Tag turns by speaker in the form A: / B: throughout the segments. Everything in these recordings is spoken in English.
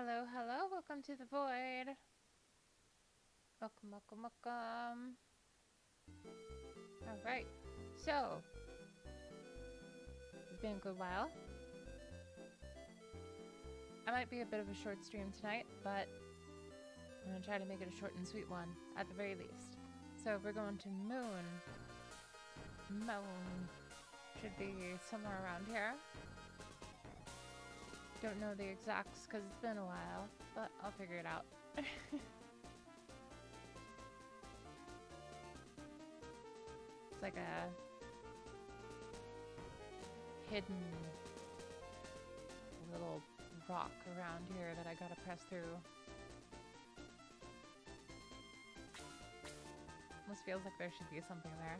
A: Hello, hello, welcome to the void. Welcome, welcome, welcome. Alright, so, it's been a good while. I might be a bit of a short stream tonight, but I'm going to try to make it a short and sweet one, at the very least. So, we're going to Moon. Moon should be somewhere around here. Don't know the exacts because it's been a while, but I'll figure it out. It's like a hidden little rock around here that I gotta press through. Almost feels like there should be something there.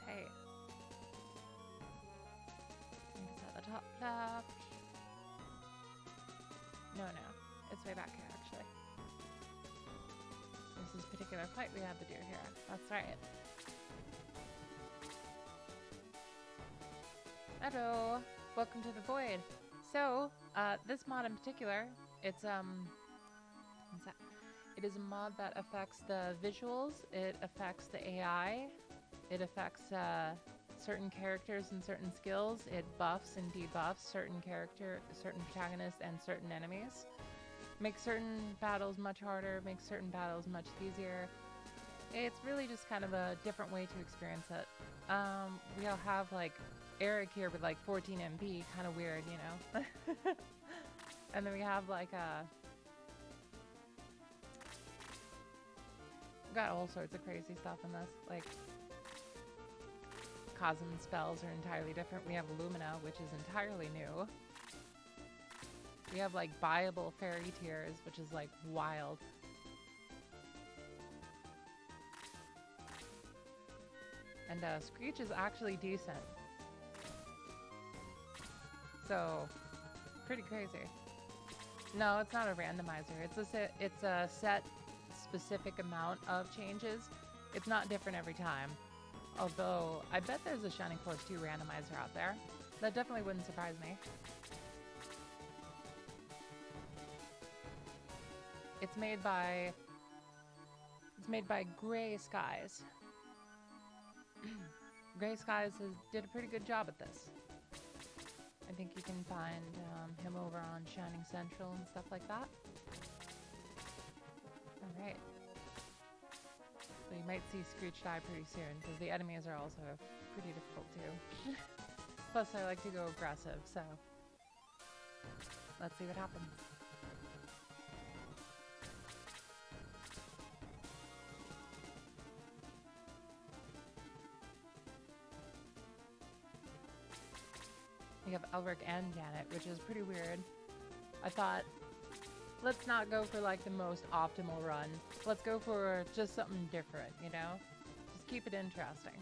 A: Okay. I think it's at the top left. No. It's way back here, actually. This is particular fight we have to do here. That's right. Hello! Welcome to the void. So, this mod in particular, it's it is a mod that affects the visuals, it affects the AI, it affects certain characters and certain skills, it buffs and debuffs certain protagonists and certain enemies. Makes certain battles much harder, makes certain battles much easier. It's really just kind of a different way to experience it. We all have like Eric here with like 14 MP, kind of weird, you know? And then we have like got all sorts of crazy stuff in this. Like Cosm spells are entirely different. We have Lumina, which is entirely new. We have like buyable fairy tiers, which is like wild. And Screech is actually decent. So, pretty crazy. No, it's not a randomizer. It's a set specific amount of changes. It's not different every time. Although, I bet there's a Shining Force 2 randomizer out there. That definitely wouldn't surprise me. It's made by Gray Skies. Gray Skies did a pretty good job at this. I think you can find him over on Shining Central and stuff like that. Alright. So you might see Screech die pretty soon, because the enemies are also pretty difficult too. Plus I like to go aggressive, so let's see what happens. We have Elric and Janet, which is pretty weird. I thought, let's not go for like the most optimal run. Let's go for just something different, you know? Just keep it interesting.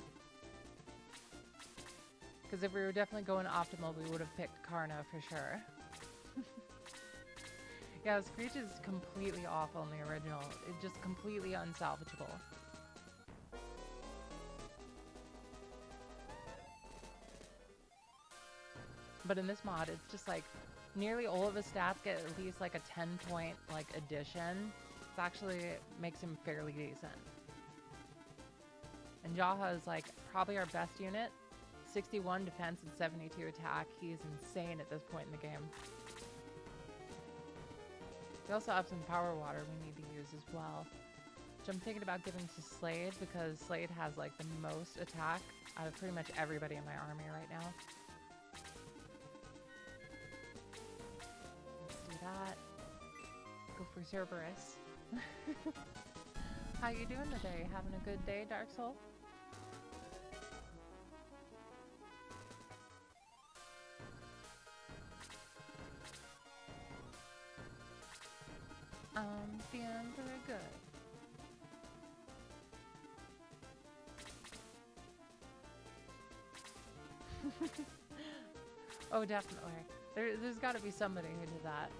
A: Because if we were definitely going optimal, we would have picked Karna for sure. Yeah, Screech is completely awful in the original. It's just completely unsalvageable. But in this mod, it's just like nearly all of his stats get at least like a 10-point like addition. It actually makes him fairly decent. And Jaha is like probably our best unit. 61 defense and 72 attack. He's insane at this point in the game. We also have some power water we need to use as well, which I'm thinking about giving to Slade because Slade has like the most attack out of pretty much everybody in my army right now. That. Go for Cerberus. How you doing today? Having a good day, Dark Soul? I'm feeling very good. Oh, definitely. There's got to be somebody who did that.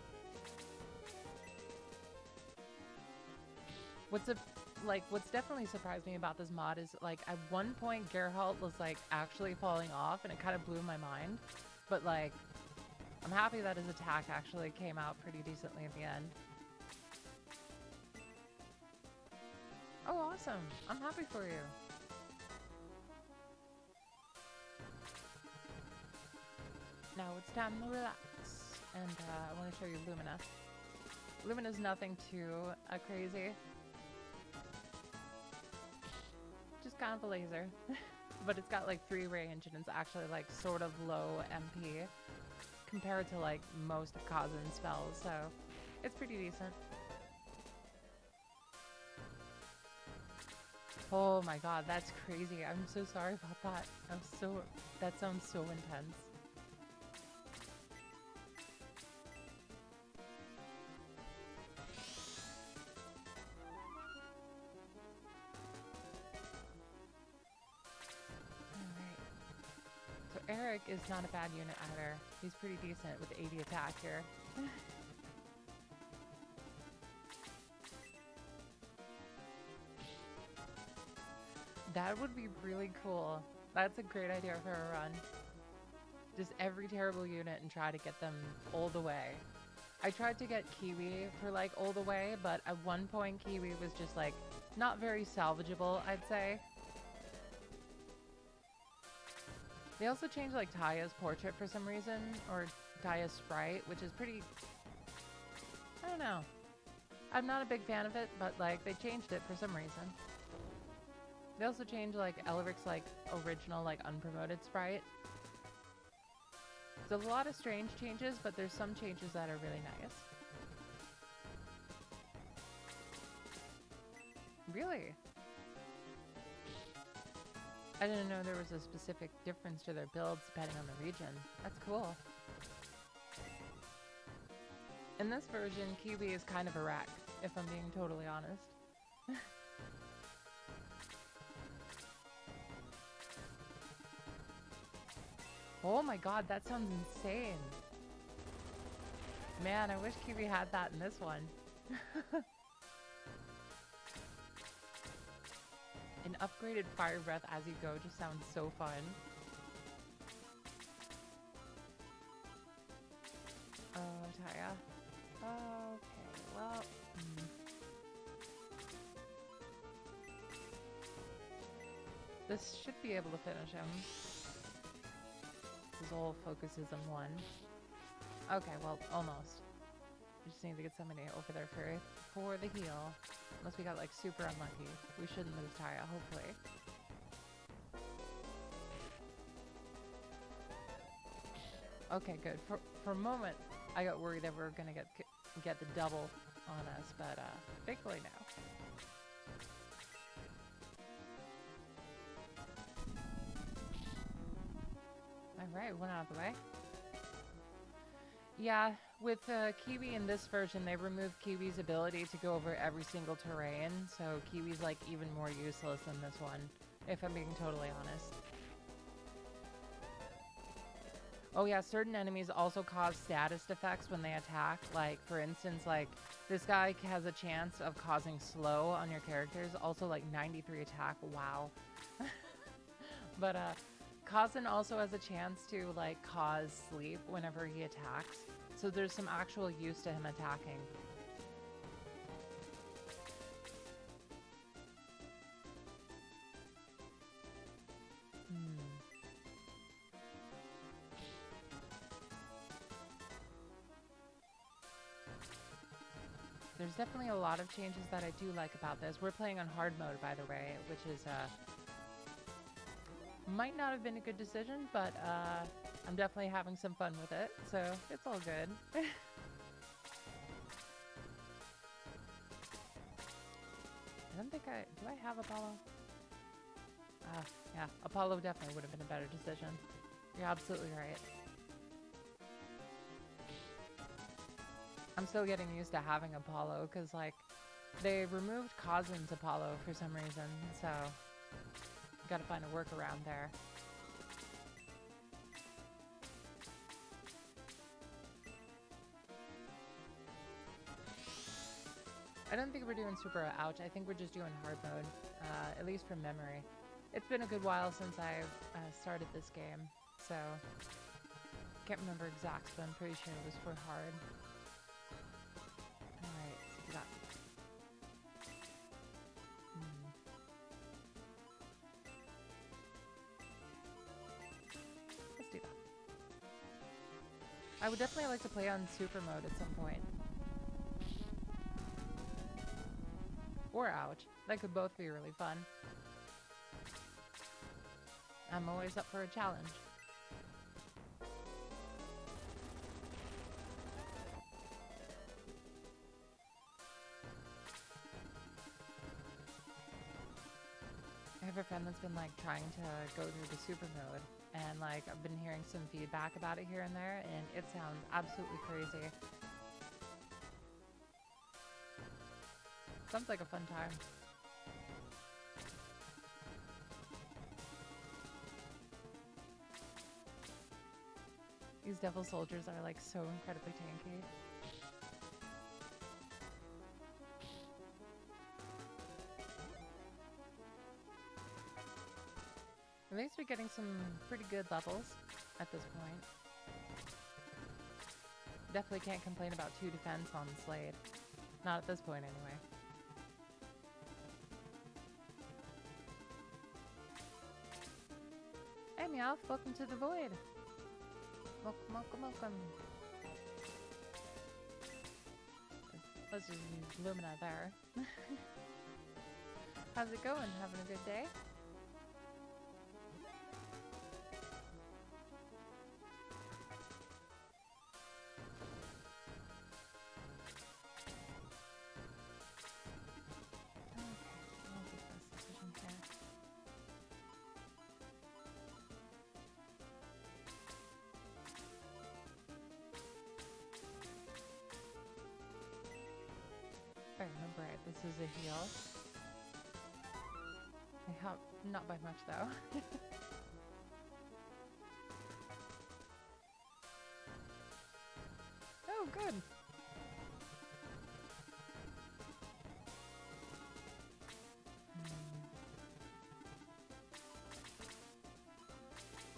A: like, what's definitely surprised me about this mod is, like, at one point, Geralt was, like, actually falling off, and it kind of blew my mind. But, like, I'm happy that his attack actually came out pretty decently at the end. Oh, awesome. I'm happy for you. Now it's time to relax. And I want to show you Lumina. Lumina's nothing too crazy. Just kind of a laser. But it's got like 3 range and it's actually like sort of low MP compared to like most of Kazin's spells, so it's pretty decent. Oh my god, that's crazy. I'm so sorry about that. That sounds so intense. Eric is not a bad unit either. He's pretty decent with 80 attack here. That would be really cool. That's a great idea for a run. Just every terrible unit and try to get them all the way. I tried to get Kiwi for like all the way, but at one point Kiwi was just like not very salvageable, I'd say. They also changed like Taya's portrait for some reason, or Taya's sprite, which is pretty, I don't know. I'm not a big fan of it, but like they changed it for some reason. They also changed like Elric's like original like unpromoted sprite. There's a lot of strange changes, but there's some changes that are really nice. Really? I didn't know there was a specific difference to their builds depending on the region. That's cool. In this version, Kiwi is kind of a wreck, if I'm being totally honest. Oh my god, that sounds insane. Man, I wish Kiwi had that in this one. An upgraded fire breath as you go just sounds so fun. Oh, Taya. Okay, well... This should be able to finish him. His whole focus is on one. Okay, well, almost. We just need to get somebody over there for the heal. Unless we got like super unlucky. We shouldn't lose Taya, hopefully. Okay, good. For a moment, I got worried that we were gonna get the double on us, but thankfully no. Alright, one out of the way. Yeah, with Kiwi in this version, they removed Kiwi's ability to go over every single terrain, so Kiwi's like even more useless than this one, if I'm being totally honest. Oh yeah, certain enemies also cause status effects when they attack. Like, for instance, like, this guy has a chance of causing slow on your characters. Also, like, 93 attack. Wow. But, Kazan also has a chance to, like, cause sleep whenever he attacks. So there's some actual use to him attacking. There's definitely a lot of changes that I do like about this. We're playing on hard mode, by the way, which is, might not have been a good decision, but I'm definitely having some fun with it, so it's all good. I don't think do I have Apollo? Yeah, Apollo definitely would have been a better decision. You're absolutely right. I'm still getting used to having Apollo, because, like, they removed Kazan's Apollo for some reason, so gotta find a workaround there. I don't think we're doing super ouch. I think we're just doing hard mode, at least from memory. It's been a good while since I've started this game, so can't remember exacts, but I'm pretty sure it was for hard. Alright, so we got... Let's do that. I would definitely like to play on super mode at some point. Or ouch. That could both be really fun. I'm always up for a challenge. I have a friend that's been like trying to go through the super mode, and like I've been hearing some feedback about it here and there, and it sounds absolutely crazy. Sounds like a fun time. These devil soldiers are like so incredibly tanky. At least we're getting some pretty good levels at this point. Definitely can't complain about 2 defense on Slade. Not at this point anyway. Hey Meowth, welcome to the void. Welcome, welcome, welcome. Let's just use Lumina there. How's it going? Having a good day? If I remember right, this is a heal. I help, not by much though. Oh, good.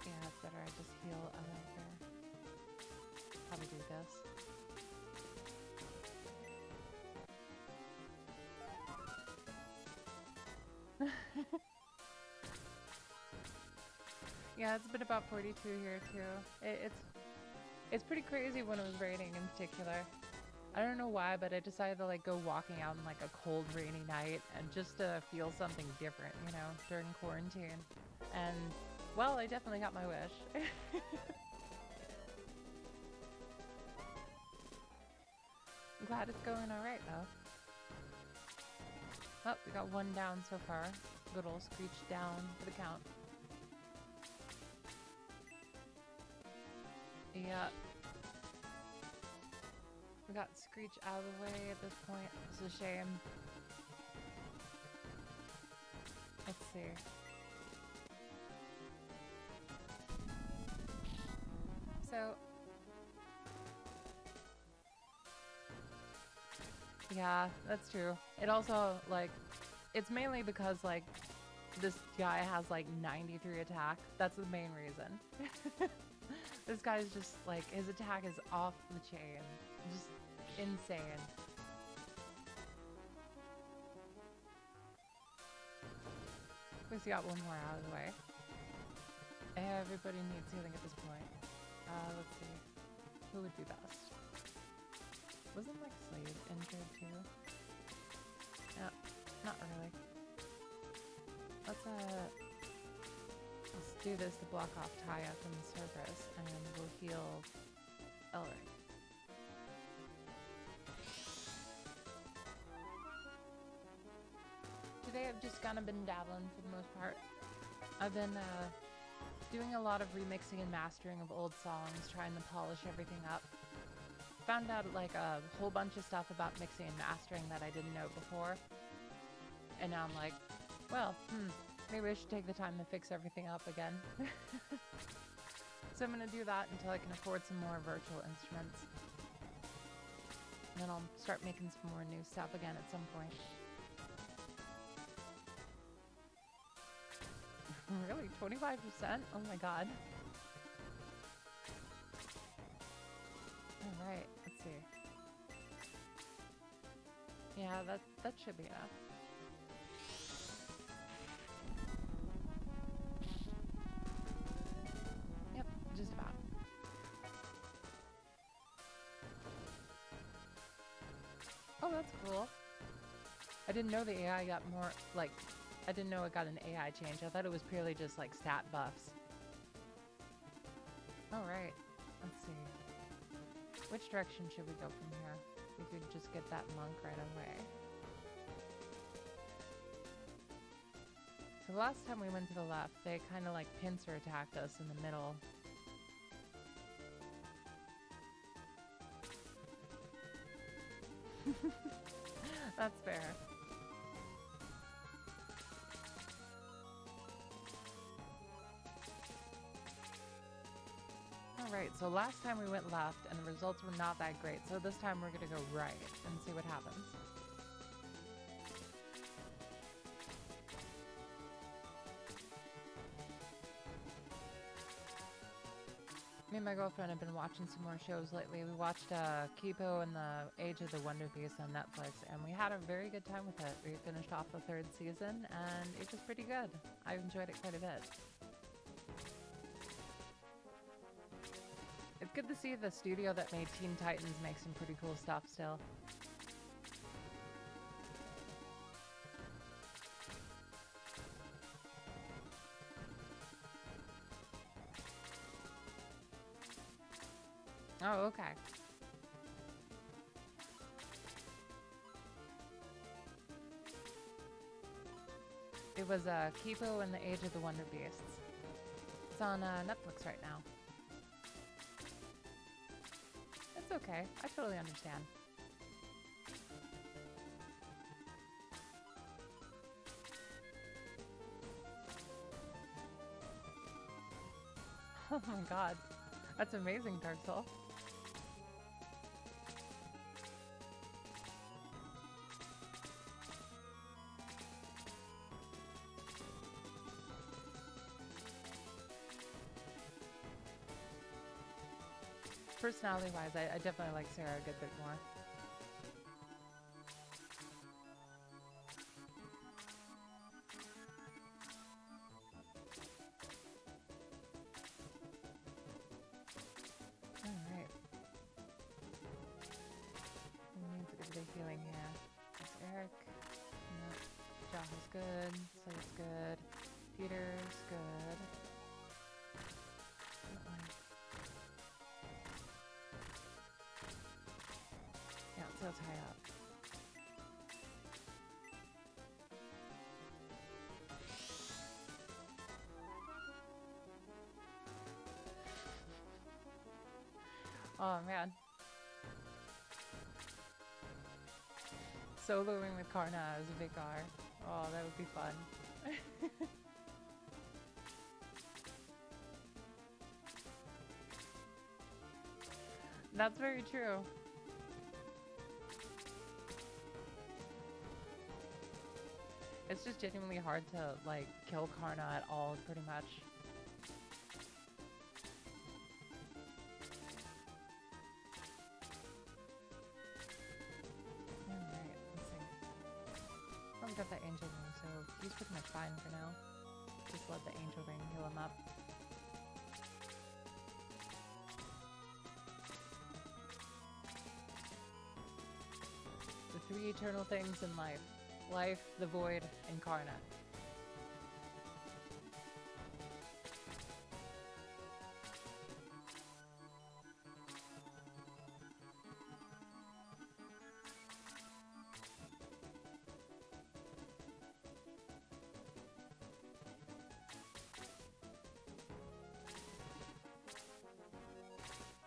A: Yeah, it's better I just heal out of there. Probably do this. Yeah, it's been about 42 here too. It's pretty crazy when it was raining in particular. I don't know why, but I decided to like go walking out on like a cold, rainy night and just to feel something different, you know, during quarantine. And well, I definitely got my wish. I'm glad it's going all right though. Oh, we got 1 down so far. Good old Screech down for the count. Yeah. We got Screech out of the way at this point. It's a shame. Let's see. So... yeah, that's true. It also, like, it's mainly because, like, this guy has, like, 93 attack. That's the main reason. This guy's just, like, his attack is off the chain. Just insane. We got 1 more out of the way. Everybody needs healing at this point. Let's see. Who would be best? Wasn't, like, Slade injured, too? No, not really. Let's do this to block off Taya from the Cerberus, and then we'll heal Elric. Today I've just kind of been dabbling for the most part. I've been doing a lot of remixing and mastering of old songs, trying to polish everything up. Found out like a whole bunch of stuff about mixing and mastering that I didn't know before. And now I'm like, well, maybe I should take the time to fix everything up again. So I'm going to do that until I can afford some more virtual instruments. And then I'll start making some more new stuff again at some point. Really? 25%? Oh my god. Alright, let's see. Yeah, that should be enough. Yep, just about. Oh, that's cool. I didn't know the AI got more, like, I didn't know it got an AI change. I thought it was purely just, like, stat buffs. Alright, let's see. Which direction should we go from here? We could just get that monk right away. So the last time we went to the left, they kind of like pincer attacked us in the middle. That's fair. Alright, so last time we went left and the results were not that great. So this time we're gonna go right and see what happens. Me and my girlfriend have been watching some more shows lately. We watched Kipo and the Age of the Wonder Beast on Netflix, and we had a very good time with it. We finished off the 3rd season, and it was pretty good. I enjoyed it quite a bit. It's good to see the studio that made Teen Titans make some pretty cool stuff still. Oh, okay. It was Kipo and the Age of the Wonder Beasts. It's on Netflix right now. It's okay. I totally understand. Oh my god. That's amazing, Dark Soul. Personality-wise, I definitely like Sarah a good bit more. Alright. Who needs a bit of healing here? It's Eric. Nope. Josh is good. Slate's good. Peter's good. Yeah, so tie up. Oh man. Soloing with Karna is a big R. Oh, that would be fun. That's very true. It's just genuinely hard to, like, kill Karna at all, pretty much. Alright, let's see. Oh, we got that angel ring, so he's pretty much fine for now. Just let the angel ring heal him up. The 3 eternal things in life. Life, the void, and Karna.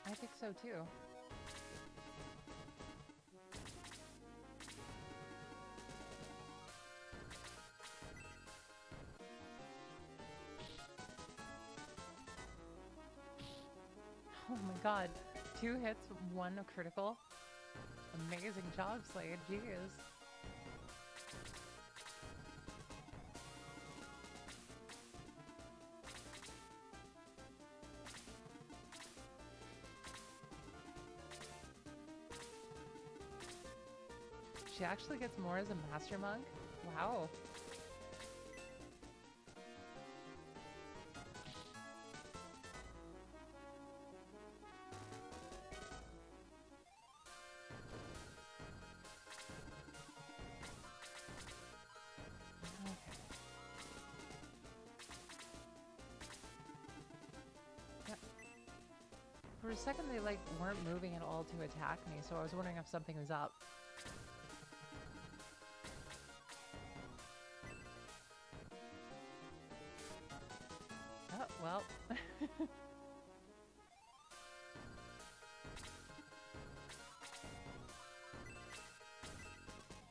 A: I think so too. Oh my god. 2 hits, 1 critical. Amazing. amazing job, Slade. Jeez. She actually gets more as a master monk? Wow. For a second, they like weren't moving at all to attack me, so I was wondering if something was up. Oh, well.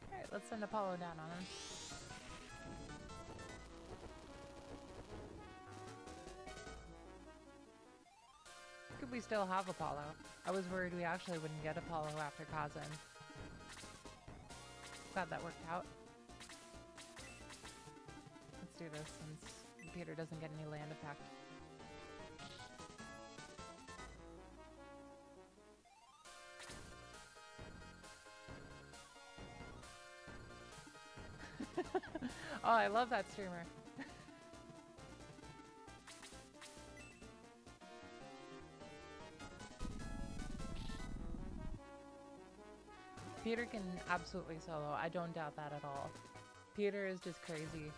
A: Alright, let's send Apollo down on him. Could we still have Apollo? I was worried we actually wouldn't get Apollo after Kazan. Glad that worked out. Let's do this since Peter doesn't get any land effect. Oh, I love that streamer. Peter can absolutely solo. I don't doubt that at all. Peter is just crazy.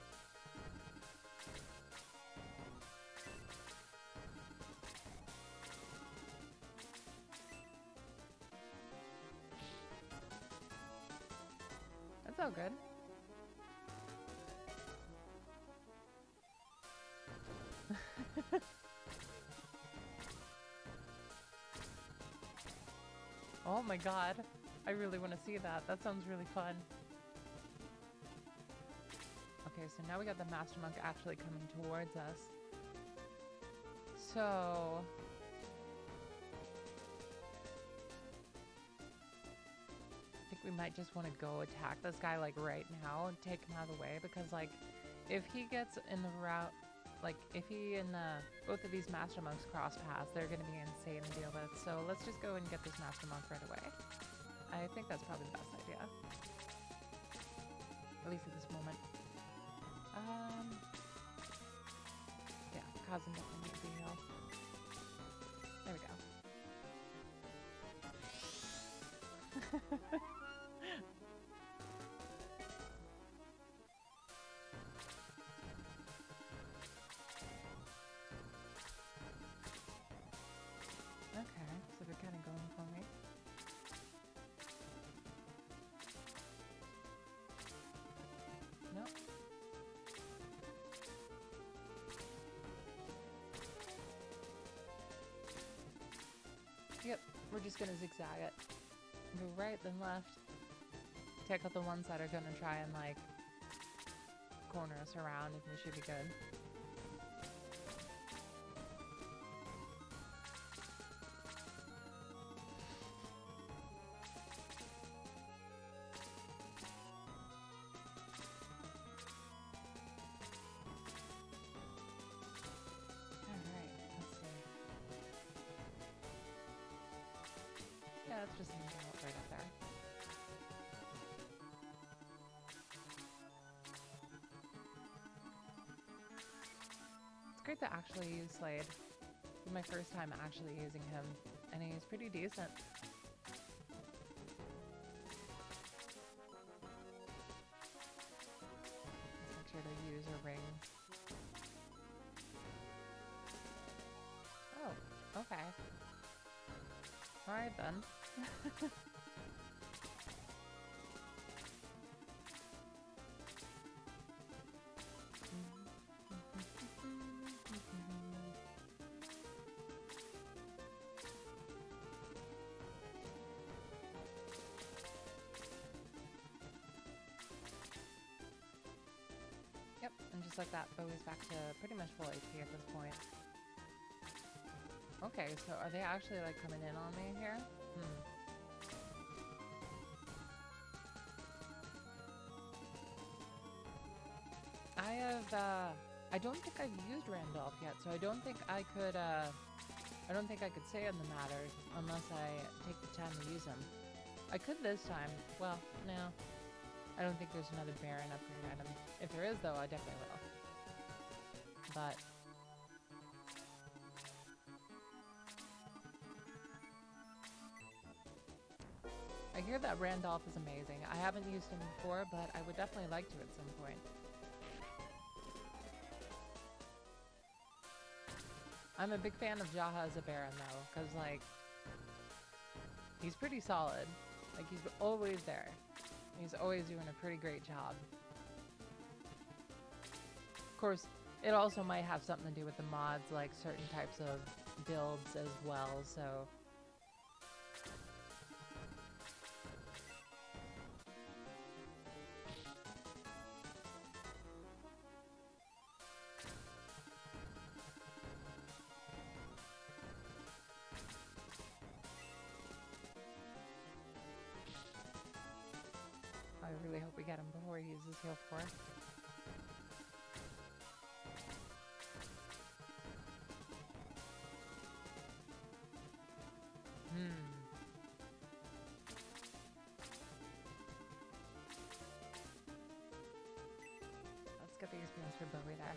A: That's all good. Oh my god. I really want to see that. That sounds really fun. Okay, so now we got the Master Monk actually coming towards us. So... I think we might just want to go attack this guy like right now and take him out of the way, because like if he gets in the route, like if he and both of these Master Monks cross paths, they're going to be insane to deal with. So let's just go and get this Master Monk right away. I think that's probably the best idea. At least at this moment. Yeah, Kazan definitely needs a heal. There we go. Okay, so they're kind of going for me. Nope. Yep, we're just gonna zigzag it. Go right, then left. Take out the ones that are gonna try and like corner us around, and we should be good. Yeah, it's just right up there. It's great to actually use Slade. This is my first time actually using him, and he's pretty decent. Let's make sure to use a ring. Oh, okay. Alright then. Yep, and just like that, Bowie's back to pretty much full HP at this point. Okay, so are they actually like coming in on me here? I don't think I've used Randolph yet, so I don't think I could say on the matter unless I take the time to use him. I could this time. Well, no. I don't think there's another Baron upgrade item. If there is, though, I definitely will. But I hear that Randolph is amazing. I haven't used him before, but I would definitely like to at some point. I'm a big fan of Jaha as a Baron, though, because, like, he's pretty solid. Like, he's always there. He's always doing a pretty great job. Of course, it also might have something to do with the mods, like certain types of builds as well, so... I really hope we get him before he uses heal 4. Let's get the experience for Bowie there.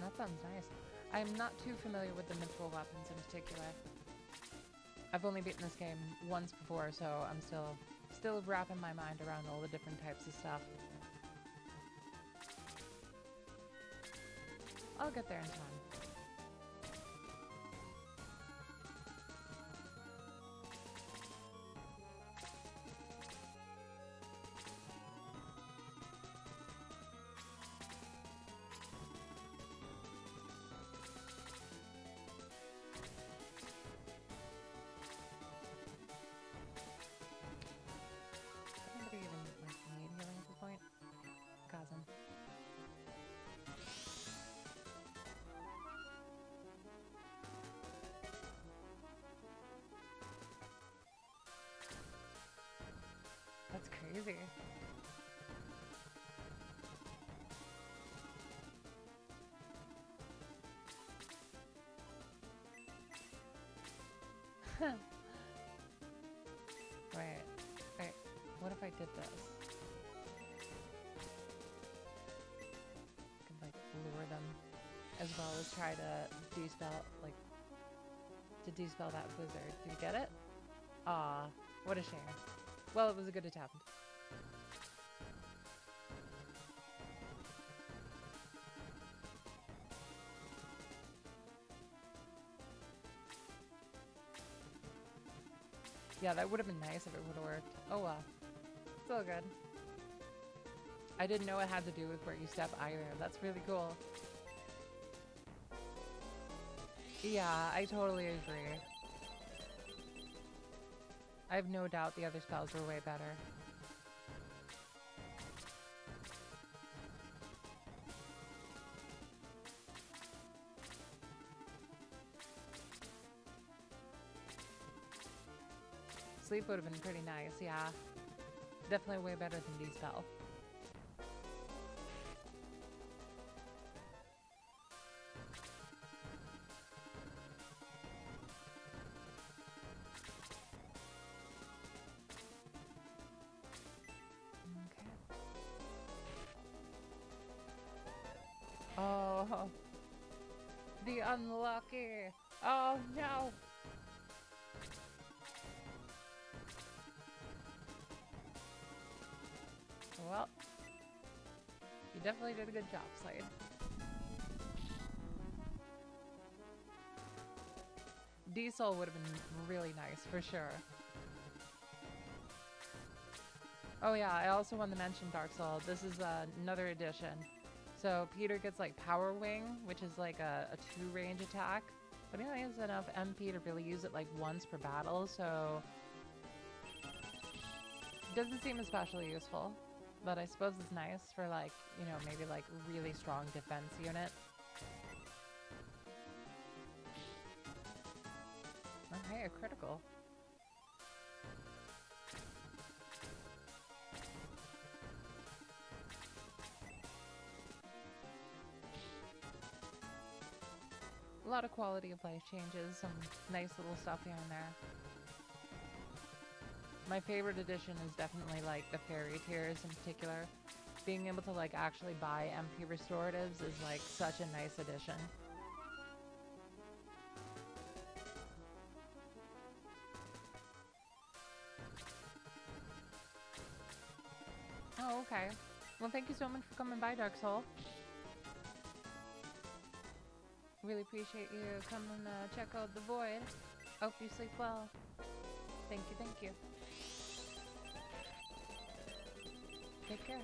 A: That sounds nice. I'm not too familiar with the mythical weapons in particular. I've only beaten this game once before, so I'm still wrapping my mind around all the different types of stuff. I'll get there in time. That's crazy. Wait, what if I did this? I could like lure them as well as try to dispel that blizzard. Do you get it? Aw, what a shame. Well, it was a good attempt. Yeah, that would have been nice if it would have worked. Oh well. Still good. I didn't know it had to do with where you step either. That's really cool. Yeah, I totally agree. I have no doubt the other spells were way better. Sleep would have been pretty nice, yeah. Definitely way better than D-Spell. Oh, the unlucky. Oh no. Well, you definitely did a good job, Slade. Diesel would have been really nice, for sure. Oh yeah, I also want to mention Dark Soul. This is another addition. So Peter gets like Power Wing, which is like a 2-range attack. But he only has enough MP to really use it like once per battle, so Doesn't seem especially useful, but I suppose it's nice for like, you know, maybe like really strong defense unit. Oh, hey, a critical. A lot of quality of life changes, some nice little stuff here and there. My favorite addition is definitely like the fairy tiers in particular. Being able to like actually buy MP restoratives is like such a nice addition. Oh, okay. Well, thank you so much for coming by, Dark Soul. Really appreciate you coming check out the void. Hope you sleep well. Thank you, thank you. Take care.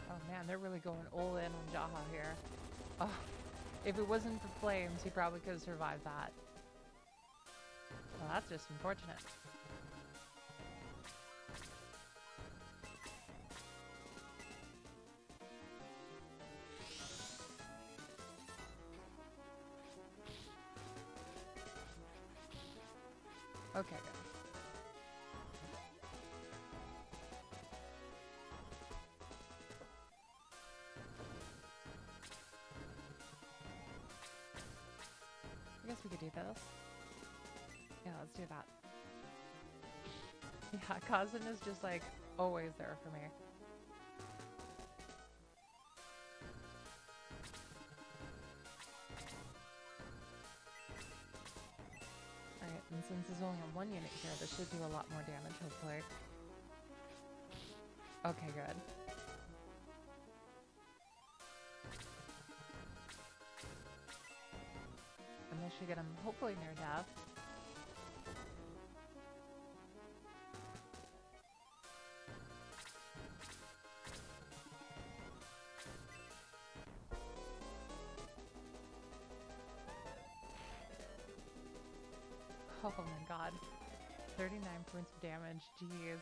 A: Oh man, they're really going all in on Jaha here. Oh, if it wasn't for flames, he probably could have survived that. Well, that's just unfortunate. Okay, good. I guess we could do this. Yeah, let's do that. Yeah, Cousin is just like always there for me. Alright, and since there's only on one unit here, this should do a lot more damage, hopefully. Okay, good. And this should get him hopefully near death. Oh my god. 39 points of damage, jeez.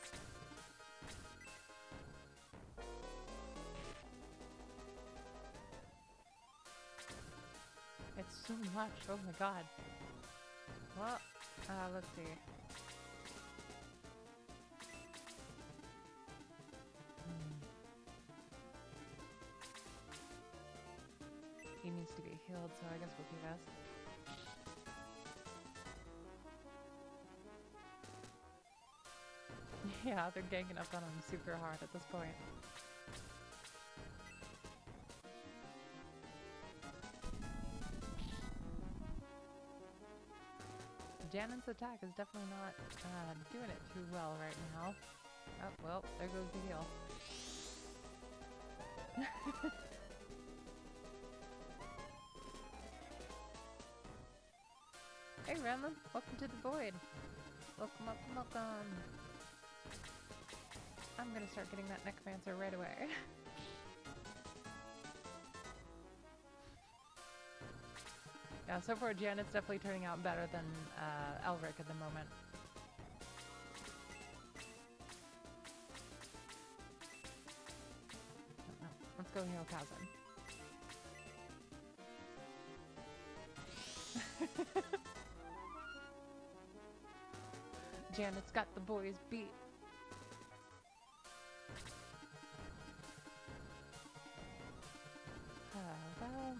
A: It's so much, oh my god. Well, let's see. He needs to be healed, so I guess we'll do this. Yeah, they're ganging up on him super hard at this point. Janet's attack is definitely not doing it too well right now. Oh, well, there goes the heal. Hey, Renlin, welcome to the void. Welcome, welcome, welcome. I'm gonna start getting that necromancer right away. Yeah, so far Janet's definitely turning out better than Elric at the moment. Oh, let's go heal Cousin. Janet's got the boys beat. Well,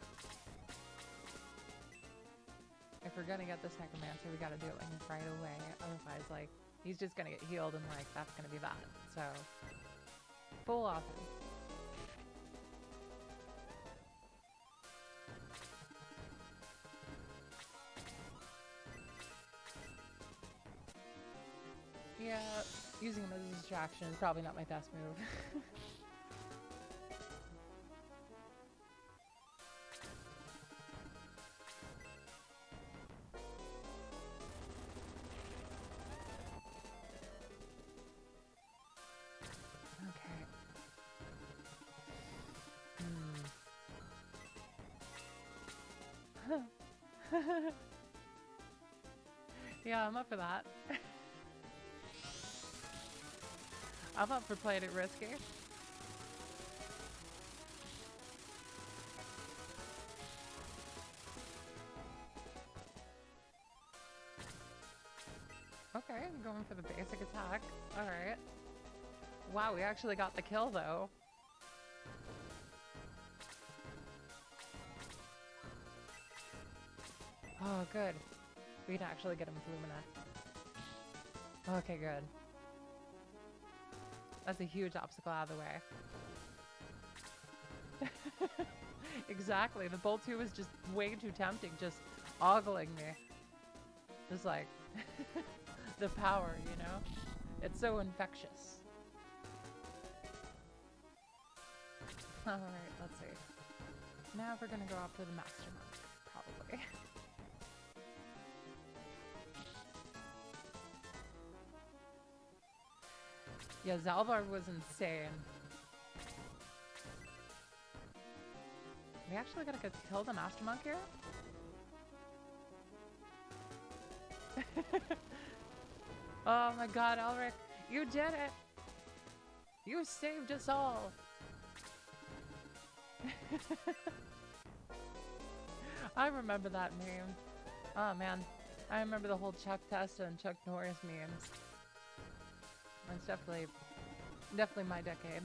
A: if we're gonna get this necromancer, we gotta do it like right away. Otherwise, like, he's just gonna get healed and like that's gonna be that. So, full offense. Yeah, using him as a distraction is probably not my best move. Yeah, I'm up for that. I'm up for playing it risky. Okay, I'm going for the basic attack. Alright. Wow, we actually got the kill though. Oh, good. We can actually get him with Lumina. Okay, good. That's a huge obstacle out of the way. Exactly. The Bolt 2 was just way too tempting, just ogling me. Just like the power, you know? It's so infectious. Alright, let's see. Now we're gonna go up to the Master Monk, probably. Yeah, Zalvar was insane. We actually gotta go kill the Master Monk here? Oh my god, Elric, you did it! You saved us all! I remember that meme. Oh man, I remember the whole Chuck Testa and Chuck Norris memes. It's definitely my decade.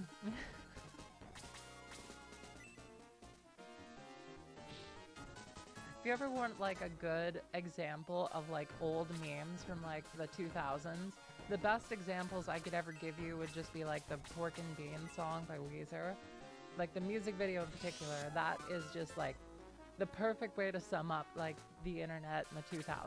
A: If you ever want like a good example of like old memes from like the 2000s, the best examples I could ever give you would just be like the Pork and Beans song by Weezer. Like the music video in particular, that is just like the perfect way to sum up like the internet in the 2000s.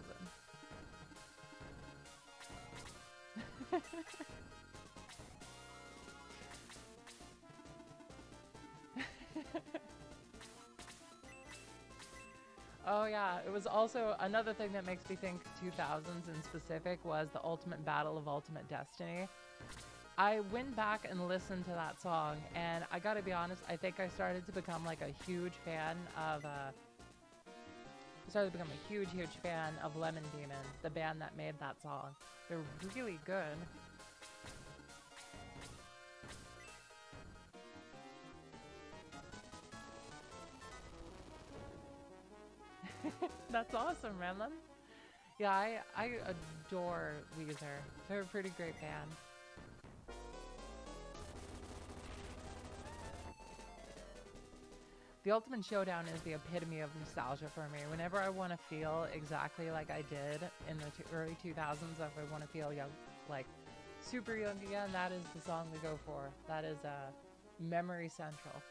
A: Oh yeah, it was also another thing that makes me think 2000s in specific was the Ultimate Battle of Ultimate Destiny. I went back and listened to that song, and I gotta be honest, I think I started to become like a huge fan of Lemon Demon, the band that made that song. They're really good. That's awesome, Ramlin. Yeah, I adore Weezer. They're a pretty great band. The Ultimate Showdown is the epitome of nostalgia for me. Whenever I want to feel exactly like I did in the early 2000s, if I want to feel young, like super young again, that is the song we go for. That is Memory Central.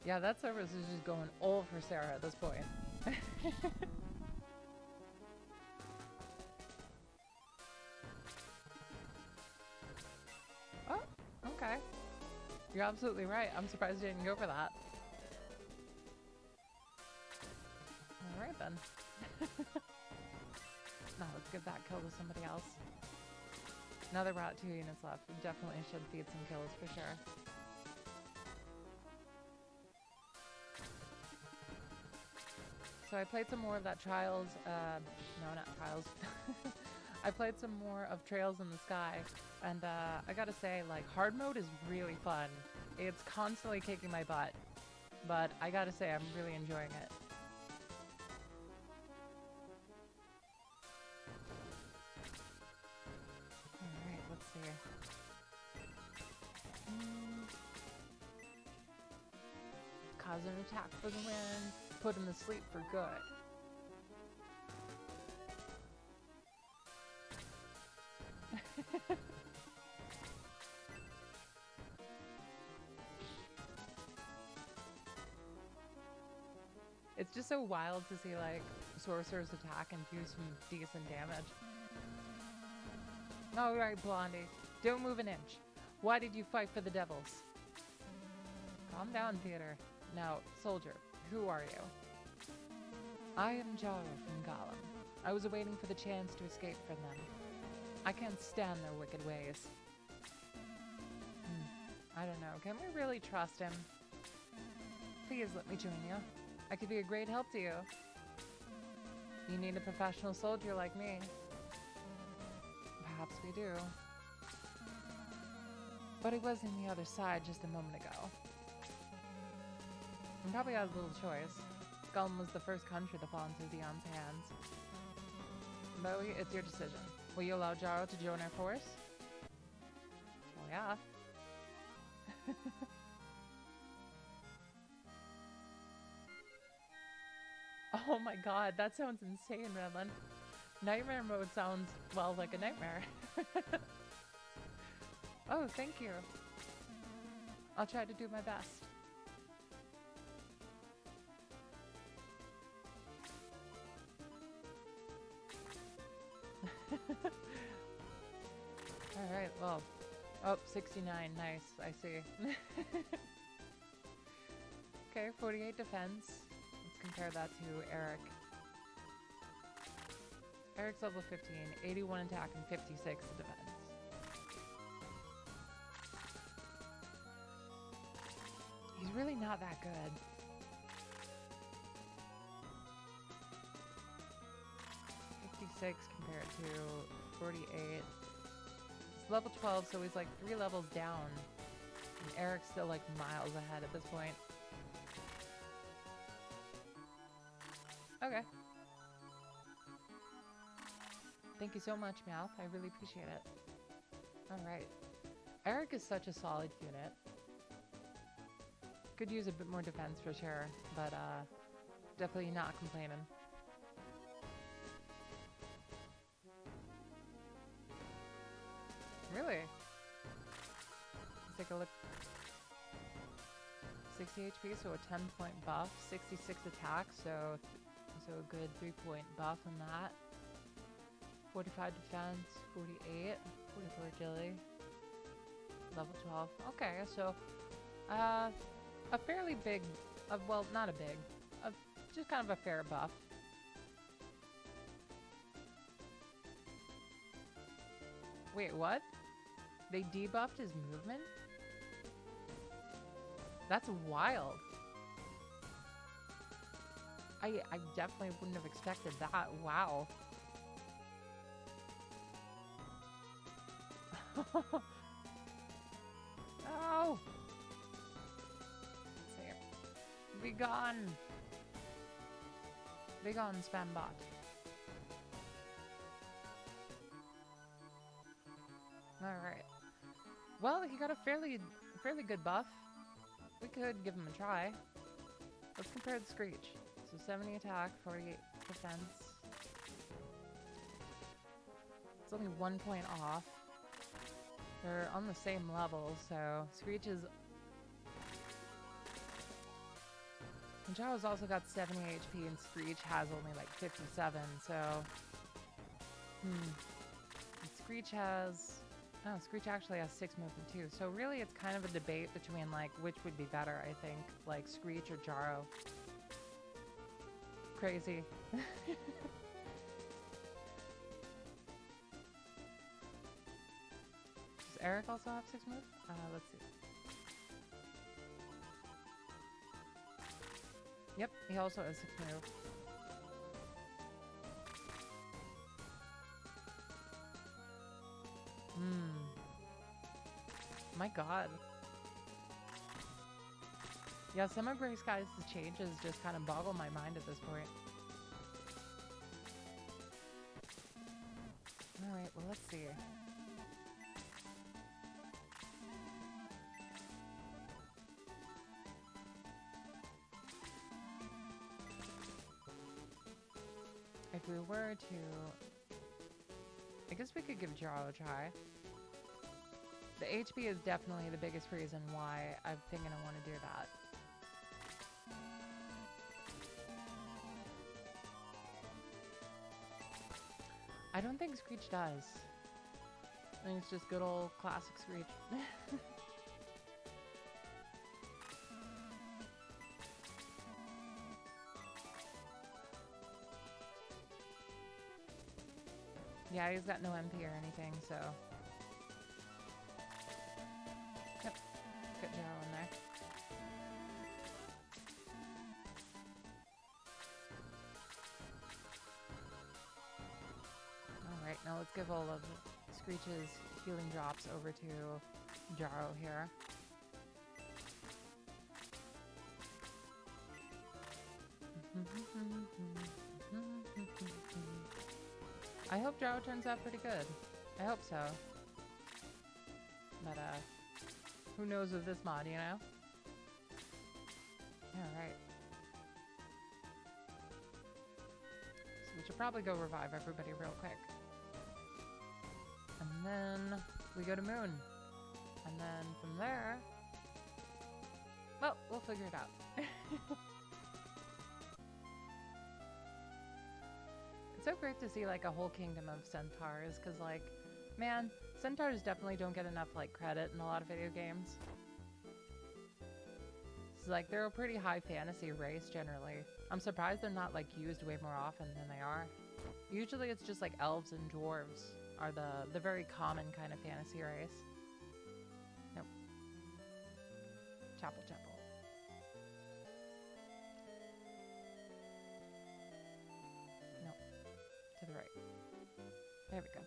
A: Yeah, that service is just going all for Sarah at this point. Oh, okay. You're absolutely right. I'm surprised you didn't go for that. Alright then. Now let's give that kill to somebody else. Now that we're at 2 units left, we definitely should feed some kills for sure. So I played some more of that Trials, no, not Trials. I played some more of Trails in the Sky, and I gotta say, like, hard mode is really fun. It's constantly kicking my butt, but I gotta say, I'm really enjoying it. Alright, let's see. Cause an attack for the win. Put him to sleep for good. It's just so wild to see like sorcerers attack and do some decent damage. Alright, Blondie. Don't move an inch. Why did you fight for the devils? Calm down, Theater. Now, soldier, who are you? I am Jara from Gollum. I was awaiting for the chance to escape from them. I can't stand their wicked ways. I don't know. Can we really trust him? Please let me join you. I could be a great help to you. You need a professional soldier like me. Perhaps we do. But he was in the other side just a moment ago. And probably had a little choice. Gulm was the first country to fall into Dion's hands. Bowie, it's your decision. Will you allow Jaro to join our force? Well, yeah. Oh my god, that sounds insane, Redland. Nightmare mode sounds, well, like a nightmare. Oh, thank you. I'll try to do my best. Alright, well. Oh, 69, nice, I see. Okay, 48 defense. Let's compare that to Eric. Eric's level 15, 81 attack and 56 defense. He's really not that good. Compared to 48. It's level 12, so he's like 3 levels down. And Eric's still like miles ahead at this point. Okay. Thank you so much, Meowth. I really appreciate it. Alright. Eric is such a solid unit. Could use a bit more defense for sure, but definitely not complaining. Really? Let's take a look. 60 HP, so a 10-point buff. 66 attack, so a good 3-point buff on that. 45 defense, 48, 44 agility. Level 12. Okay, so a fairly big, well, not a big, just kind of a fair buff. Wait, what? They debuffed his movement? That's wild. I definitely wouldn't have expected that. Wow. Oh! Let's see. Be gone! Be gone, spam bot. Alright. Well, he got a fairly good buff. We could give him a try. Let's compare the Screech. So 70 attack, 48 defense. It's only 1 point off. They're on the same level, so Screech is... And Jaro's also got 70 HP and Screech has only like 57, so... And Screech has... Oh, Screech actually has 6 movement too. So really it's kind of a debate between like which would be better, I think. Like Screech or Jaro. Crazy. Does Eric also have 6 moves? Let's see. Yep, he also has 6 moves. My god. Yeah, some of Grace Guys' changes just kind of boggle my mind at this point. Alright, well let's see. If we were to... I guess we could give Jaro a try. The HP is definitely the biggest reason why I'm thinking I want to do that. I don't think Screech does. I think it's just good old classic Screech. Yeah, he's got no MP or anything, so... Yep. Now let's give all of Screech's healing drops over to Jaro here. I hope Jaro turns out pretty good. I hope so. But, who knows with this mod, you know? Alright. So we should probably go revive everybody real quick. And then we go to Moon. And then from there... Well, we'll figure it out. It's so great to see, like, a whole kingdom of centaurs, because, like, man, centaurs definitely don't get enough, like, credit in a lot of video games. It's like, they're a pretty high fantasy race, generally. I'm surprised they're not, like, used way more often than they are. Usually it's just, like, elves and dwarves are the very common kind of fantasy race. Nope. Chapel, chapel. Nope. To the right. There we go.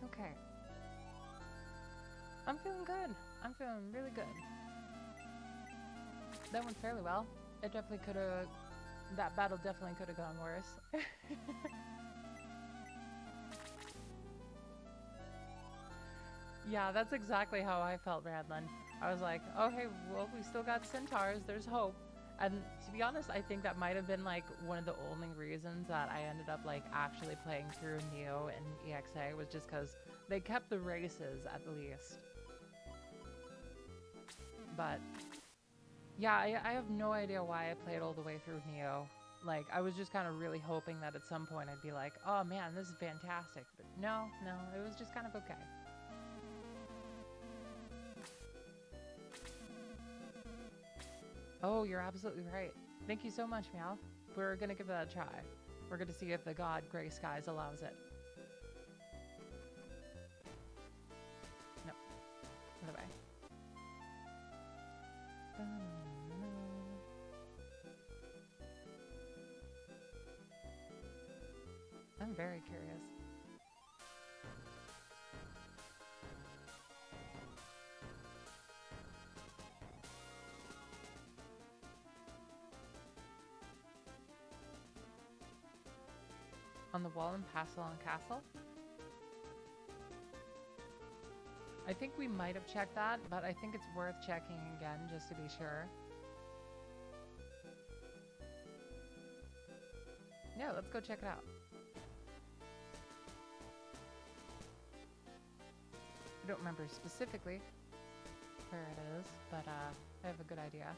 A: Okay. I'm feeling good. I'm feeling really good. That went fairly well. It definitely could have... That battle definitely could have gone worse. Yeah, that's exactly how I felt, Radlin. I was like, oh hey, well, we still got centaurs, there's hope. And to be honest, I think that might have been like one of the only reasons that I ended up like actually playing through Neo and EXA was just because they kept the races at least. But yeah, I have no idea why I played all the way through Neo. Like, I was just kind of really hoping that at some point I'd be like, oh man, this is fantastic. But no, it was just kind of okay. Oh, you're absolutely right. Thank you so much, Meow. We're gonna give that a try. We're gonna see if the god Gray Skies allows it. No. Other way. I'm very curious. On the wall in Pastelon Castle? I think we might have checked that, but I think it's worth checking again just to be sure. Yeah, let's go check it out. I don't remember specifically where it is, but I have a good idea.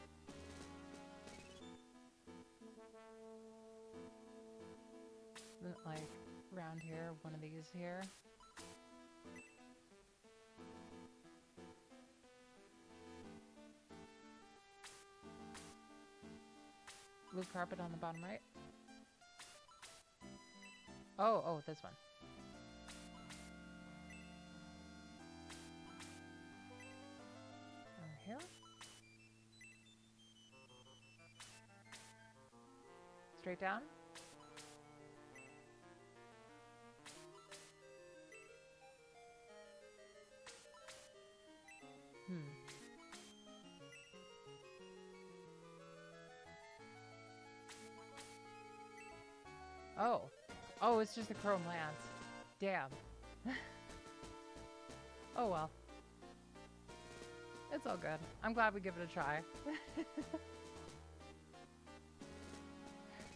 A: Isn't it like around here, one of these here? Blue carpet on the bottom right. Oh, this one. Over here. Straight down. Oh, it's just a chrome lance. Damn. Oh well. It's all good. I'm glad we give it a try.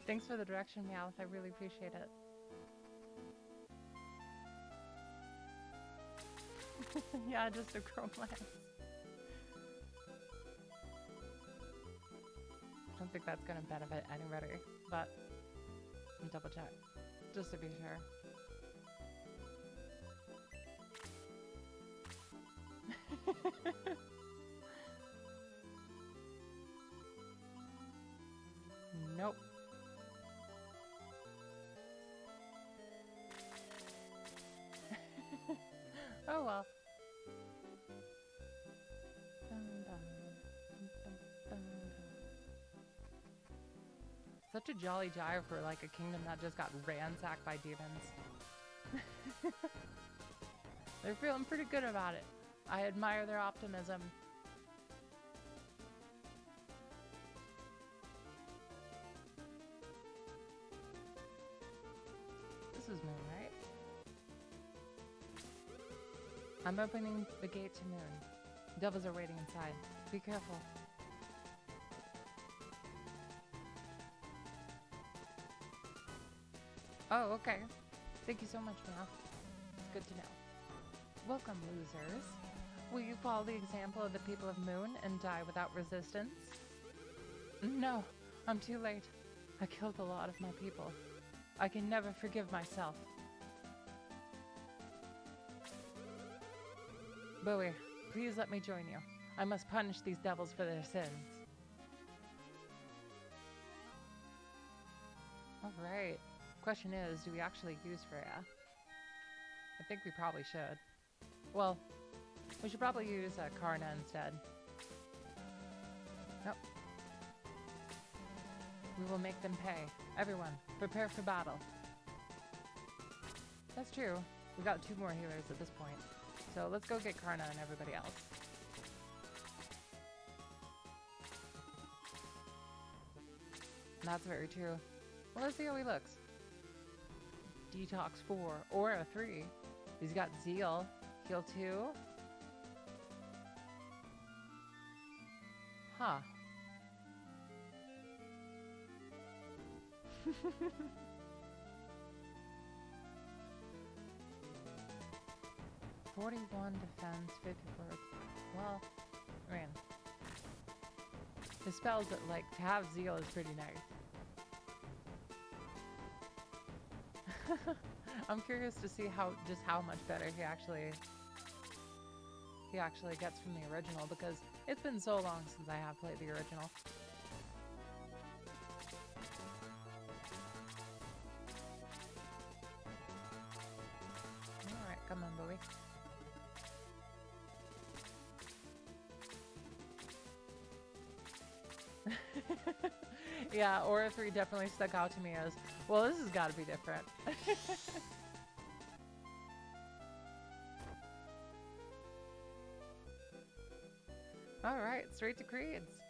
A: Thanks for the direction, Meowth. I really appreciate it. Yeah, just a chrome lance. I don't think that's gonna benefit anybody, but let me double check. Just to be sure. Nope. Oh well. Such a jolly jive for like a kingdom that just got ransacked by demons. They're feeling pretty good about it. I admire their optimism. This is Moon, right? I'm opening the gate to Moon. Devils are waiting inside. Be careful. Oh, okay. Thank you so much, Mel. Good to know. Welcome, losers. Will you follow the example of the people of Moon and die without resistance? No, I'm too late. I killed a lot of my people. I can never forgive myself. Bowie, please let me join you. I must punish these devils for their sins. Alright. Question is, do we actually use Freya? I think we probably should. Well, we should probably use Karna instead. Nope. We will make them pay. Everyone, prepare for battle. That's true. We got 2 more healers at this point. So let's go get Karna and everybody else. That's very true. Well, let's see how he looks. Detox 4, Aura 3. He's got Zeal, Heal 2. Huh. $41 defense, 54. Well, I mean, the spells that like to have Zeal is pretty nice. I'm curious to see how much better he actually gets from the original, because it's been so long since I have played the original. Alright, come on, Bowie. Yeah, Aura 3 definitely stuck out to me as, well, this has got to be different. Alright, straight to Creeds.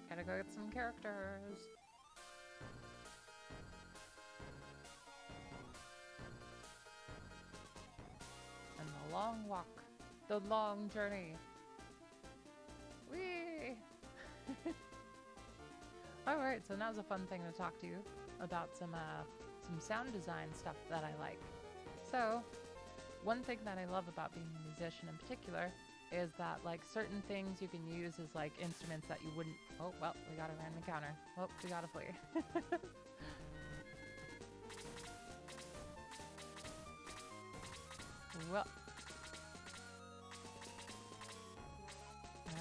A: Gotta go get some characters. And the long walk. The long journey. Whee! Alright, so now's a fun thing to talk to you about some sound design stuff that I like. So, one thing that I love about being a musician in particular is that like certain things you can use as like instruments that you wouldn't. Oh, well, we got a random encounter. Oh, we gotta flee. Well.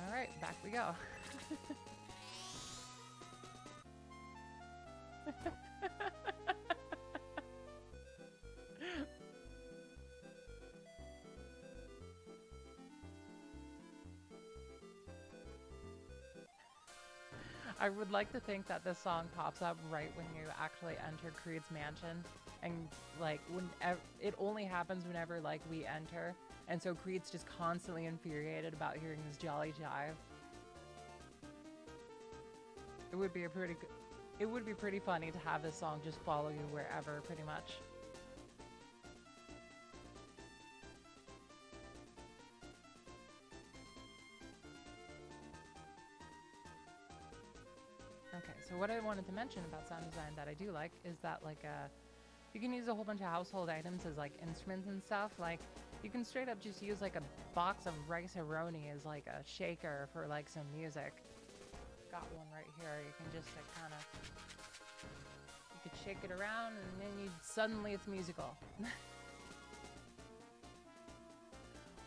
A: Alright, back we go. I would like to think that this song pops up right when you actually enter Creed's mansion, and like it only happens whenever like we enter, and so Creed's just constantly infuriated about hearing this jolly jive. It would be pretty funny to have this song just follow you wherever, pretty much. Okay, so what I wanted to mention about sound design that I do like is that like you can use a whole bunch of household items as like instruments and stuff. Like you can straight up just use like a box of rice-a-roni as like a shaker for like some music. Got one right here. You can just like kind of, you could shake it around and then suddenly it's musical.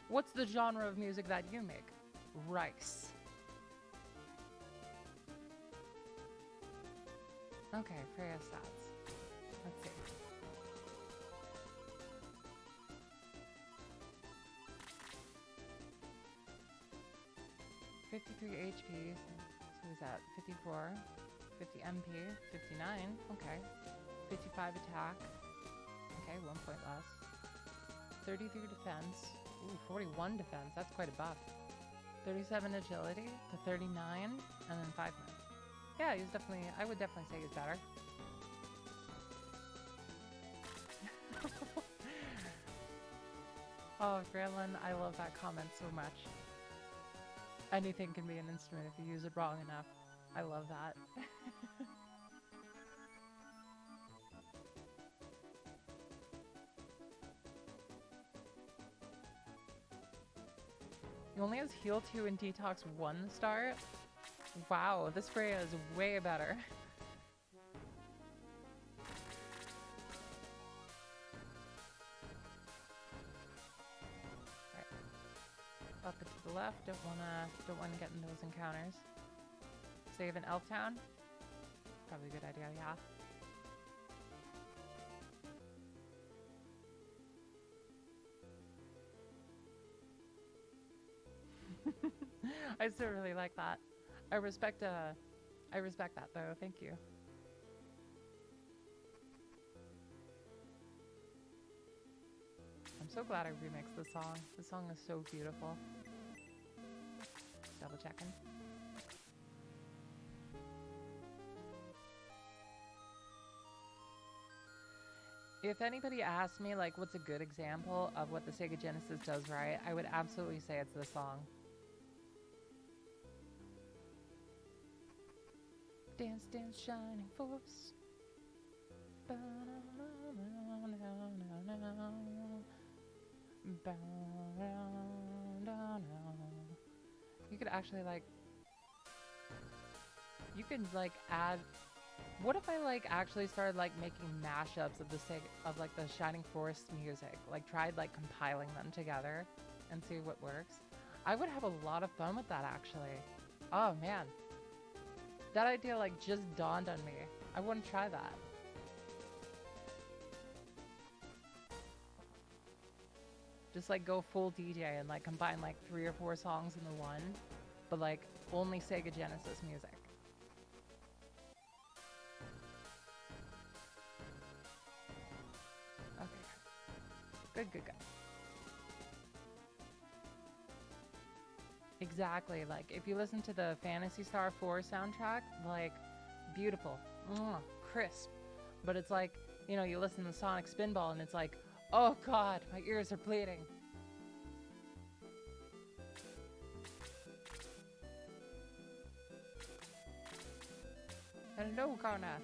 A: What's the genre of music that you make? Rice. Okay, Freya stats. Let's see. $53 HP. So is that 54? 50 MP, 59, okay. 55 attack, okay, 1 point less. 33 defense, ooh, 41 defense, that's quite a buff. 37 agility to 39, and then 5 move. Yeah, he's definitely, I would definitely say he's better. Oh, Gremlin, I love that comment so much. Anything can be an instrument if you use it wrong enough. I love that. He only has heal 2 and detox 1 start? Wow, this Freya is way better. Up and to the left, don't wanna get in those encounters. Save in Elf Town? Probably a good idea, yeah. I still really like that. I respect that though, thank you. I'm so glad I remixed this song. This song is so beautiful. Just double checking. If anybody asked me like what's a good example of what the Sega Genesis does right, I would absolutely say it's this song. Dance, dance, shining force. You could actually like, you could like add, what if I like actually started like making mashups of the like the Shining Forest music, like tried like compiling them together and see what works? I would have a lot of fun with that actually. Oh man, that idea like just dawned on me. I want to try that. Just like go full DJ and like combine like 3 or 4 songs into one, but like only Sega Genesis music. Okay. Good, good, good. Exactly. Like if you listen to the Phantasy Star 4 soundtrack, like beautiful, crisp. But it's like, you know, you listen to Sonic Spinball and it's like, oh god, my ears are bleeding. Hello, Karna.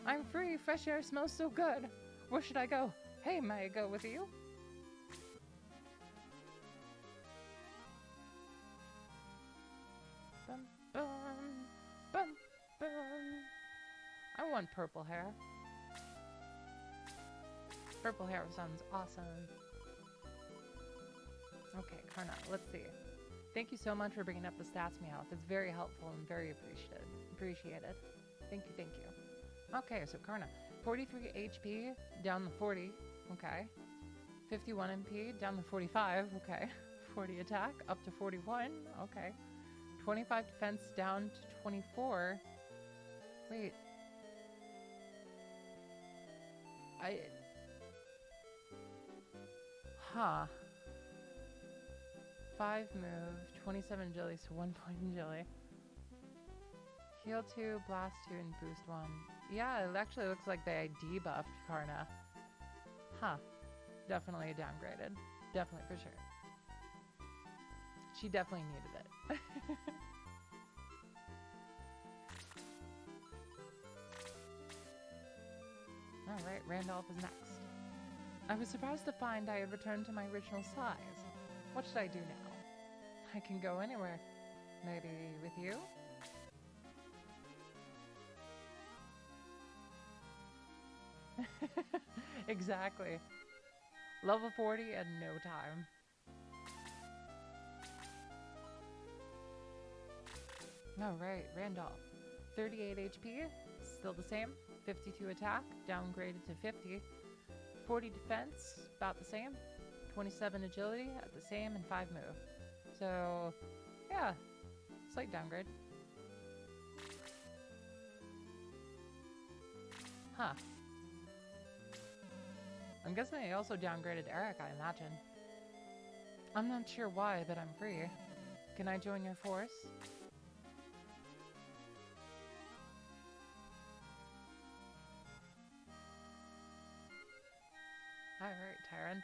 A: I'm free. Fresh air smells so good. Where should I go? Hey, may I go with you? Bum, bum, bum, bum. I want purple hair. Purple hair sounds awesome. Okay, Karna, let's see. Thank you so much for bringing up the stats, Meowth. It's very helpful and very appreciated. Thank you, thank you. Okay, so Karna, 43 HP, down to 40, okay. 51 MP, down to 45, okay. 40 attack, up to 41, okay. 25 defense, down to 24. Wait. Huh. 5 move, 27 agility, so 1 point agility. Heal 2, blast 2, and boost 1. Yeah, it actually looks like they debuffed Karna. Huh. Definitely downgraded. Definitely for sure. She definitely needed it. Alright, Randolph is next. I was surprised to find I had returned to my original size. What should I do now? I can go anywhere. Maybe with you? Exactly. Level 40 and no time. Alright, Randolph. 38 HP, still the same. 52 attack, downgraded to 50. 40 defense, about the same. 27 agility, at the same, and 5 move. So, yeah, slight downgrade. Huh. I'm guessing they also downgraded Eric, I imagine. I'm not sure why, but I'm free. Can I join your force? Alright, Tyron.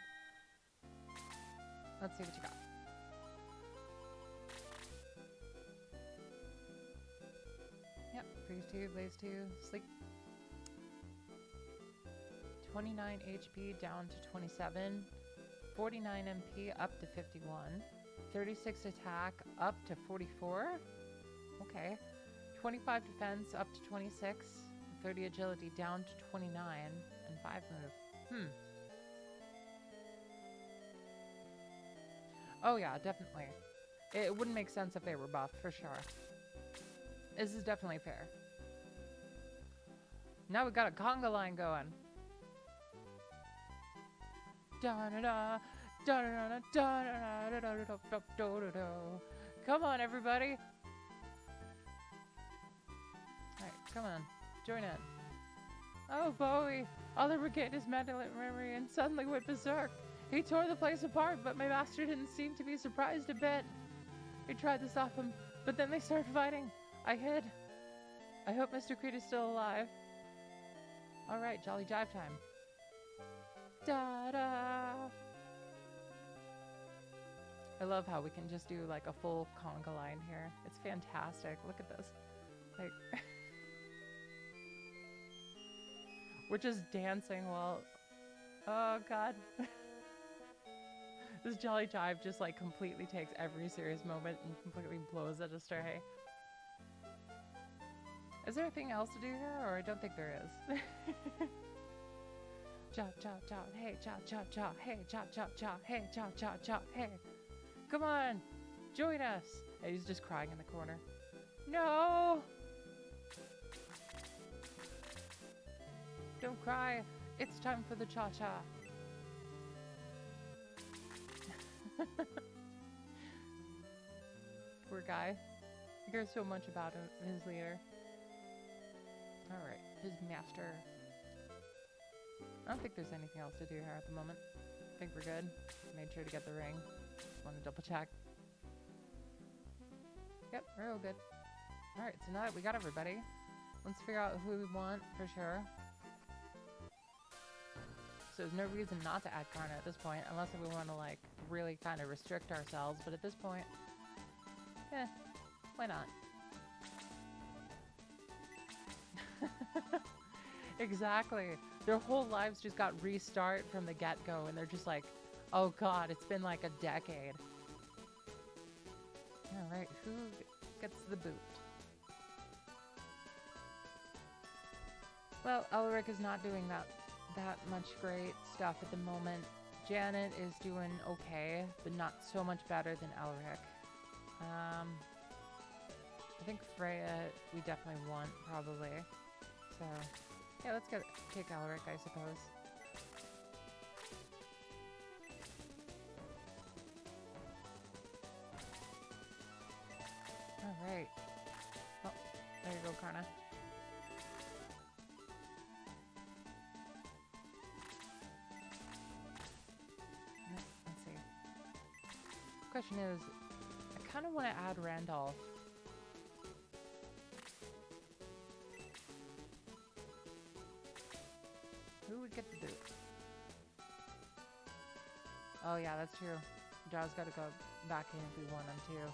A: Let's see what you got. Yep, freeze 2, blaze 2, sleep. 29 HP down to 27. 49 MP up to 51. 36 attack up to 44. Okay. 25 defense up to 26. 30 agility down to 29. And 5 move. Oh yeah, definitely. It wouldn't make sense if they were buffed, for sure. This is definitely fair. Now we got a conga line going. Da-da-da, da-da-da, da-da-da, da-da-da, da-da-da. Come on, everybody. Alright, come on. Join in. Oh, Bowie. Oliver regained his mental memory and suddenly went berserk. He tore the place apart, but my master didn't seem to be surprised a bit. We tried to stop him, but then they started fighting. I hid. I hope Mr. Creed is still alive. Alright, jolly jive time. Da-da! I love how we can just do like a full conga line here. It's fantastic. Look at this. Like we're just dancing while... Oh god. This jolly jive just like completely takes every serious moment and completely blows it astray. Is there anything else to do here, or I don't think there is? Chop, chop, chop, hey, chop, chop, chop, hey, chop, chop, chop, hey, chop, chop, chop, hey. Come on, join us. And he's just crying in the corner. No! Don't cry. It's time for the cha-cha. Poor guy. He cares so much about his leader. Alright, his master. I don't think there's anything else to do here at the moment. I think we're good. Made sure to get the ring. Just want to double check. Yep, we're all good. Alright, so now that we got everybody, let's figure out who we want for sure. So there's no reason not to add Karna at this point, unless we want to like really kind of restrict ourselves, but at this point, why not? Exactly. Their whole lives just got restart from the get-go, and they're just like, oh god, it's been like a decade. Alright, who gets the boot? Well, Elric is not doing that much great stuff at the moment. Janet is doing okay, but not so much better than Elric. I think Freya we definitely want, probably. So, yeah, let's kick Elric, I suppose. Alright. Oh, there you go, Karna. Let's see. Question is, I kind of want to add Randolph. Who would get the boot? Oh yeah, that's true. Jaw's got to go back in if we want him to.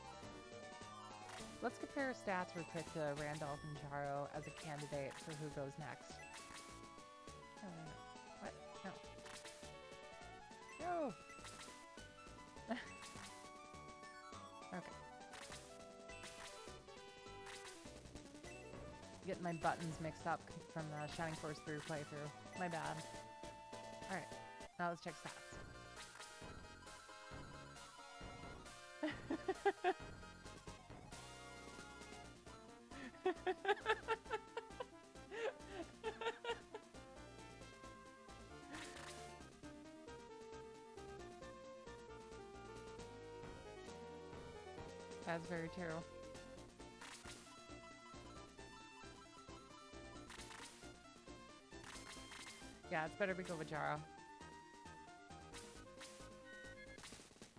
A: Let's compare stats real quick to Randolph and Charo as a candidate for who goes next. What? No. No! Okay. Getting my buttons mixed up from the Shining Force 3 playthrough. My bad. Alright, now let's check stats. That's very true. Yeah, it's better we go with Jaro.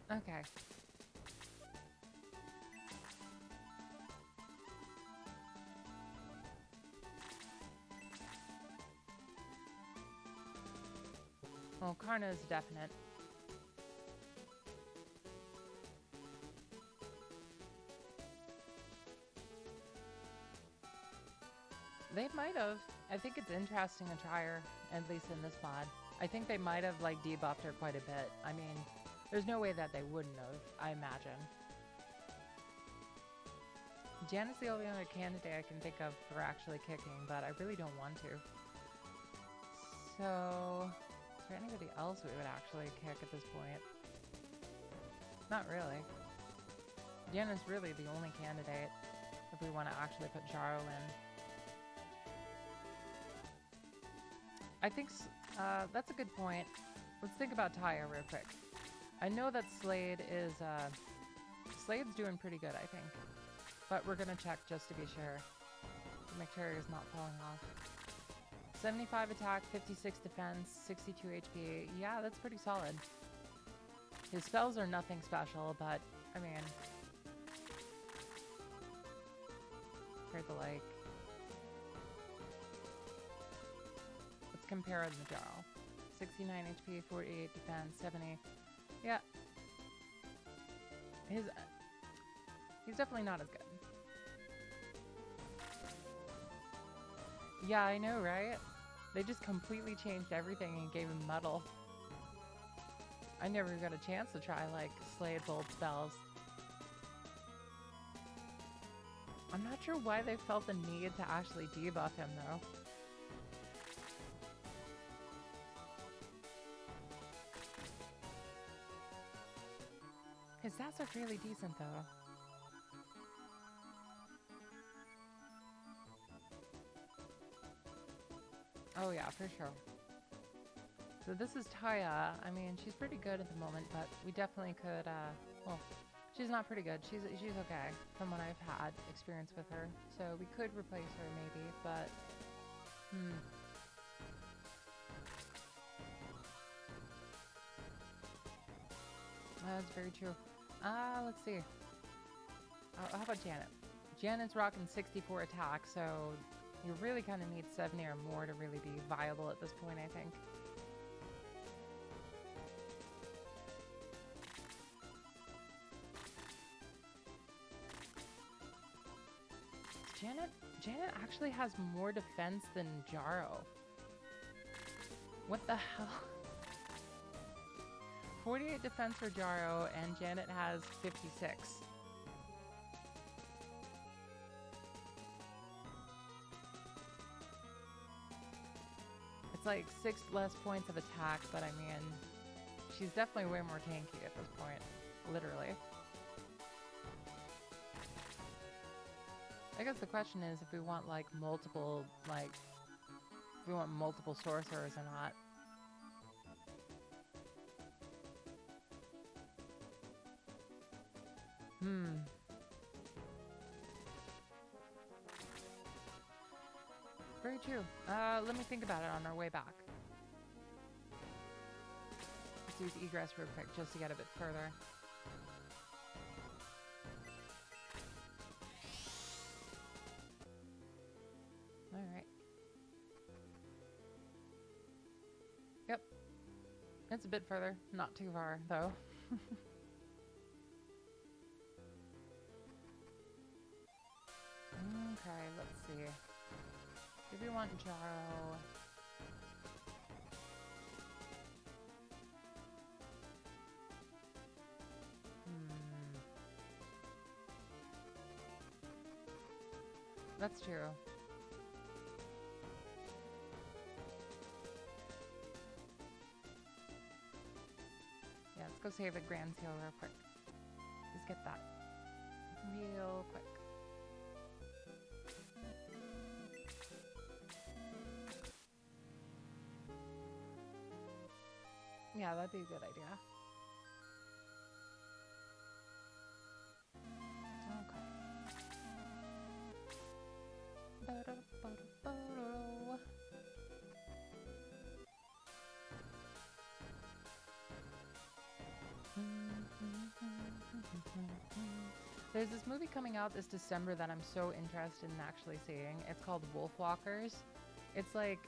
A: Okay. Well, Karna is definite. They might have. I think it's interesting to try her, at least in this mod. I think they might have, like, debuffed her quite a bit. I mean, there's no way that they wouldn't have, I imagine. Janet's the only other candidate I can think of for actually kicking, but I really don't want to. So, is there anybody else we would actually kick at this point? Not really. Janet's really the only candidate if we want to actually put Jaro in. I think that's a good point. Let's think about Taya real quick. I know that Slade is, Slade's doing pretty good, I think. But we're gonna check just to be sure. To make sure he's not falling off. 75 attack, 56 defense, 62 HP. Yeah, that's pretty solid. His spells are nothing special, but, I mean... compared to, like... Let's compare it to Jarl. 69 HP, 48 defense, 70. Yeah. He's definitely not as good. Yeah, I know, right? They just completely changed everything and gave him metal. I never got a chance to try, like, Slade Bolt spells. I'm not sure why they felt the need to actually debuff him, though. His stats are fairly decent, though. Oh yeah, for sure. So this is Taya. I mean, she's pretty good at the moment, but we definitely could, well, she's not pretty good. She's okay from what I've had experience with her. So we could replace her maybe, but, That's very true. Let's see. How about Janet? Janet's rocking 64 attack, so you really kind of need 70 or more to really be viable at this point, I think. Janet actually has more defense than Jaro. What the hell? 48 defense for Jaro, and Janet has 56. It's like 6 less points of attack, but I mean, she's definitely way more tanky at this point, literally. I guess the question is if we want like multiple, if we want multiple sorcerers or not. Very true. Let me think about it on our way back. Let's use egress real quick just to get a bit further. Alright. Yep. It's a bit further. Not too far, though. Okay, let's see. Do we want Jaro? That's true. Yeah, let's go save a Grans heal real quick. Let's get that real quick. Yeah, that'd be a good idea. Okay. There's this movie coming out this December that I'm so interested in actually seeing. It's called Wolfwalkers. It's like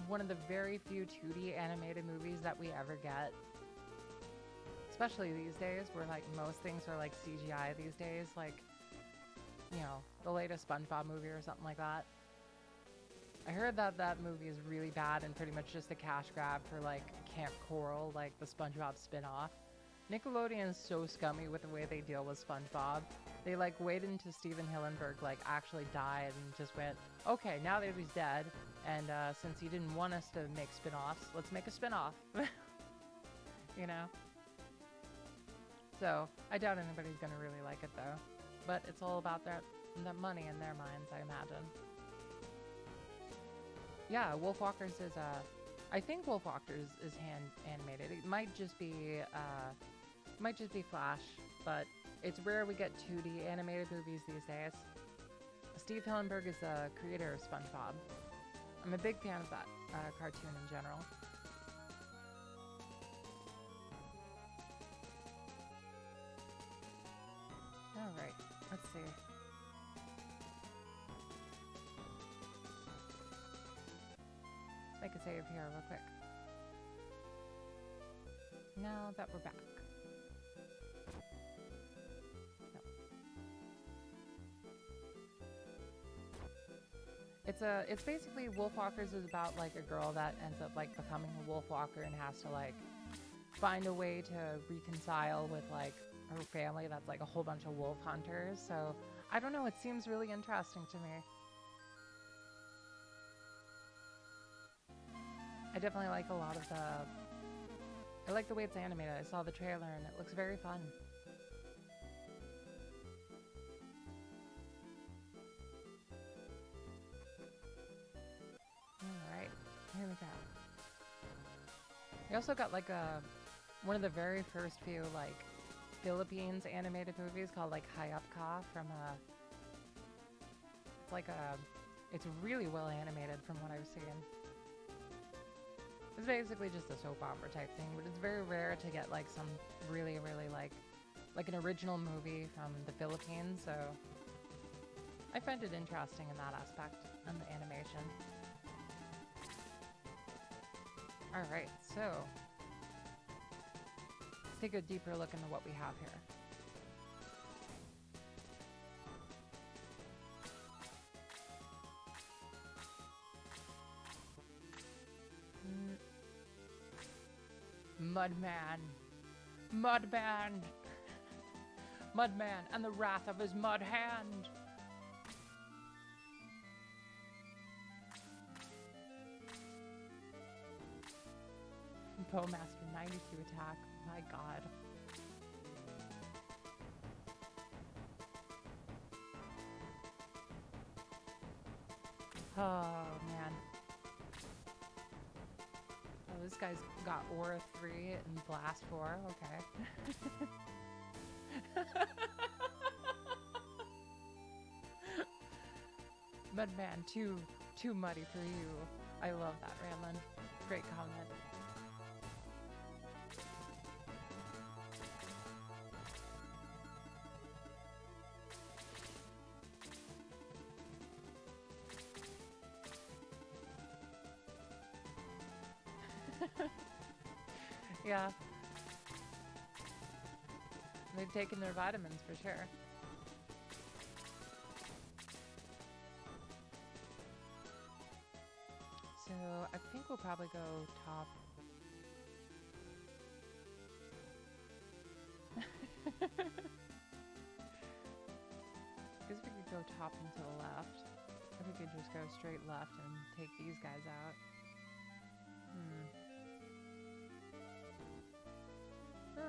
A: one of the very few 2D animated movies that we ever get. Especially these days, where like most things are like CGI these days, like, you know, the latest SpongeBob movie or something like that. I heard that that movie is really bad and pretty much just a cash grab for like Camp Coral, like the SpongeBob spin-off. Nickelodeon is so scummy with the way they deal with SpongeBob. They like waited until Steven Hillenburg like actually died and just went, okay, now that he's dead, and since he didn't want us to make spin-offs, let's make a spin-off. You know? So, I doubt anybody's gonna really like it though. But it's all about that money in their minds, I imagine. Yeah, Wolfwalkers is I think Wolfwalkers is hand animated. It might just be Flash, but it's rare we get 2D animated movies these days. Steve Hillenburg is the creator of SpongeBob. I'm a big fan of that cartoon in general. Alright, let's see. Let's make a save here real quick. Now that we're back. No. It's basically Wolfwalkers is about like a girl that ends up like becoming a wolfwalker and has to like find a way to reconcile with like her family that's like a whole bunch of wolf hunters. So I don't know, it seems really interesting to me. I definitely like a lot of I like the way it's animated. I saw the trailer and it looks very fun. Alright, here we go. We also got like one of the very first few like Philippines animated movies called like Hayap Ka from it's really well animated from what I've seen. It's basically just a soap opera type thing, but it's very rare to get like some really like an original movie from the Philippines, so I find it interesting in that aspect and the animation. Alright, so let's take a deeper look into what we have here. Mudman. Mudman. Mudman and the wrath of his mud hand. Bowmaster 92 attack. My god. Oh man. Oh, this guy's got Aura 3 and Blast 4. Okay. Mudman, too muddy for you. I love that, Ramlin. Great comment. Yeah. They've taken their vitamins for sure. So I think we'll probably go top. I guess we could go top and to the left. Or we could just go straight left and take these guys out.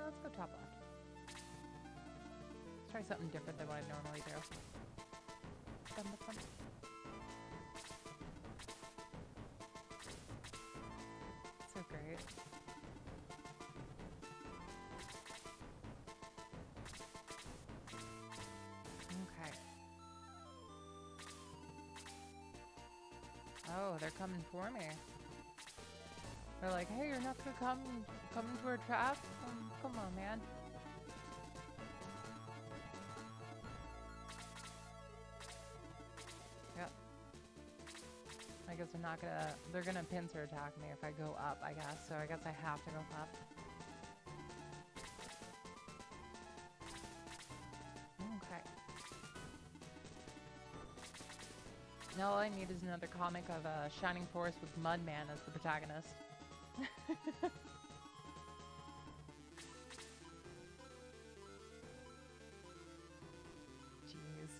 A: Let's go top left. Let's try something different than what I normally do. So great. Okay. Oh, they're coming for me. They're like, hey, you're not gonna come into our trap? Come on, man. because they're gonna pincer attack me if I go up, I guess. So I guess I have to go up. Okay. Now all I need is another comic of a Shining Forest with Mudman as the protagonist. Jeez.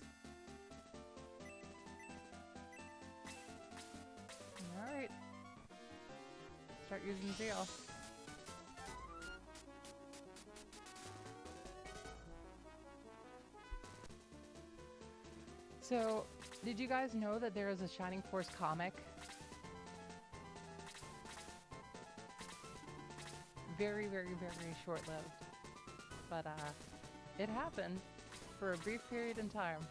A: Alright. Start using Zeal. So, did you guys know that there is a Shining Force comic? Very, very, very short-lived. But, it happened for a brief period in time.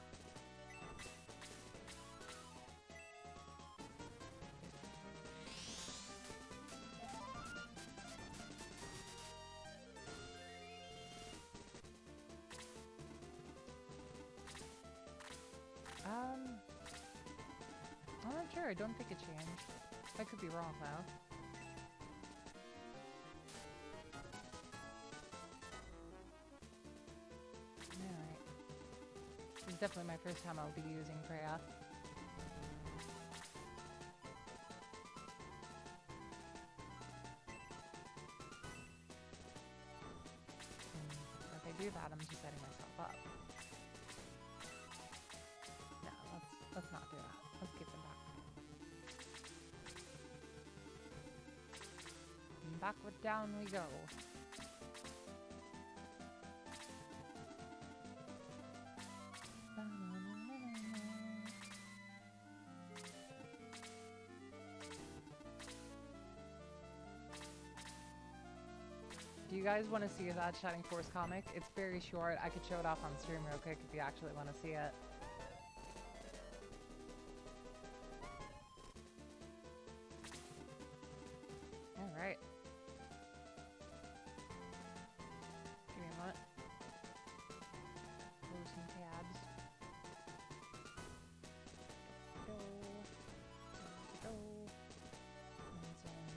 A: I'm not sure. I don't think it changed. I could be wrong, though. Alright. This is definitely my first time I'll be using Freya. If I do that, I'm just setting myself up. No, let's not do that. Let's keep them back. And backward down we go. Do you guys want to see that Shining Force comic? It's very short. I could show it off on stream real quick if you actually want to see it. Alright. Give me a moment. Close some tabs. Go. Go. And some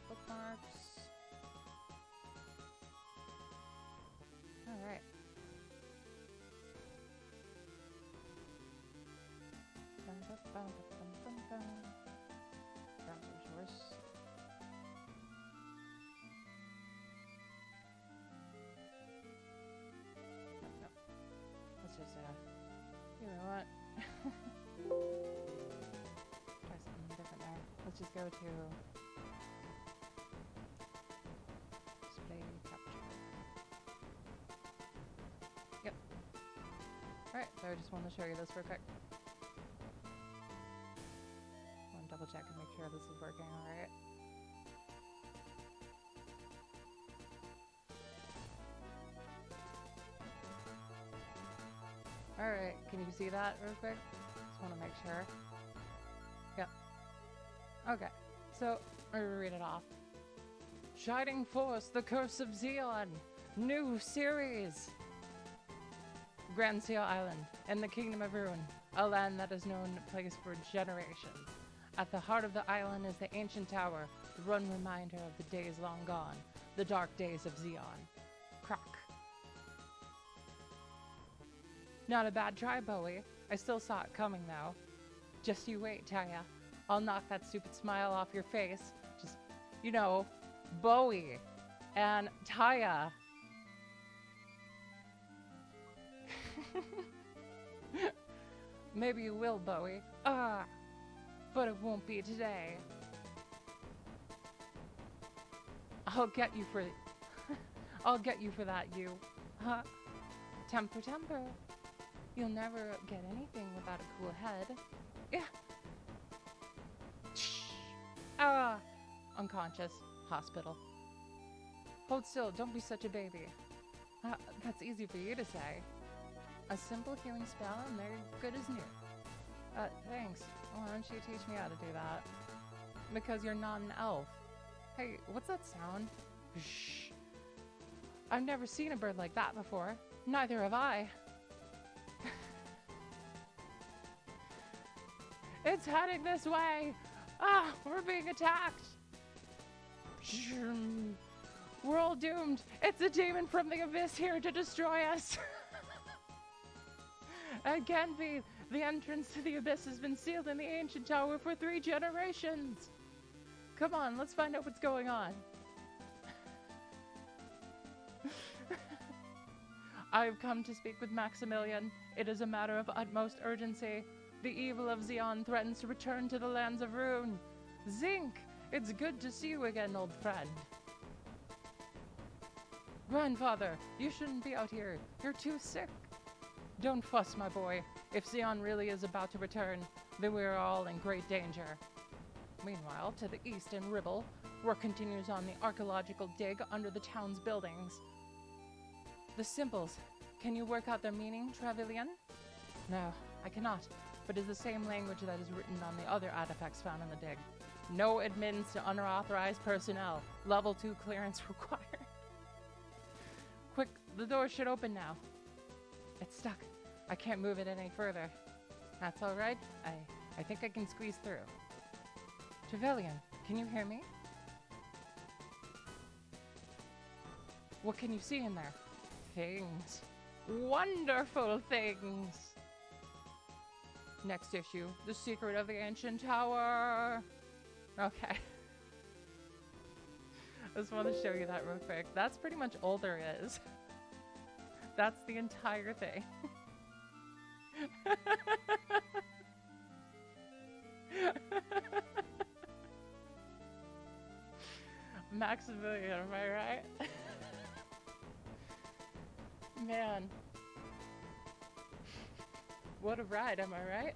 A: bookmarks. Alright. Browser's worse. No. Let's just, you know what? Try something different there. Let's just go to display capture. Yep. Alright, so I just wanted to show you this real quick. Want to double check and make sure this is working alright. Alright, can you see that real quick? Just want to make sure. Yep. Okay, so I'm gonna read it off. Shining Force, The Curse of Xeon! New series! Grans Island, in the Kingdom of Ruin, a land that has known a place for generations. At the heart of the island is the ancient tower, the one reminder of the days long gone, the dark days of Xeon. Crack. Not a bad try, Bowie. I still saw it coming, though. Just you wait, Taya. I'll knock that stupid smile off your face. Just, you know, Bowie and Taya. Maybe you will, Bowie. But it won't be today. I'll get you for that, you. Huh? Temper, temper. You'll never get anything without a cool head. Yeah. Unconscious. Hospital. Hold still. Don't be such a baby. That's easy for you to say. A simple healing spell and they're good as new. Thanks. Why don't you teach me how to do that? Because you're not an elf. Hey, what's that sound? Shh. I've never seen a bird like that before. Neither have I. It's heading this way! Ah, we're being attacked. We're all doomed. It's a demon from the abyss here to destroy us. It can't be. The entrance to the abyss has been sealed in the ancient tower for 3 generations. Come on, let's find out what's going on. I've come to speak with Maximilian. It is a matter of utmost urgency. The evil of Xeon threatens to return to the lands of Rune. Zinc, it's good to see you again, old friend. Grandfather, you shouldn't be out here. You're too sick. Don't fuss, my boy. If Xeon really is about to return, then we are all in great danger. Meanwhile, to the east in Ribble, work continues on the archaeological dig under the town's buildings. The symbols. Can you work out their meaning, Trevelyan? No, I cannot, but it is the same language that is written on the other artifacts found in the dig. No admittance to unauthorized personnel. Level 2 clearance required. Quick, the door should open now. It's stuck. I can't move it any further. That's all right. I think I can squeeze through. Trevelyan, can you hear me? What can you see in there? Things. Wonderful things. Next issue, The Secret of the Ancient Tower. Okay. I just want to show you that real quick. That's pretty much all there is. That's the entire thing. Maximilian, am I right? Man. What a ride, am I right?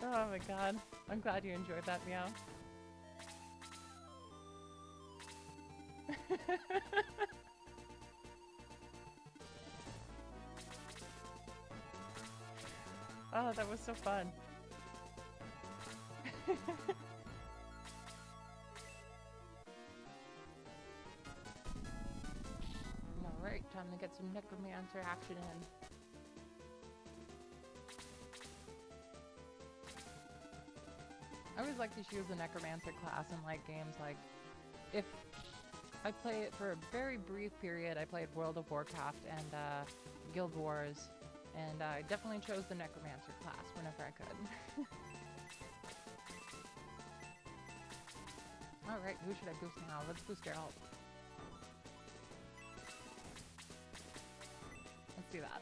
A: Oh my god. I'm glad you enjoyed that, Meow. Oh, that was so fun. Alright, time to get some necromancer action in. I always like to choose the necromancer class in like games like if I play it for a very brief period. I played World of Warcraft and Guild Wars, and I definitely chose the necromancer class whenever I could. Alright, who should I boost now? Let's boost Geralt. Let's do that.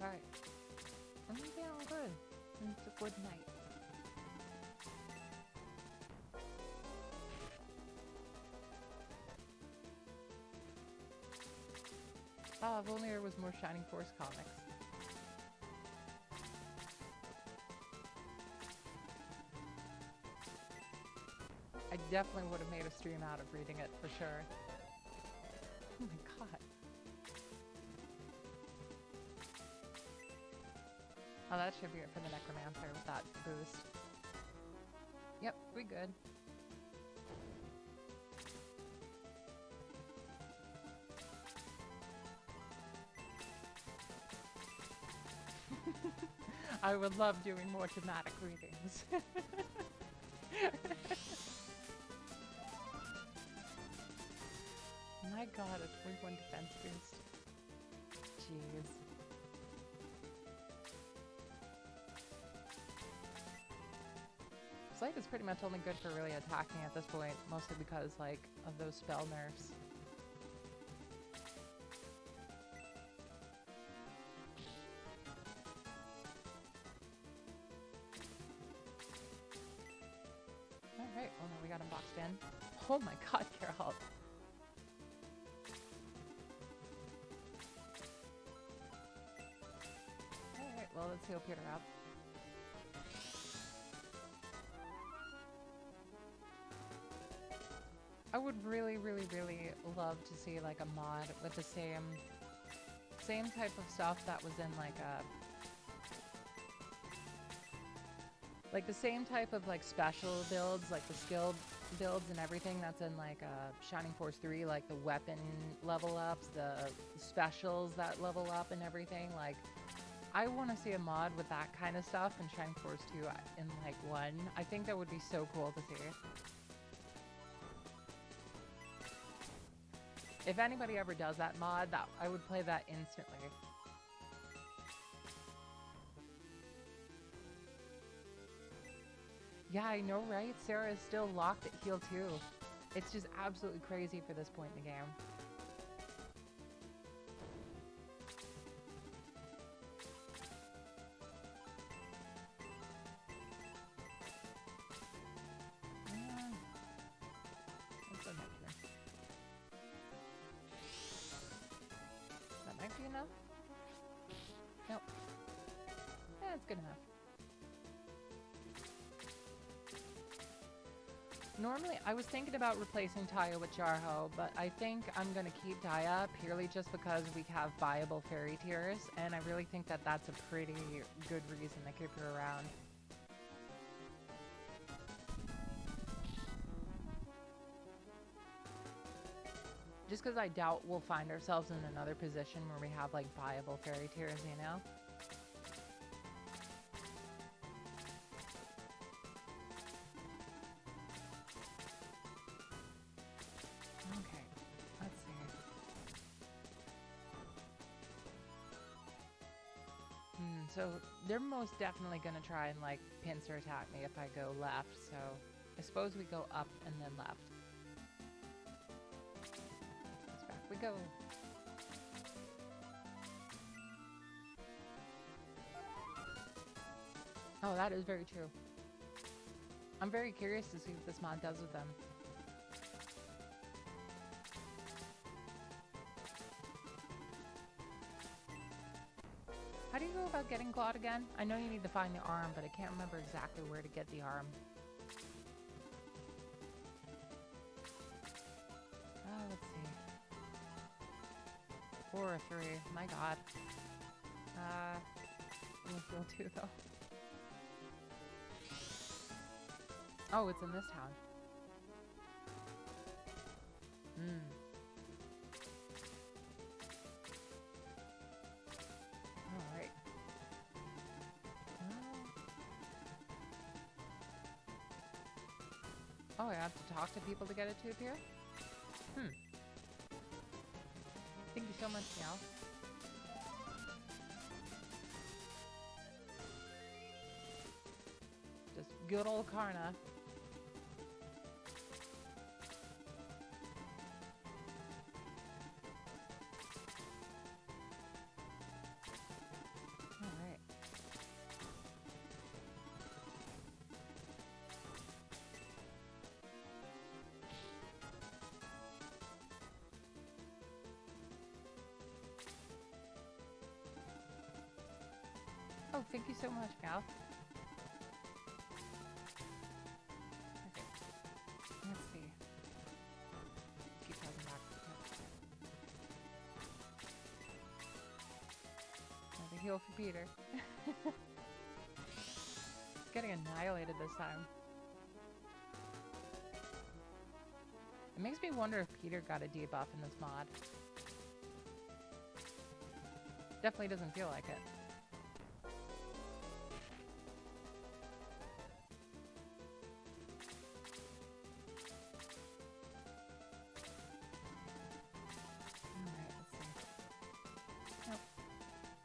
A: Okay. I'm feeling good. It's a good night. Oh, if only there was more Shining Force comics. I definitely would have made a stream out of reading it for sure. Oh my god. Oh, that should be it for the necromancer with that boost. Yep, we good. I would love doing more dramatic readings. My god, a 21 defense boost. Jeez. Slate is pretty much only good for really attacking at this point, mostly because, like, of those spell nerfs. Alright, well now we got him boxed in. Oh my god, Geralt. Alright, well let's heal Peter up. I would really, really, really love to see like a mod with the same type of stuff that was in like Like the same type of like special builds, like the skill builds and everything that's in like Shining Force 3, like the weapon level ups, the specials that level up and everything. Like I want to see a mod with that kind of stuff in Shining Force 2 in like 1. I think that would be so cool to see. If anybody ever does that mod, that I would play that instantly. Yeah, I know, right? Sarah is still locked at heal 2. It's just absolutely crazy for this point in the game. That might be enough. Nope. Yeah, it's good enough. Normally, I was thinking about replacing Taya with Jarho, but I think I'm going to keep Taya purely just because we have viable fairy tiers, and I really think that that's a pretty good reason to keep her around. Just because I doubt we'll find ourselves in another position where we have, like, viable fairy tiers, you know? Okay, let's see. So they're most definitely going to try and, like, pincer attack me if I go left, so I suppose we go up and then left. Back we go. Oh, that is very true. I'm very curious to see what this mod does with them. How do you go about getting Claude again? I know you need to find the arm, but I can't remember exactly where to get the arm. Let's see. 4 or 3. My god. We'll do though. Oh, it's in this town. Alright. Oh, I have to talk to people to get it to appear? Thank you so much, Meow. Just good old Karna. Alright. Oh, thank you so much, Gal. Okay. Let's see. Let's keep heading back. Another heal for Peter. Getting annihilated this time. It makes me wonder if Peter got a debuff in this mod. Definitely doesn't feel like it.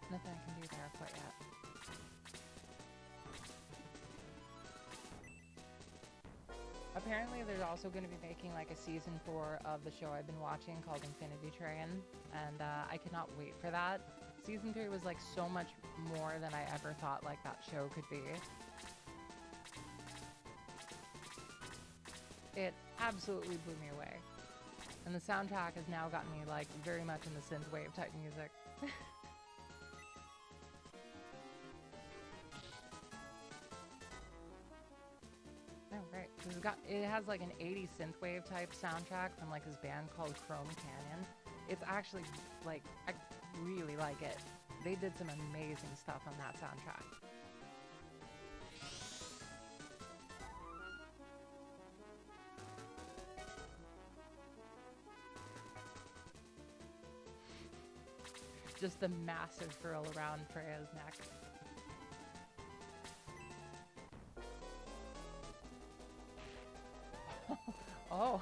A: Nothing I can do there quite yet. Apparently there's also going to be making like a season 4 of the show I've been watching called Infinity Train, and I cannot wait for that. Season 3 was like so much more than I ever thought like that show could be. It absolutely blew me away. And the soundtrack has now gotten me like very much in the synthwave type music. It has like an 80s synthwave type soundtrack from like this band called Chrome Canyon. It's actually like, I really like it. They did some amazing stuff on that soundtrack. just the massive frill around Freya's neck. Oh.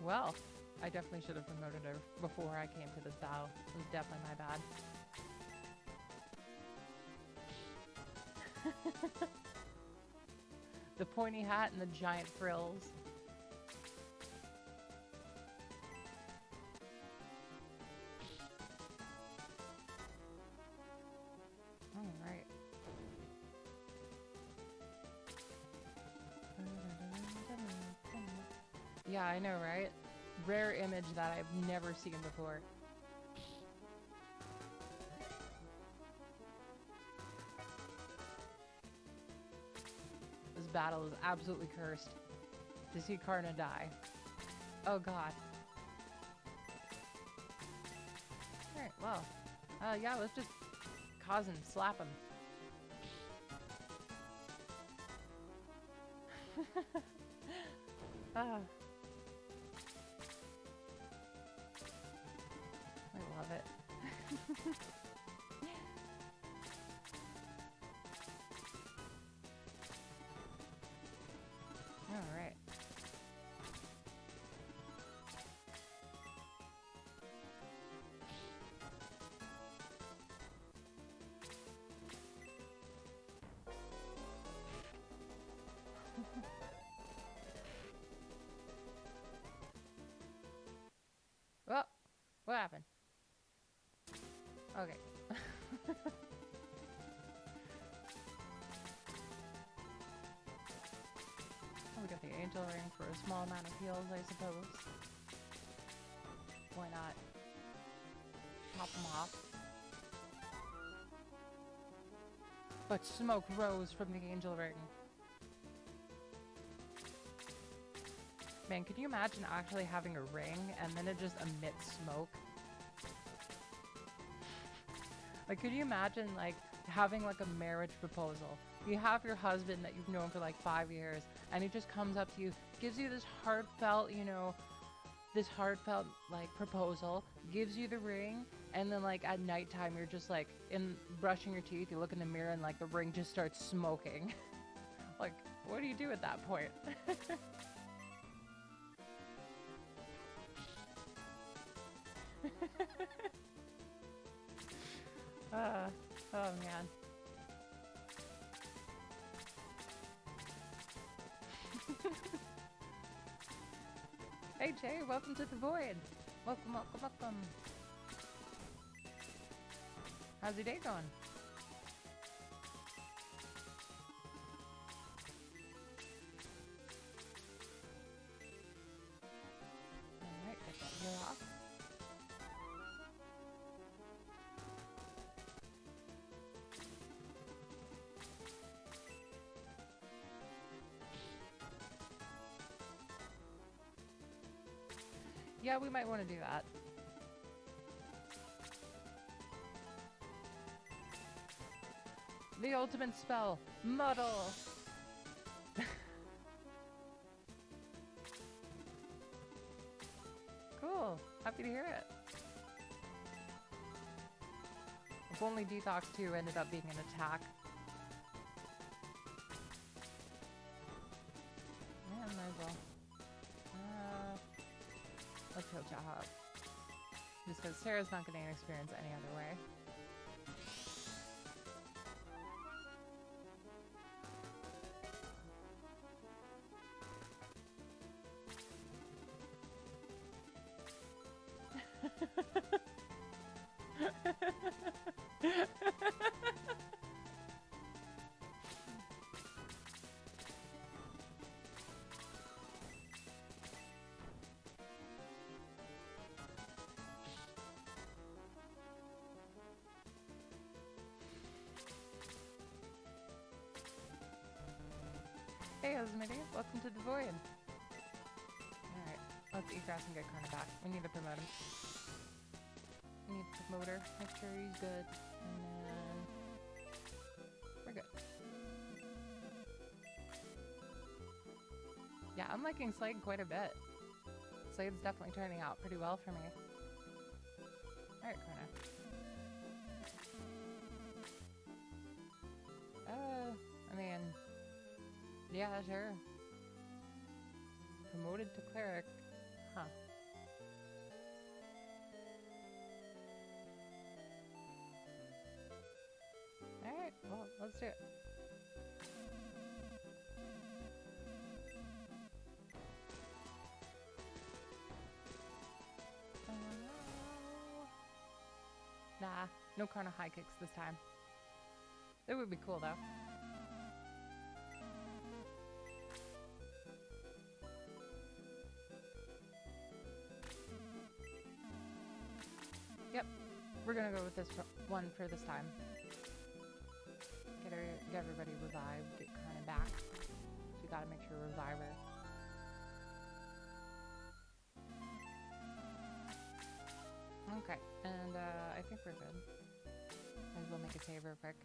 A: Well, I definitely should have promoted her before I came to this battle. It was definitely my bad. The pointy hat and the giant frills. All right. Yeah, I know, right? Rare image that I've never seen before. This battle is absolutely cursed. To see Karna die. Oh god. Alright, well. Yeah, let's just cause him, slap him. Ah. I love it. All right. Oh, what happened? Okay. We got the angel ring for a small amount of heals, I suppose. Why not? Top them off. But smoke rose from the angel ring. Man, can you imagine actually having a ring and then it just emits smoke? Like, could you imagine, like, having, like, a marriage proposal? You have your husband that you've known for, like, 5 years, and he just comes up to you, gives you this heartfelt, you know, this heartfelt, like, proposal, gives you the ring, and then, like, at nighttime, you're just, like, brushing your teeth, you look in the mirror, and, like, the ring just starts smoking. Like, what do you do at that point? Oh man. Hey Jay, welcome to the void. Welcome, welcome, welcome. How's your day going? Alright, get that heal off. Yeah, we might want to do that. The ultimate spell, muddle. Cool, happy to hear it. If only Detox 2 ended up being an attack. Yeah, might as well. Let's heal Jaha up. Just because Sarah's not getting an experience any other way. Hey, Osmity, welcome to the void. Alright, let's eat grass and get Karna back. We need to promote him. We need to promote her, make sure he's good, and then we're good. Yeah, I'm liking Slade quite a bit. Slade's definitely turning out pretty well for me. Alright, Connor. I mean, yeah, sure. Promoted to cleric. Huh. Alright, well, let's do it. Nah, no Karna high kicks this time. It would be cool, though. Yep, we're gonna go with this one for this time. Get everybody revived, get kind of back. So you gotta make sure revive her. Okay, and I think we're good. Might as well make a save real quick.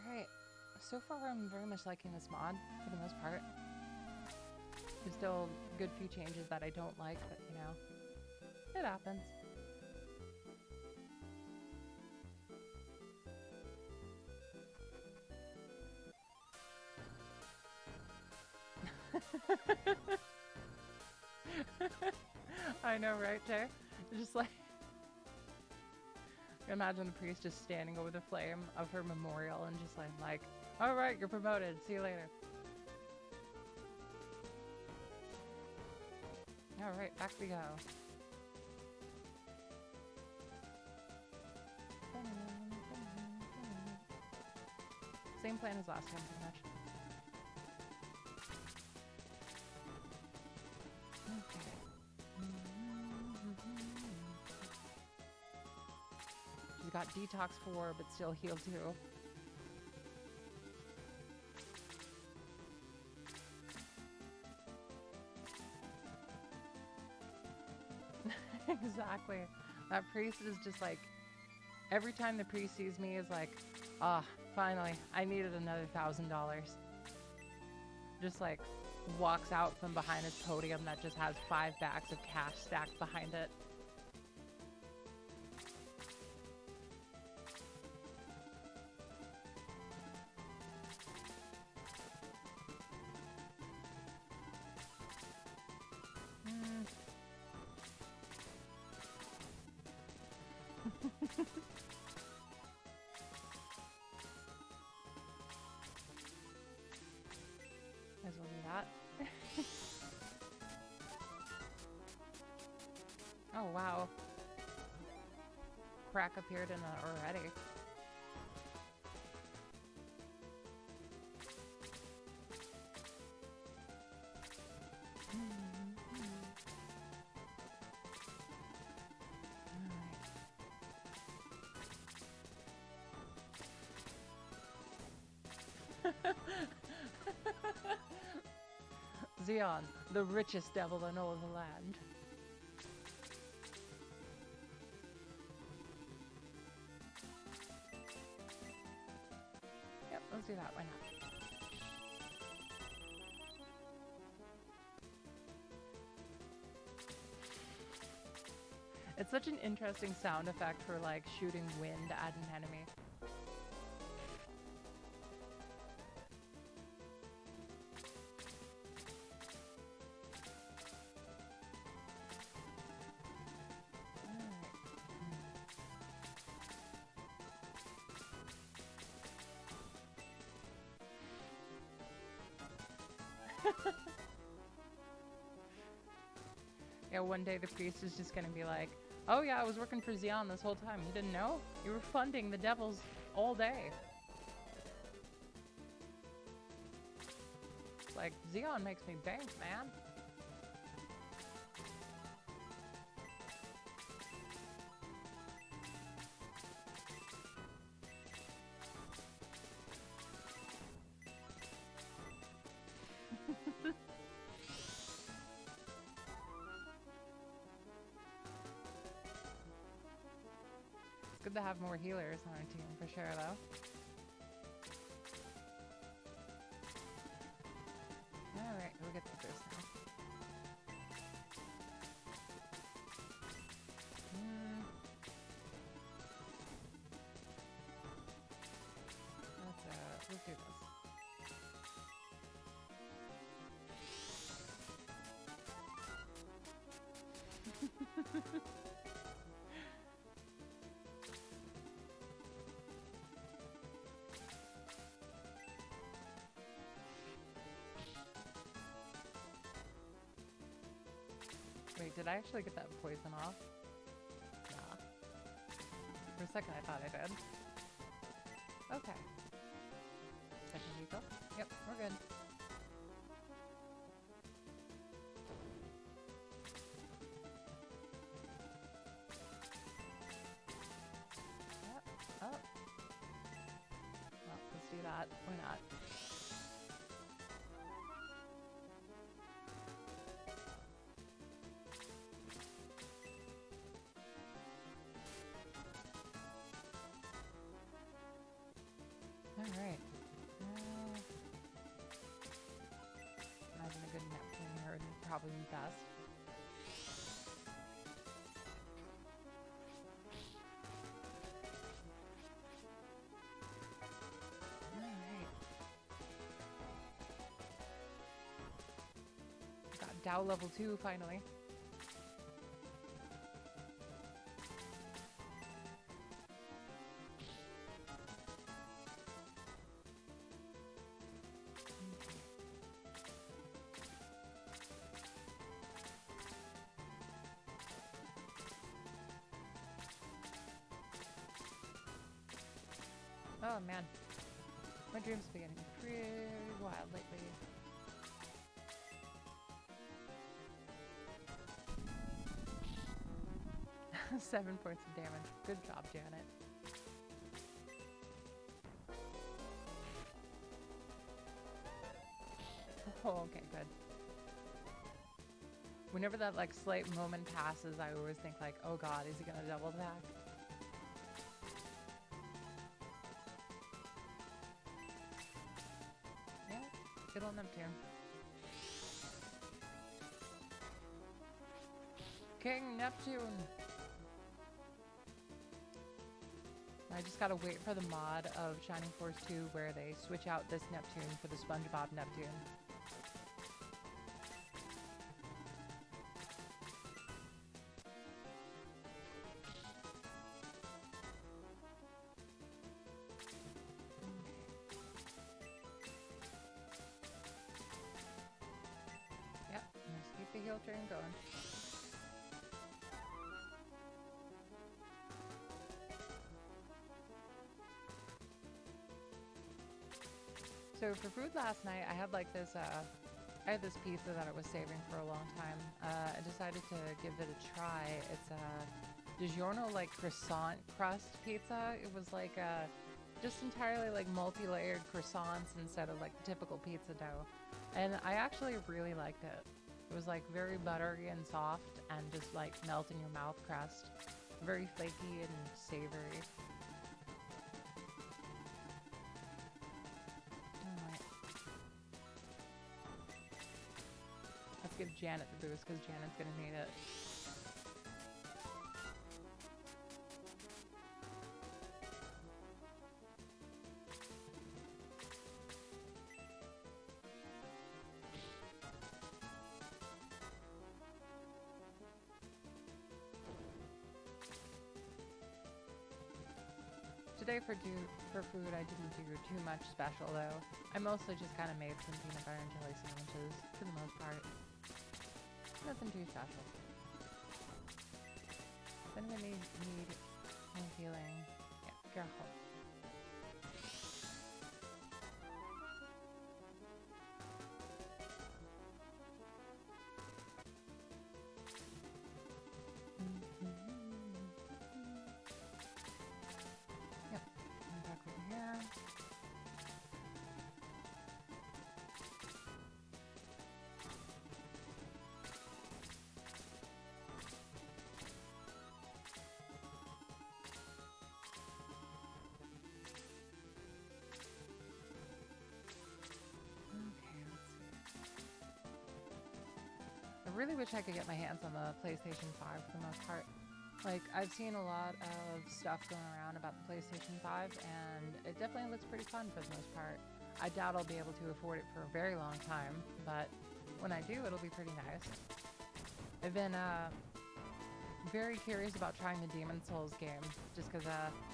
A: Alright, so far I'm very much liking this mod, for the most part. There's still a good few changes that I don't like, but you know, it happens. I know, right, Jay? Just like, imagine the priest just standing over the flame of her memorial and just like, all right, you're promoted. See you later. All right, back we go. Same plan as last time, pretty much. Okay. She's got detox 4, but still heal 2. Exactly. That priest is just like, every time the priest sees me is like, ah, finally, I needed another $1,000. Just like walks out from behind his podium that just has 5 bags of cash stacked behind it. Might as well do that. Oh wow. Crack appeared in it already. Xeon, the richest devil in all of the land. Yep, let's do that. Why not? It's such an interesting sound effect for like shooting wind at an enemy. Yeah, one day the priest is just gonna be like, oh yeah, I was working for Xeon this whole time. You didn't know? You were funding the devils all day. It's like, Xeon makes me bank, man. It's good to have more healers on our team for sure, though. Alright, we'll get to this now. did I actually get that poison off? Nah. For a second I thought I did. Okay. Second refill. Yep, we're good. Yep. Oh. Well, let's do that. Why not? Alright. Imagine a good Neptune here would probably be best. Alright. Got Dow level 2 finally. Oh man, my dreams have been getting pretty wild lately. Seven points of damage. Good job, Janet. Oh, okay, good. Whenever that like slight moment passes, I always think like, oh god, is he gonna double attack? Good old Neptune. King Neptune! I just gotta wait for the mod of Shining Force 2 where they switch out this Neptune for the SpongeBob Neptune. The heal train going. So for food last night, I had like this, I had this pizza that I was saving for a long time. I decided to give it a try. It's a DiGiorno like croissant crust pizza. It was like just entirely like multi-layered croissants instead of like the typical pizza dough. And I actually really liked it. It was like very buttery and soft and just like melt in your mouth crust. Very flaky and savory. Alright. Let's give Janet the boost because Janet's gonna need it. Today for food, I didn't do too much special though. I mostly just kind of made some peanut butter and jelly sandwiches for the most part. Nothing too special. If anyone need any healing, yeah, careful. I really wish I could get my hands on the PlayStation 5 for the most part. Like, I've seen a lot of stuff going around about the PlayStation 5, and it definitely looks pretty fun for the most part. I doubt I'll be able to afford it for a very long time, but when I do, it'll be pretty nice. I've been very curious about trying the Demon Souls game, just because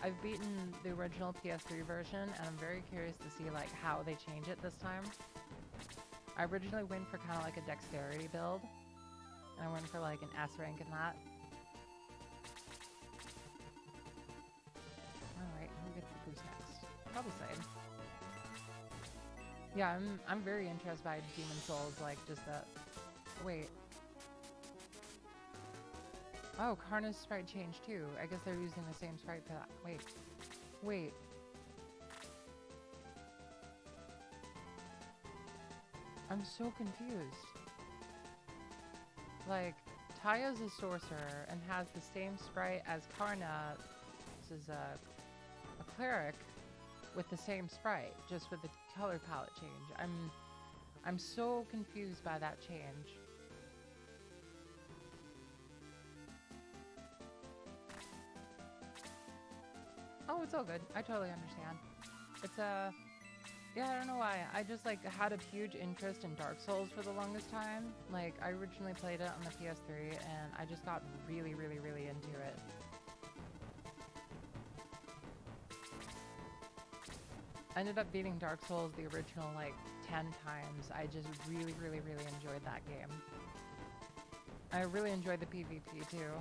A: I've beaten the original PS3 version, and I'm very curious to see like how they change it this time. I originally went for kind of like a dexterity build, And I went for like an S rank in that. Alright, who gets the boost next? Probably Slade. Yeah, I'm very interested by Demon Souls, like just that. Wait. Oh, Karna's sprite changed too. I guess they're using the same sprite for that. Wait. Wait. I'm so confused. Like, Taya's a sorcerer and has the same sprite as Karna. This is a cleric with the same sprite, just with the color palette change. I'm so confused by that change. Oh, it's all good. I totally understand. It's yeah, I don't know why. I just like had a huge interest in Dark Souls for the longest time. Like, I originally played it on the PS3 and I just got really, really, really into it. I ended up beating Dark Souls, the original, like 10 times. I just really, really, really enjoyed that game. I really enjoyed the PvP too.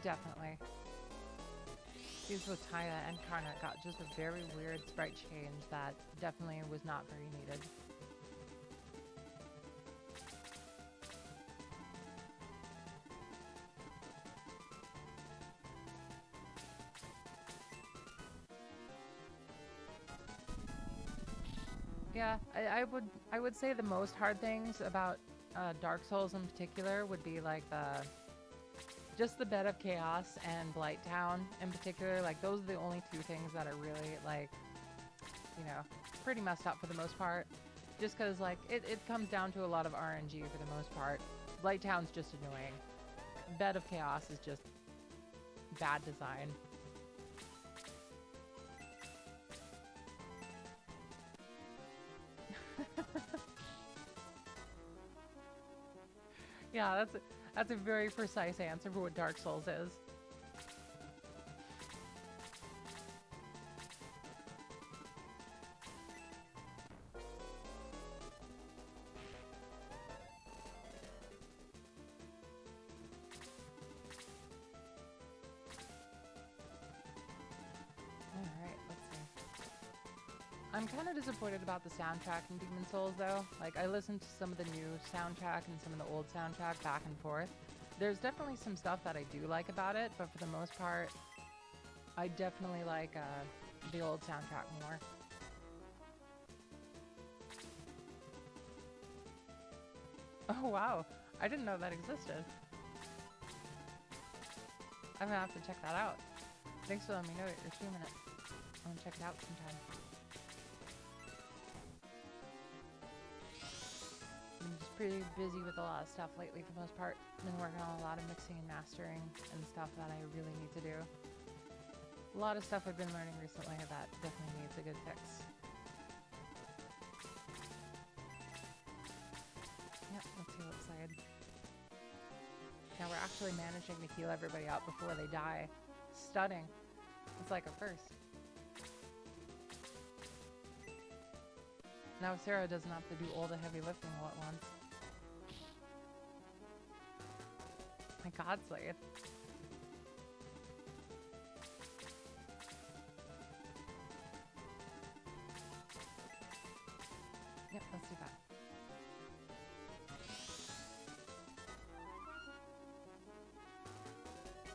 A: Definitely. These with Taya and Karna got just a very weird sprite change that definitely was not very needed. Yeah, I would say the most hard things about Dark Souls in particular would be like just the Bed of Chaos and Blight Town in particular. Like, those are the only two things that are really, like, you know, pretty messed up for the most part. Just because, like, it comes down to a lot of RNG for the most part. Blight Town's just annoying. Bed of Chaos is just bad design. Yeah, that's a very precise answer for what Dark Souls is. I'm kind of disappointed about the soundtrack in Demon Souls, though. Like, I listened to some of the new soundtrack and some of the old soundtrack back and forth. There's definitely some stuff that I do like about it, but for the most part, I definitely like the old soundtrack more. Oh, wow. I didn't know that existed. I'm gonna have to check that out. Thanks for letting me know that you're streaming it. I'm gonna check it out sometime. I'm just pretty busy with a lot of stuff lately for the most part. I've been working on a lot of mixing and mastering and stuff that I really need to do. A lot of stuff I've been learning recently that definitely needs a good fix. Yep, let's see what's side. Now we're actually managing to heal everybody out before they die. Stunning. It's like a first. Now Sarah doesn't have to do all the heavy lifting all at once. My God, Slade. Yep, let's do that.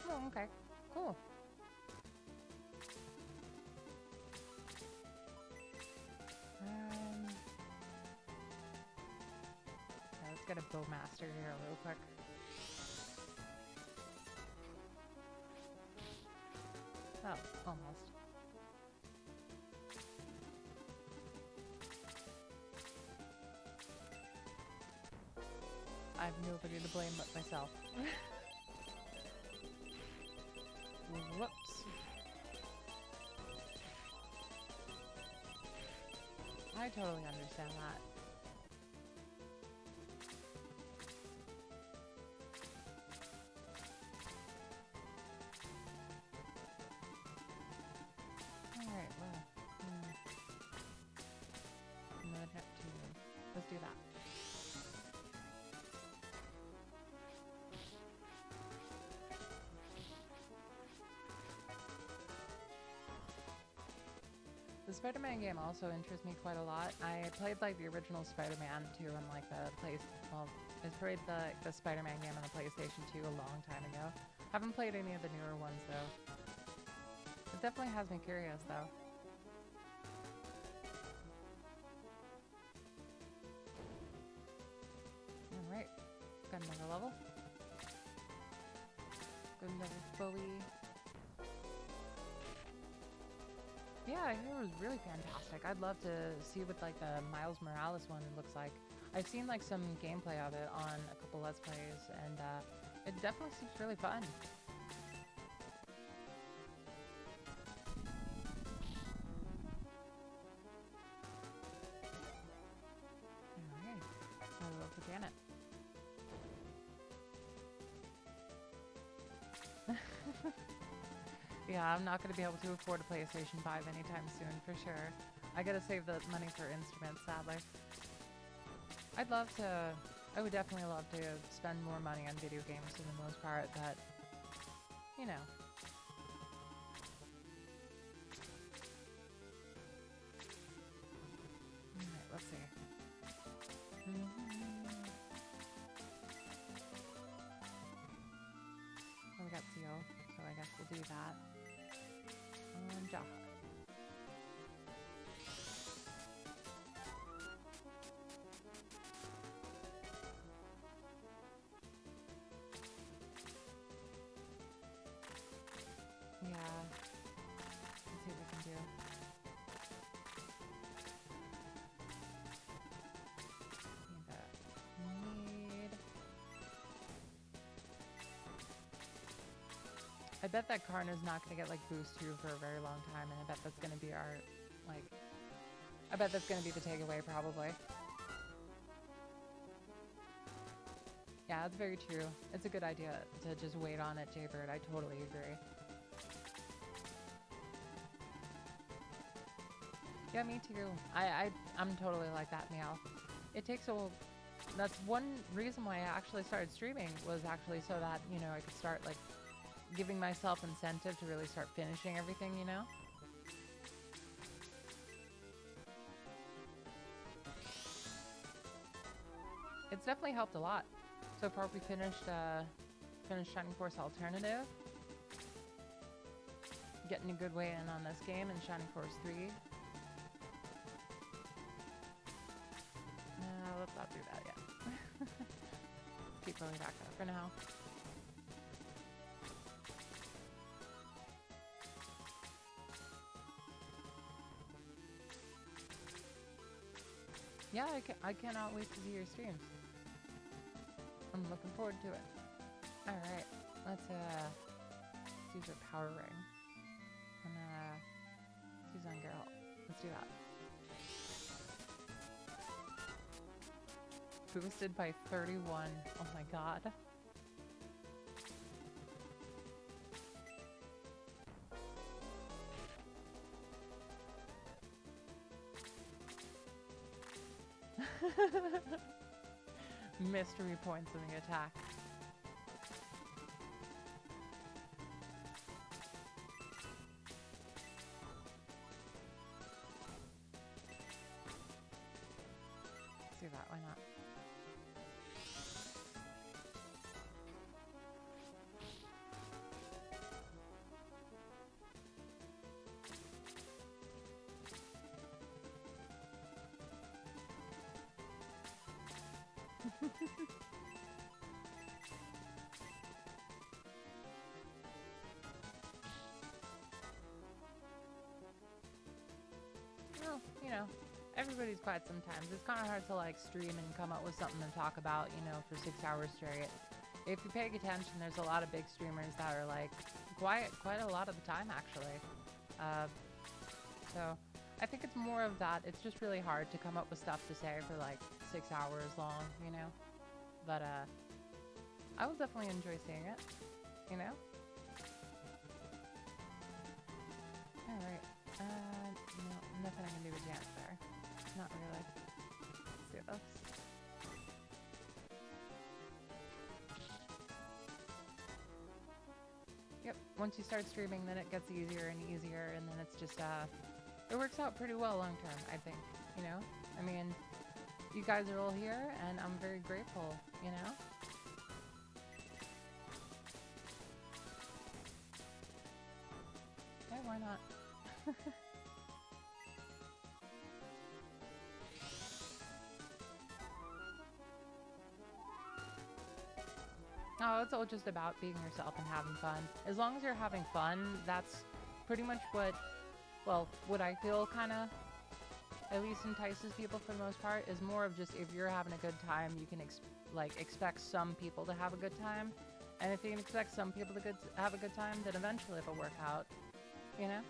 A: Oh, okay. Cool. Yeah, let's get a bowmaster here real quick. Oh, almost. I have nobody to blame but myself. Whoops. I totally understand that. The Spider-Man game also interests me quite a lot. I played like the original Spider-Man 2 on like the well, I played the Spider-Man game on the PlayStation 2 a long time ago. Haven't played any of the newer ones though. It definitely has me curious though. Alright, got another level. Good level Bowie. Yeah, I hear it was really fantastic. I'd love to see what like the Miles Morales one looks like. I've seen like some gameplay of it on a couple Let's Plays, and it definitely seems really fun. Alright, I'll go for Janet. Yeah, I'm not going to be able to afford a PlayStation 5 anytime soon, for sure. I gotta save the money for instruments, sadly. I would definitely love to spend more money on video games for the most part, but, you know. Alright, let's see. Oh, we got Seal, so I guess we'll do that. Jaha. Yeah. Let's see what we can do. Need. I bet that Karn is not going to get like boost 2 for a very long time, and I bet that's going to be our, like, I bet that's going to be the takeaway probably. Yeah, that's very true. It's a good idea to just wait on it, Jaybird. I totally agree. Yeah, me too. I'm totally like that, Meow. It takes a... That's one reason why I actually started streaming, was actually so that, you know, I could start, like, giving myself incentive to really start finishing everything, you know? It's definitely helped a lot. So far we finished Shining Force Alternative. Getting a good way in on this game in Shining Force 3. Let's not do that yet. Keep going back there for now. Yeah, I cannot wait to see your streams. I'm looking forward to it. Alright, let's use our power ring. And let's use on Geralt. Let's do that. Boosted by 31. Oh my god. Mystery points in the attack. Let's do that, why not? Well, you know, everybody's quiet sometimes. It's kind of hard to like stream and come up with something to talk about, you know, for 6 hours straight. If you're paying attention, there's a lot of big streamers that are like quiet quite a lot of the time, actually. So I think it's more of that. It's just really hard to come up with stuff to say for like 6 hours long, you know? But I will definitely enjoy seeing it, you know? Alright. No, nothing I can do with Janet there. Not really. Let's do this. Yep, once you start streaming, then it gets easier and easier, and then it's just, it works out pretty well long term, I think, you know? I mean, you guys are all here, and I'm very grateful, you know? Okay, why not? Oh, it's all just about being yourself and having fun. As long as you're having fun, that's pretty much what, well, what I feel kind of at least entices people for the most part, is more of just if you're having a good time, you can expect some people to have a good time. And if you can expect some people to have a good time, then eventually it'll work out, you know?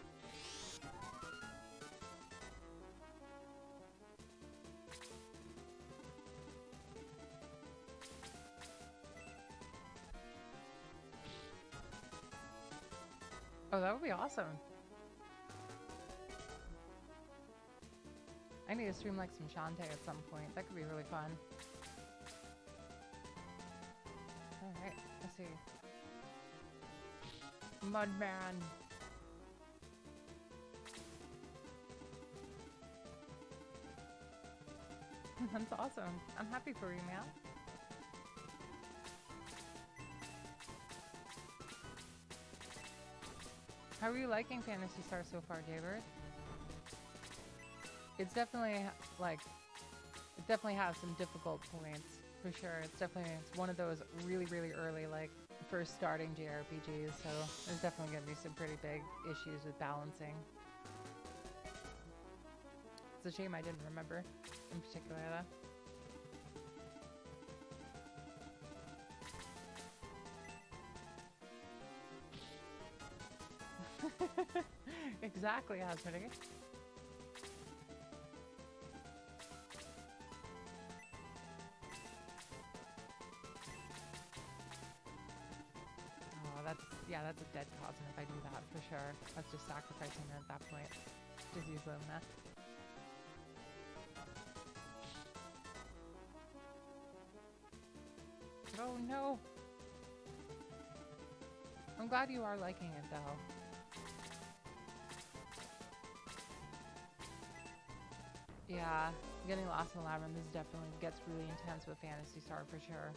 A: Oh, that would be awesome. I need to stream like some Shantae at some point. That could be really fun. Alright, let's see. Mudman. That's awesome. I'm happy for you, man. How are you liking Phantasy Star so far, Jaybird? It's definitely, like, it definitely has some difficult points, for sure. It's one of those really, really early, like, first starting JRPGs, so there's definitely going to be some pretty big issues with balancing. It's a shame I didn't remember, in particular, though. Exactly, Asmodee. That's a dead cause, and if I do that, for sure, that's just sacrificing it at that point. Just use Luna. Oh no! I'm glad you are liking it, though. Yeah, getting lost in the labyrinth definitely gets really intense with Phantasy Star, for sure.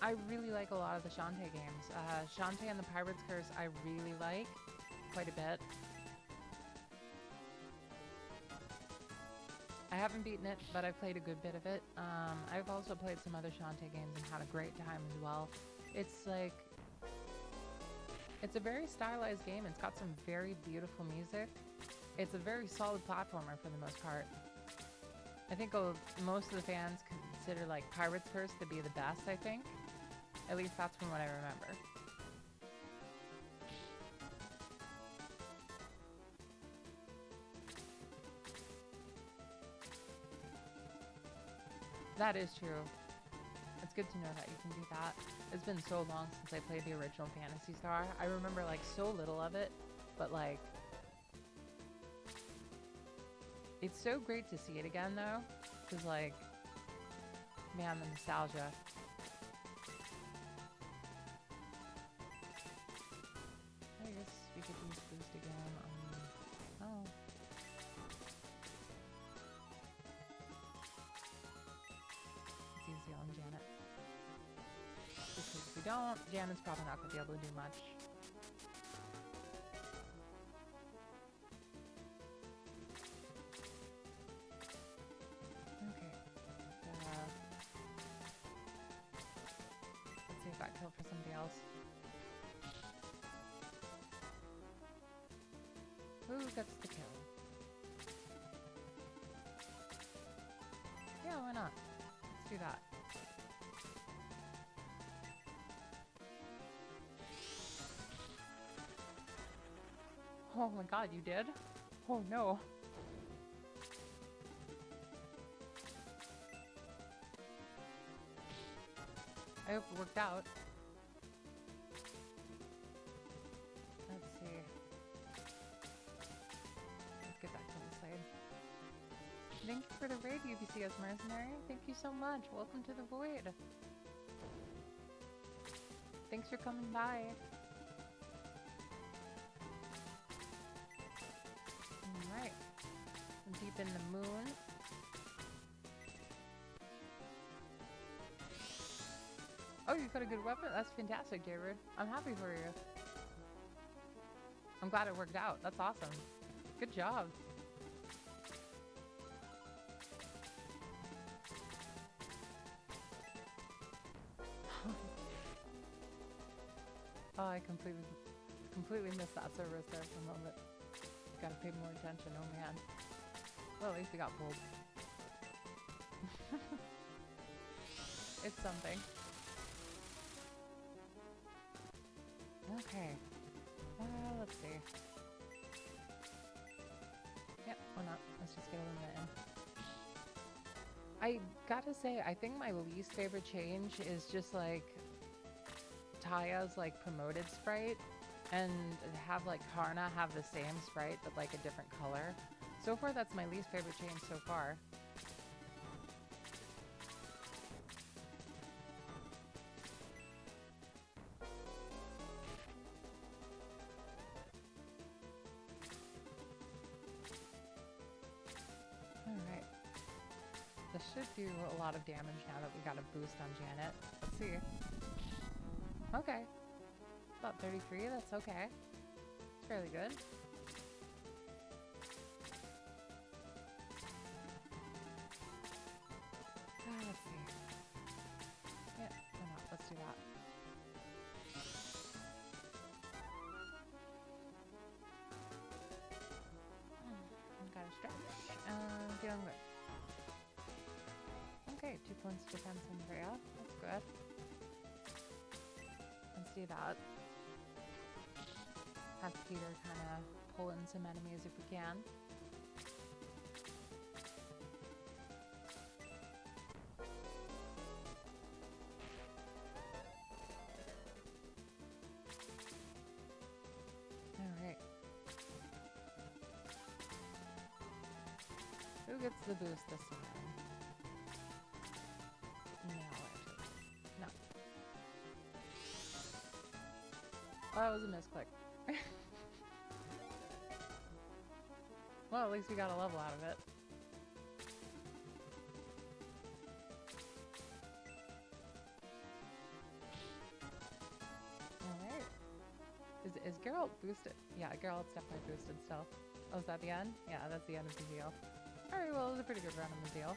A: I really like a lot of the Shantae games. Shantae and the Pirate's Curse I really like quite a bit. I haven't beaten it, but I've played a good bit of it. I've also played some other Shantae games and had a great time as well. It's like, it's a very stylized game. It's got some very beautiful music. It's a very solid platformer for the most part. I think most of the fans consider like Pirate's Curse to be the best, I think. At least that's from what I remember. That is true. It's good to know that you can do that. It's been so long since I played the original Phantasy Star. I remember like so little of it, but like it's so great to see it again though, because like, man, the nostalgia. I guess we could use boost again on, oh. It's easy on Janet. Because if we don't, Janet's probably not going to be able to do much. Okay. Let's see if that killed for somebody else. Who gets the kill? Yeah, why not? Let's do that. Oh my god, you did? Oh no. I hope it worked out. Let's see. Let's get back to the side. Thank you for the raid, UBCS Mercenary. Thank you so much. Welcome to the Void. Thanks for coming by. in the moon. Oh, you got a good weapon? That's fantastic, Jared. I'm happy for you. I'm glad it worked out. That's awesome. Good job. Oh, I completely missed that service there for a moment. Gotta pay more attention, oh man. Well, at least we got pulled. It's something. Okay. Let's see. Yep, why not? Let's just get a little bit in. I gotta say, I think my least favorite change is just like Taya's like promoted sprite and have like Karna have the same sprite but like a different color. So far, that's my least favorite change so far. Alright. This should do a lot of damage now that we got a boost on Janet. Let's see. Okay. About 33, that's okay. It's fairly good. Let's see. Yeah, why not? Let's do that. Gotta stretch. Feeling good. Okay, 2 points of defense in Freya. That's good. Let's do that. Have Peter kind of pull in some enemies if we can. Alright. Who gets the boost this time? No, actually. No. Oh, that was a misclick. Well, at least we got a level out of it. Alright. Is Geralt boosted? Yeah, Geralt's definitely boosted still. Oh, is that the end? Yeah, that's the end of the deal. Alright, well, it was a pretty good run on the deal.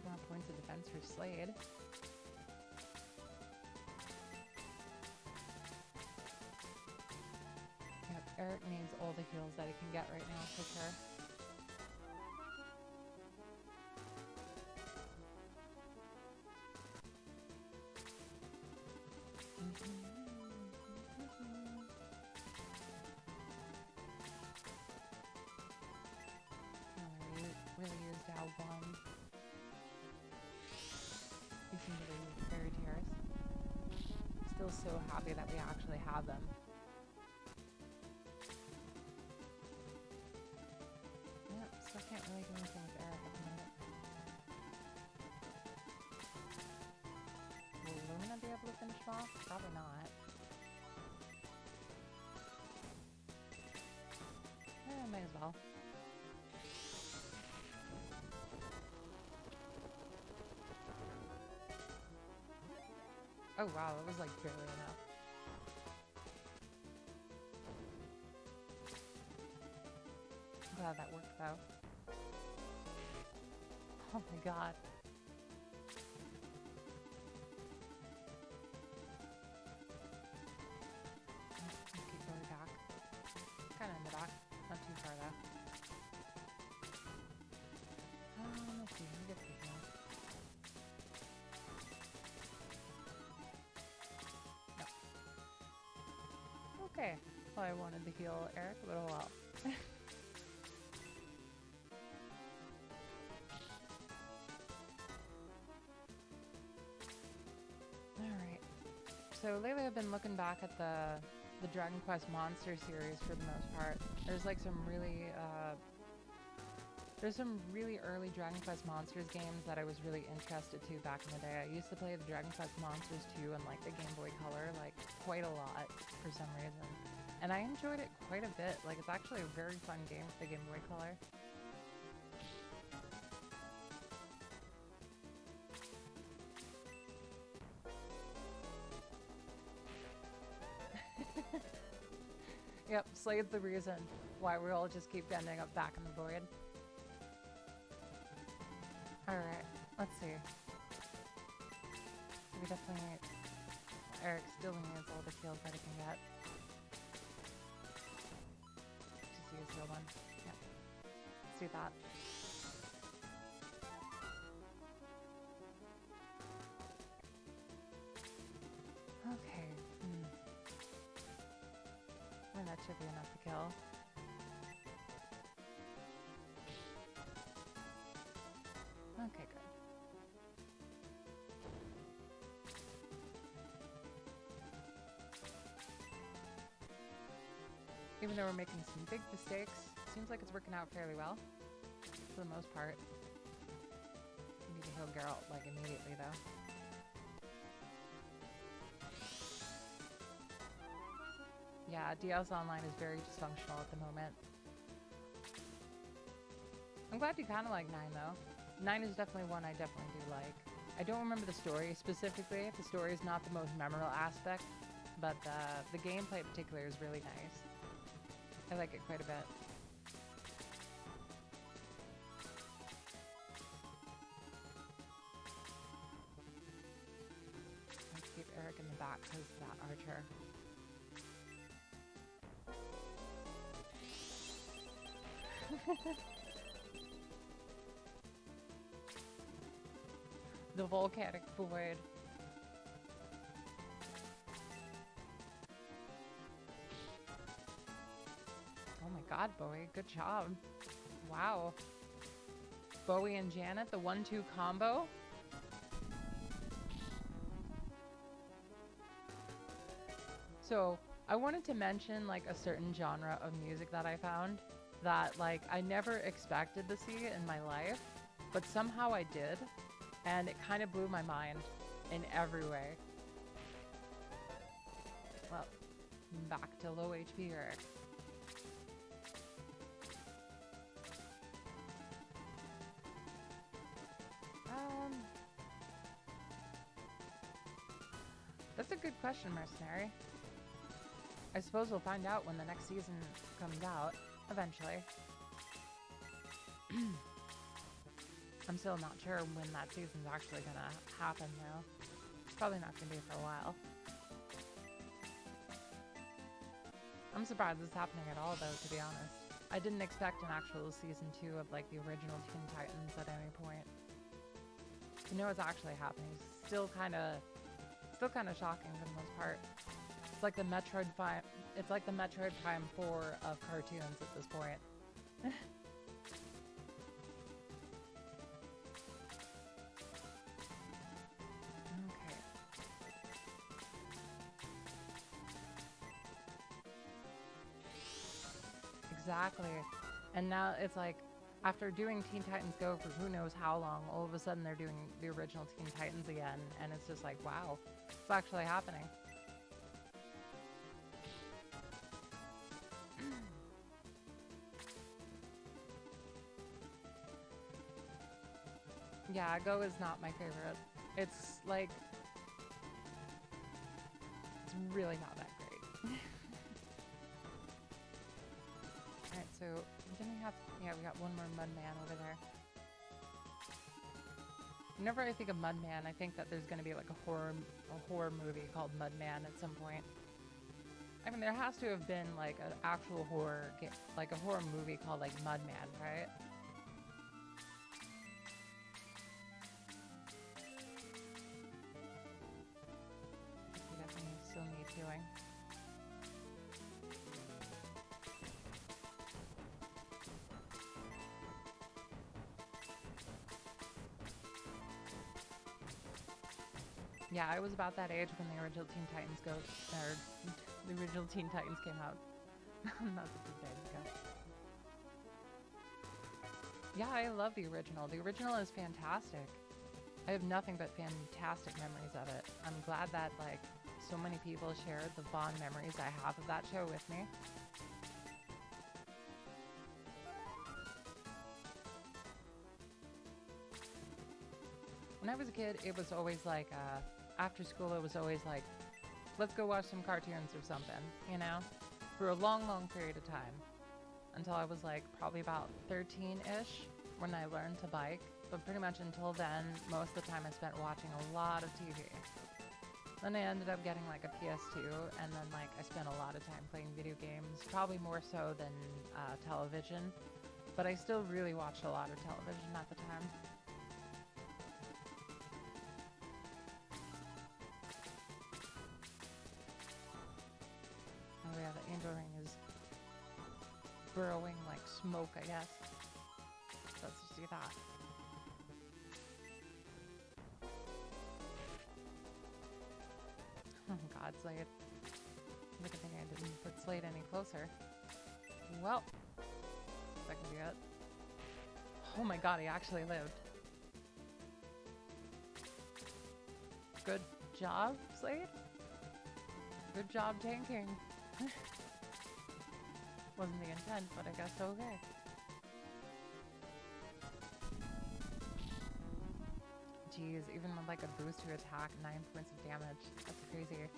A: More points of defense for Slade. Yep, Eric needs all the heals that he can get right now for sure. Really used out one. Using the fairy tears. Still so happy that we actually have them. Yeah, still can't really do anything with Eric at the minute. Will Lumina be able to finish him off? Probably not. Yeah, may as well. Oh wow, it was like barely enough. Glad that worked though. Oh my god. Keep going back. Kinda in the back. Not too far though. Let's see, let me get these now. Okay. Well, I wanted to heal Eric, but oh well. Alright. So lately I've been looking back at the Dragon Quest Monster series for the most part. There's like some really There's some really early Dragon Quest Monsters games that I was really interested to back in the day. I used to play the Dragon Quest Monsters 2 and like the Game Boy Color like quite a lot for some reason. And I enjoyed it quite a bit. Like it's actually a very fun game with the Game Boy Color. Yep, Slade's the reason why we all just keep ending up back in the void. Alright, let's see. We definitely need... Eric still needs all the kills that he can get. Just use the one. Yep. Let's do that. Okay. I mean, that should be enough to kill. Okay, good. Even though we're making some big mistakes, seems like it's working out fairly well. For the most part. We need to heal Geralt, like, immediately, though. Yeah, DS Online is very dysfunctional at the moment. I'm glad you kind of like 9, though. 9 is definitely one I definitely do like. I don't remember the story specifically. The story is not the most memorable aspect, but the gameplay in particular is really nice. I like it quite a bit. Let's keep Eric in the back because of that archer. The volcanic void. Oh my god, Bowie, good job. Wow. Bowie and Janet, the 1-2 combo. So, I wanted to mention like a certain genre of music that I found that like I never expected to see in my life, but somehow I did, and it kind of blew my mind in every way. Well, back to low HP, Eric. That's a good question, Mercenary. I suppose we'll find out when the next season comes out, eventually. I'm still not sure when that season's actually gonna happen, though. It's probably not gonna be for a while. I'm surprised it's happening at all, though, to be honest. I didn't expect an actual season 2 of, like, the original Teen Titans at any point. To know what's actually happening is still kind of shocking for the most part. It's like the Metroid Prime 4 of cartoons at this point. Okay. Exactly. And now it's like, after doing Teen Titans Go for who knows how long, all of a sudden they're doing the original Teen Titans again, and it's just like, wow, it's actually happening. Yeah, Go is not my favorite. It's like, it's really not that great. Alright, so didn't we have, yeah, we got one more Mudman over there. Whenever I think of Mudman, I think that there's going to be like a horror movie called Mudman at some point. I mean, there has to have been like an actual horror, like a horror movie called like Mudman, right? We definitely still need healing. Yeah, I was about that age when the original Teen Titans the original Teen Titans came out. That's a few days ago. Yeah, I love the original. The original is fantastic. I have nothing but fantastic memories of it. I'm glad that, like, so many people shared the fond memories I have of that show with me. When I was a kid, it was always like, after school, it was always like, let's go watch some cartoons or something, you know? For a long, long period of time. Until I was like probably about 13-ish when I learned to bike. But pretty much until then, most of the time I spent watching a lot of TV. Then I ended up getting like a PS2, and then like I spent a lot of time playing video games, probably more so than television. But I still really watched a lot of television at the time. Oh yeah, the angel ring is burrowing like smoke, I guess. Let's see that. Oh God, Slade. Look at the thing, I didn't put Slade any closer. Well, that can be it. Oh my God, he actually lived. Good job, Slade. Good job tanking. Wasn't the intent, but I guess okay. Jeez, even with like a boost to attack, 9 points of damage. That's crazy.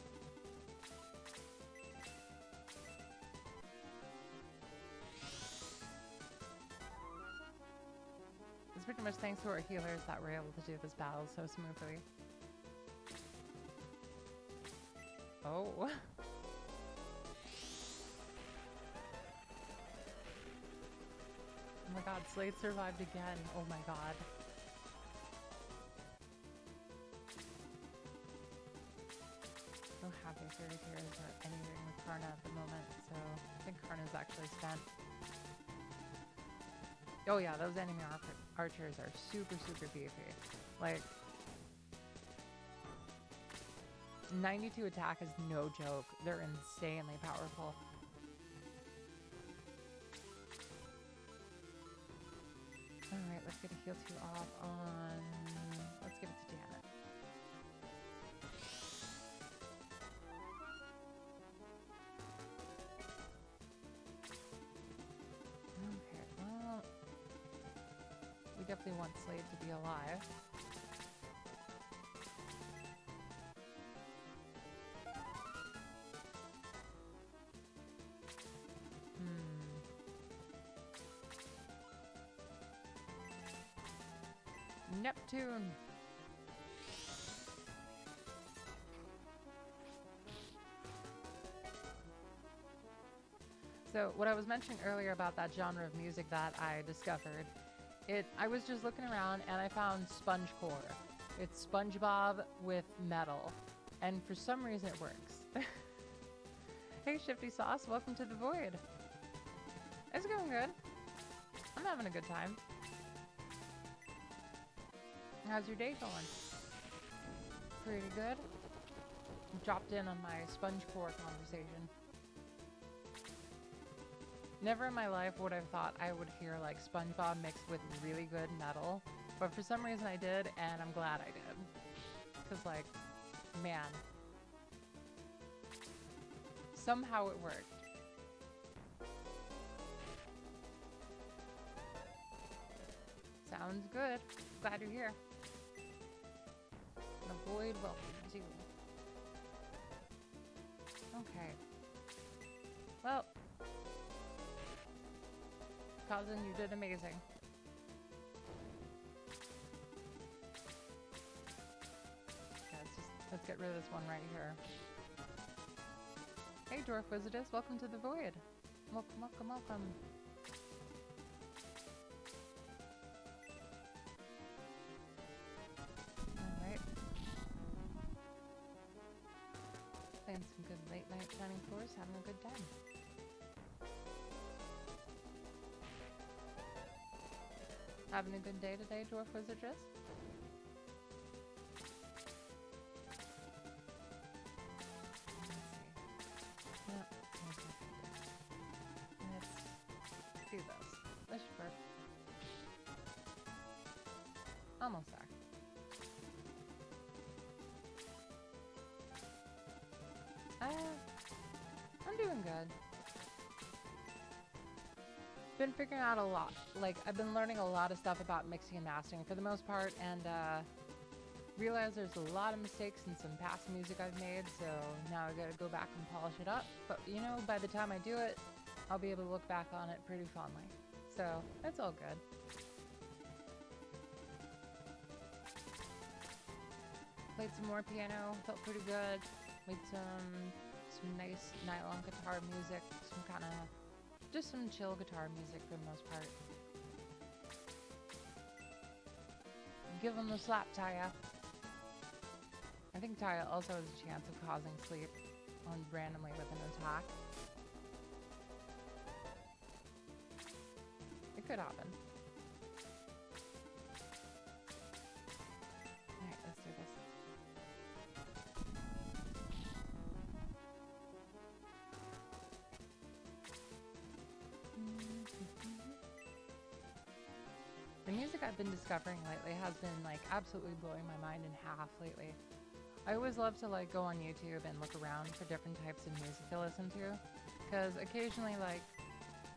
A: It's pretty much thanks to our healers that we're able to do this battle so smoothly. Oh. Oh my God, Slade survived again. Oh my God. I don't have any fairy tears or anything with Karna at the moment, so I think Karna's actually spent. Oh yeah, those enemy archers are super, super beefy. Like, 92 attack is no joke. They're insanely powerful. Alright, let's get a heal 2 off on... Let's give it to Janet. Okay, well... We definitely want Slade to be alive. Neptune! So what I was mentioning earlier about that genre of music that I discovered, I was just looking around and I found spongecore. It's SpongeBob with metal, and for some reason it works. Hey Shifty Sauce, welcome to the Void. It's going good. I'm having a good time. How's your day going? Pretty good. Dropped in on my SpongeBob conversation. Never in my life would I have thought I would hear like SpongeBob mixed with really good metal, but for some reason I did, and I'm glad I did. Cause like, man, somehow it worked. Sounds good. Glad you're here. The Void welcomes you. Okay. Well, cousin, you did amazing. Yeah, let's get rid of this one right here. Hey, Dwarf Wizardess, welcome to the Void. Welcome, welcome, welcome. Alright. Playing some good late night Shining Force, having a good time. Having a good day today, Dwarf Wizardess? Let's do this. This should work. Almost there. I'm doing good. Been figuring out a lot. Like, I've been learning a lot of stuff about mixing and mastering for the most part, and realize there's a lot of mistakes in some past music I've made, so now I gotta go back and polish it up. But, you know, by the time I do it, I'll be able to look back on it pretty fondly. So, that's all good. Played some more piano, felt pretty good. Made some nice nylon guitar music, some kind of, just some chill guitar music for the most part. Give him the slap, Taya. I think Taya also has a chance of causing sleep on randomly with an attack. It could happen. Alright, let's do this. The music I've been discovering lately has been like absolutely blowing my mind in half lately. I always love to like go on YouTube and look around for different types of music to listen to, because occasionally like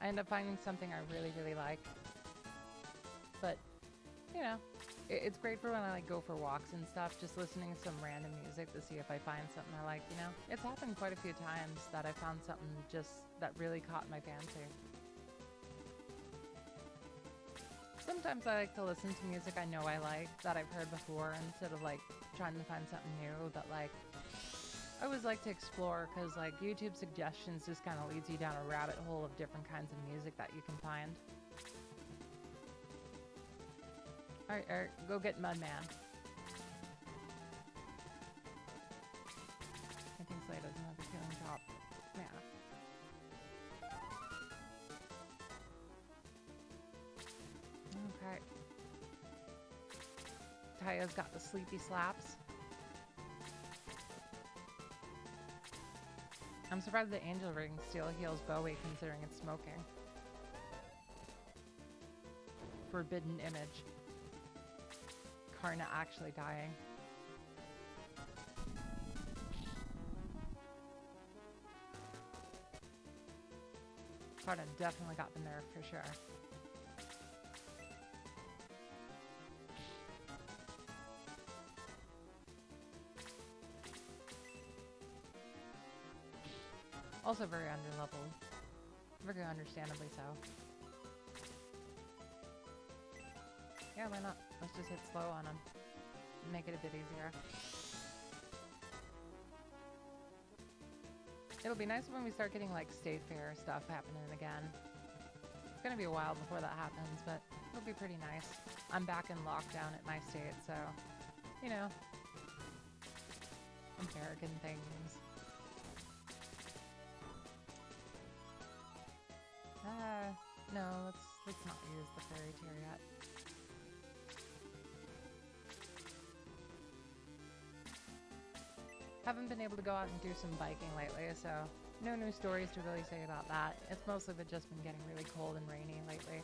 A: I end up finding something I really, really like. But, you know, it's great for when I like go for walks and stuff, just listening to some random music to see if I find something I like, you know? It's happened quite a few times that I found something just that really caught my fancy. Sometimes I like to listen to music I know I like, that I've heard before, instead of like trying to find something new that like I always like to explore, because like YouTube suggestions just kind of leads you down a rabbit hole of different kinds of music that you can find. Alright, go get Mudman. I think Slay doesn't have the killing top. Yeah. Okay. Taya's got the sleepy slaps. I'm surprised the angel ring still heals Bowie considering it's smoking. Forbidden image. Karna actually dying. Karna definitely got the nerf for sure. Also very underleveled. Very understandably so. Yeah, why not? Let's just hit slow on him. Make it a bit easier. It'll be nice when we start getting like state fair stuff happening again. It's gonna be a while before that happens, but it'll be pretty nice. I'm back in lockdown at my state, so, you know, American things. No, let's not use the fairy tier yet. Haven't been able to go out and do some biking lately, so no new stories to really say about that. It's mostly just been getting really cold and rainy lately.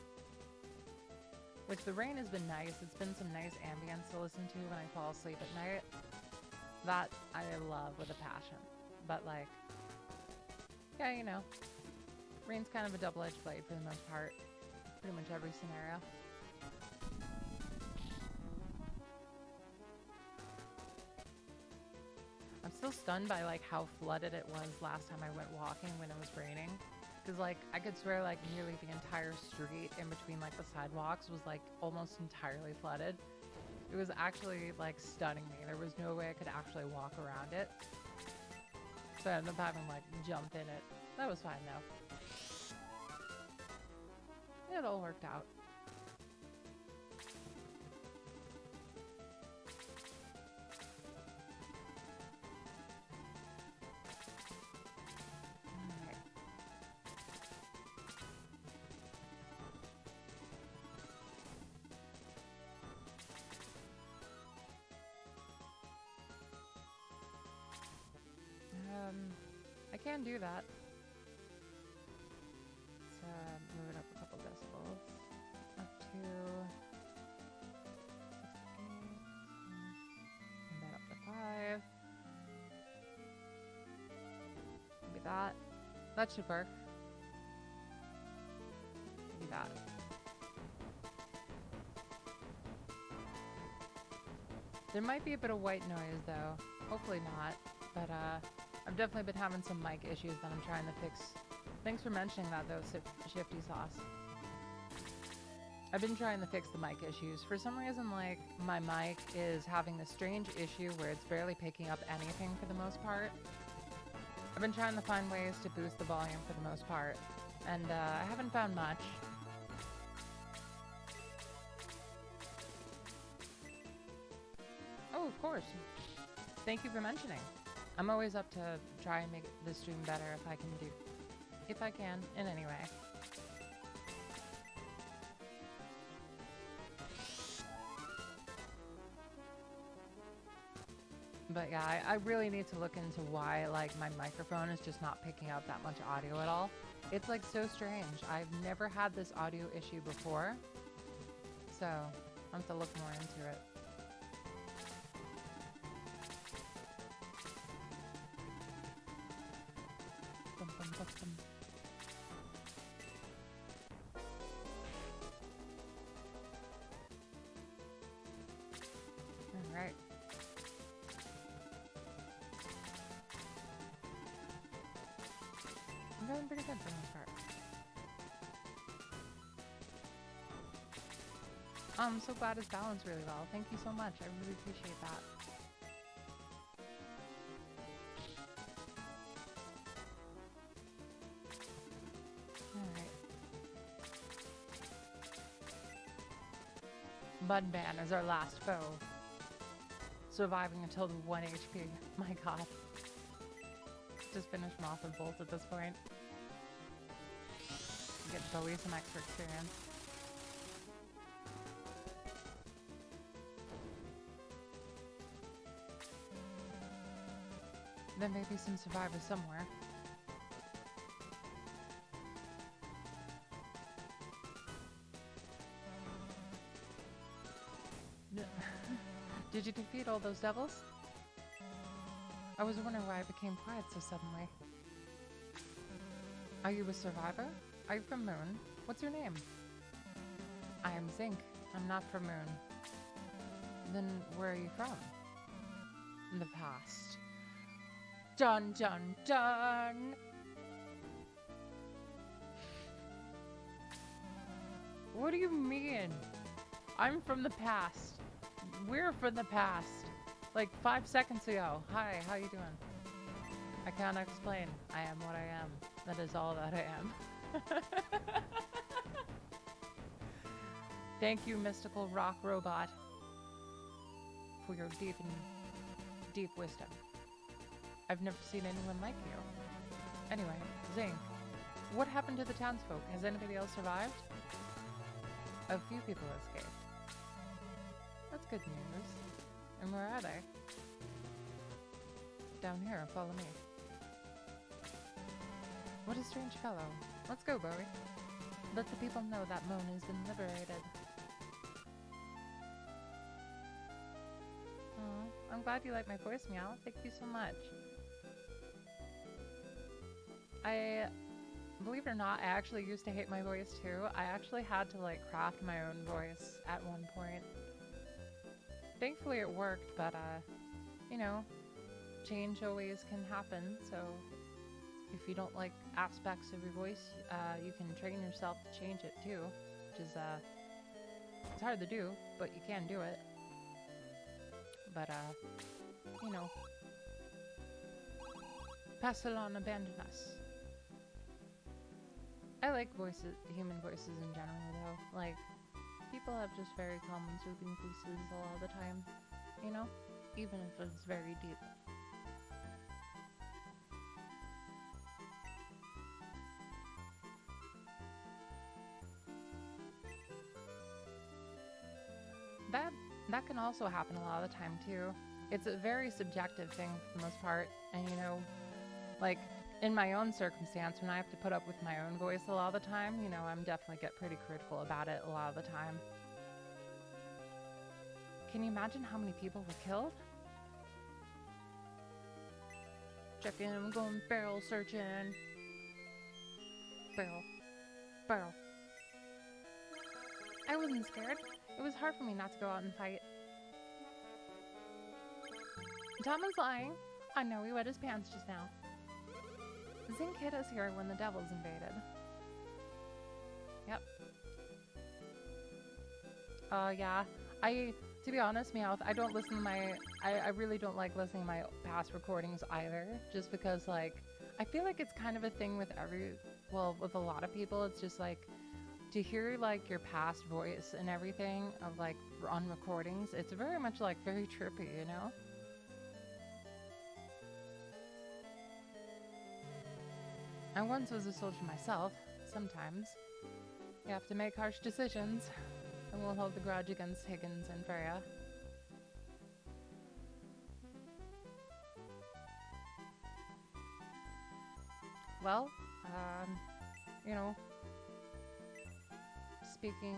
A: Which the rain has been nice. It's been some nice ambience to listen to when I fall asleep at night. That I love with a passion. But like, yeah, you know, rain's kind of a double-edged blade for the most part. Pretty much every scenario. I'm still stunned by like how flooded it was last time I went walking when it was raining. Because like I could swear like nearly the entire street in between like the sidewalks was like almost entirely flooded. It was actually like stunning me. There was no way I could actually walk around it. So I ended up having like jump in it. That was fine though. It all worked out. I can do that. Let's move it up a couple decibels. Up to 68. that. That should work. Maybe that. There might be a bit of white noise though. Hopefully not. But I've definitely been having some mic issues that I'm trying to fix. Thanks for mentioning that though, Shifty Sauce. I've been trying to fix the mic issues. For some reason, like, my mic is having this strange issue where it's barely picking up anything for the most part. I've been trying to find ways to boost the volume for the most part, and I haven't found much. Oh, of course. Thank you for mentioning. I'm always up to try and make the stream better if I can, in any way. But yeah, I really need to look into why, like, my microphone is just not picking up that much audio at all. It's, like, so strange. I've never had this audio issue before, so I'll have to look more into it. Bum, bum, bum, bum. All right. I'm doing pretty good for the most part. I'm so glad it's balanced really well. Thank you so much. I really appreciate that. Alright. Mudman is our last foe. Surviving until the 1 HP. My god. Just finish him off with bolts at this point. Get Bowie some extra experience. There may be some survivors somewhere. Did you defeat all those devils? I was wondering why I became quiet so suddenly. Are you a survivor? Are you from Moon? What's your name? I am Zinc. I'm not from Moon. Then where are you from? In the past. Dun dun dun! What do you mean? I'm from the past. We're from the past. Like 5 seconds ago. Hi, how you doing? I can't explain. I am what I am. That is all that I am. Thank you, mystical rock robot, for your deep wisdom. I've never seen anyone like you. Anyway, Zing, what happened to the townsfolk? Has anybody else survived? A few people escaped. That's good news. And where are they? Down here, follow me. What a strange fellow. Let's go, Bowie. Let the people know that Moon has been liberated. Aw, I'm glad you like my voice, Meow. Thank you so much. Believe it or not, I actually used to hate my voice too. I actually had to like craft my own voice at one point. Thankfully it worked, but you know, change always can happen, so if you don't like aspects of your voice, you can train yourself to change it too, which is it's hard to do, but you can do it. But you know, pass it on, abandon us. I like voices, human voices in general though. Like, people have just very calm and soothing voices a lot of the time, you know? Even if it's very deep. That can also happen a lot of the time too. It's a very subjective thing for the most part, and you know, like, in my own circumstance, when I have to put up with my own voice a lot of the time, you know, I'm definitely get pretty critical about it a lot of the time. Can you imagine how many people were killed? checking. I'm going barrel searching. Barrel. Barrel. I wasn't scared. It was hard for me not to go out and fight. Tom is lying. I know he wet his pants just now. Zink hit us here when the devils invaded. Yep. Yeah. To be honest, Meowth, I don't listen to my... I really don't like listening to my past recordings either. Just because, like... I feel like it's kind of a thing with with a lot of people. It's just, like... To hear, like, your past voice and everything of, like, on recordings, it's very much, like, very trippy, you know? I once was a soldier myself. Sometimes. You have to make harsh decisions. And we'll hold the grudge against Higgins and Freya. Well, you know, speaking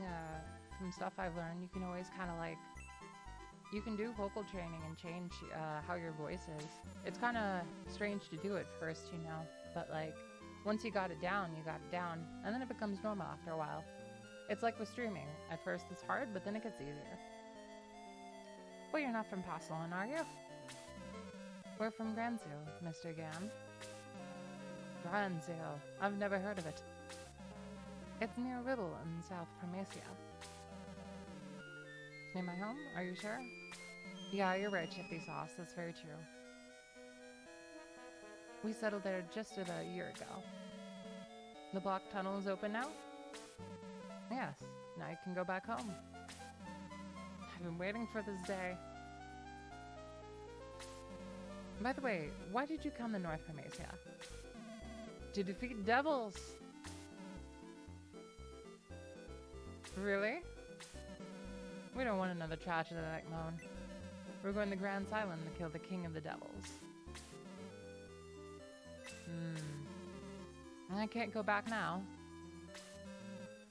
A: from stuff I've learned, you can always kind of like, you can do vocal training and change how your voice is. It's kind of strange to do at first, you know, but like, once you got it down, you got it down, and then it becomes normal after a while. It's like with streaming. At first it's hard, but then it gets easier. Well, you're not from Pastelin, are you? We're from Grans, Mr. Gam. Grans, I've never heard of it. It's near Riddle in South Promessia. Near my home? Are you sure? Yeah, you're right, Shifty Sauce. That's very true. We settled there just about a year ago. The block tunnel is open now? Yes, now you can go back home. I've been waiting for this day. By the way, why did you come to North Promessia? To defeat devils! Really? We don't want another tragedy like Moan. We're going to Grans Island to kill the king of the devils. I can't go back now.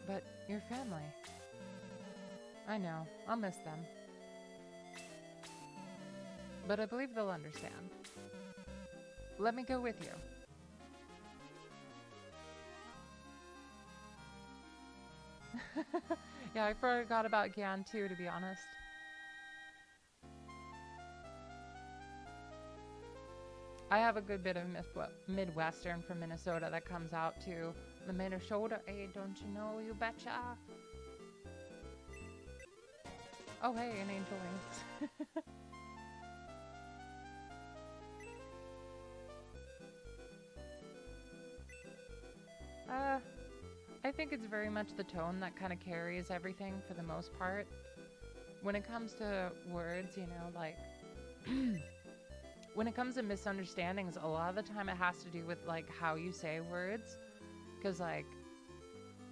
A: But your family. I know, I'll miss them. But I believe they'll understand. Let me go with you. Yeah, I forgot about Gan too, to be honest. I have a good bit of Midwestern from Minnesota that comes out too. The Minnesota, don't you know, you betcha. Oh hey, an angel wings. I think it's very much the tone that kind of carries everything for the most part. When it comes to words, you know, like... when it comes to misunderstandings, a lot of the time it has to do with, like, how you say words. Because, like,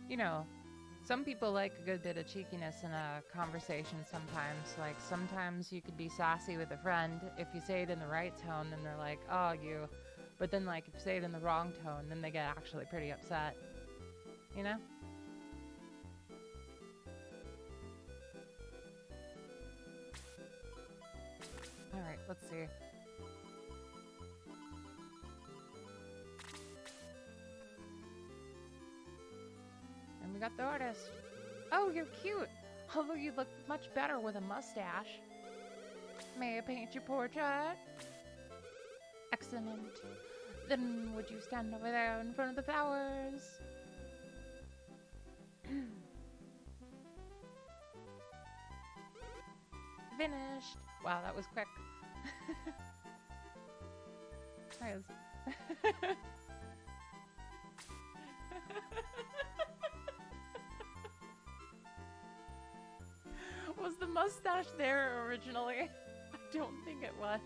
A: you know, some people like a good bit of cheekiness in a conversation sometimes. Like, sometimes you could be sassy with a friend. If you say it in the right tone, then they're like, oh, you... But then, like, if you say it in the wrong tone, then they get actually pretty upset. You know? Alright, let's see. And we got the artist. Oh, you're cute! Although you'd look much better with a mustache. May I paint your portrait? Excellent. Then would you stand over there in front of the flowers? Finished. Wow, that was quick. Was the mustache there originally? I don't think it was.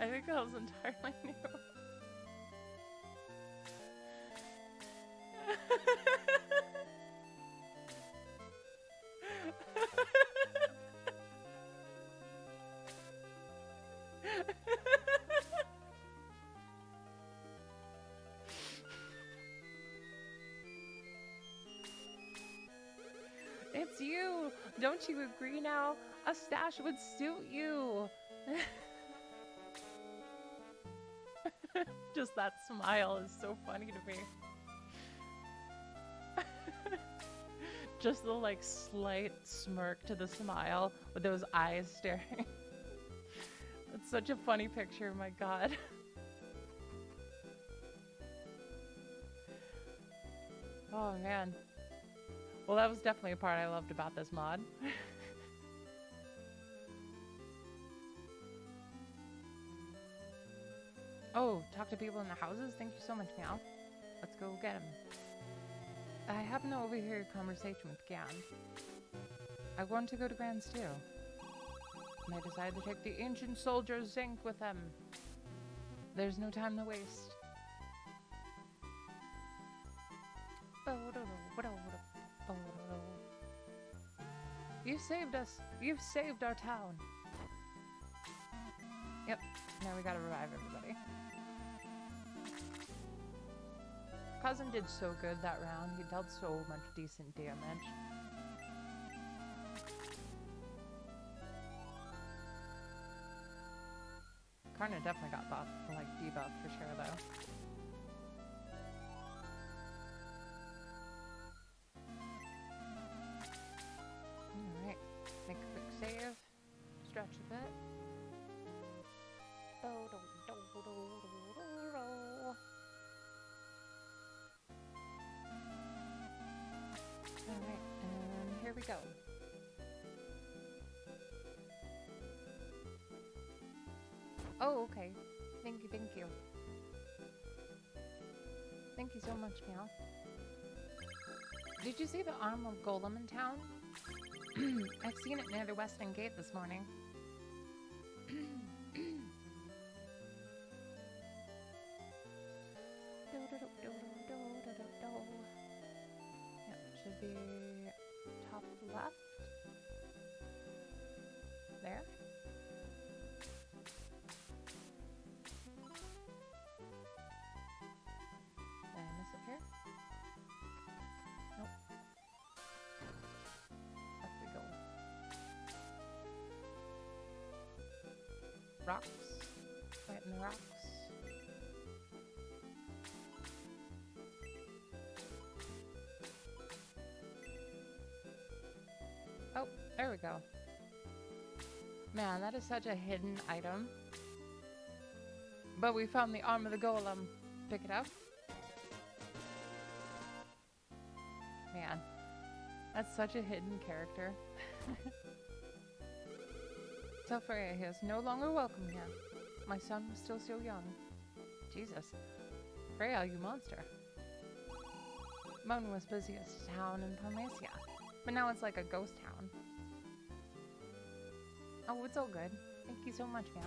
A: I think that was entirely new. It's you! Don't you agree now? A stash would suit you! Just that smile is so funny to me. Just the like slight smirk to the smile with those eyes staring. It's such a funny picture, my god. Oh man. Well, that was definitely a part I loved about this mod. Oh, talk to people in the houses? Thank you so much, Meow. Let's go get him. I happen to overhear your conversation with Gan. I want to go to Grans too. And I decided to take the ancient soldier Zinc with him. There's no time to waste. You saved us. You've saved our town. Yep. Now we gotta revive everybody. Cousin did so good that round. He dealt so much decent damage. Karna definitely got buffed, like debuffed for sure though. Alright, make a quick save, stretch a bit. Alright, and here we go. Oh, okay. Thank you, thank you. Thank you so much, Meow. Did you see the armored golem in town? I've seen it near the western gate this morning. Yep, should be top left. There. Did I miss it here? Nope. Up we go. Rocks. Right in the rocks. Oh, there we go. Man, that is such a hidden item. But we found the arm of the golem. Pick it up. Man, that's such a hidden character. Tell Freya he is no longer welcome here. My son was still so young. Jesus. Freya, you monster. Moan was busiest town in Palmacia, but now it's like a ghost town. Oh, it's all good. Thank you so much, Meow.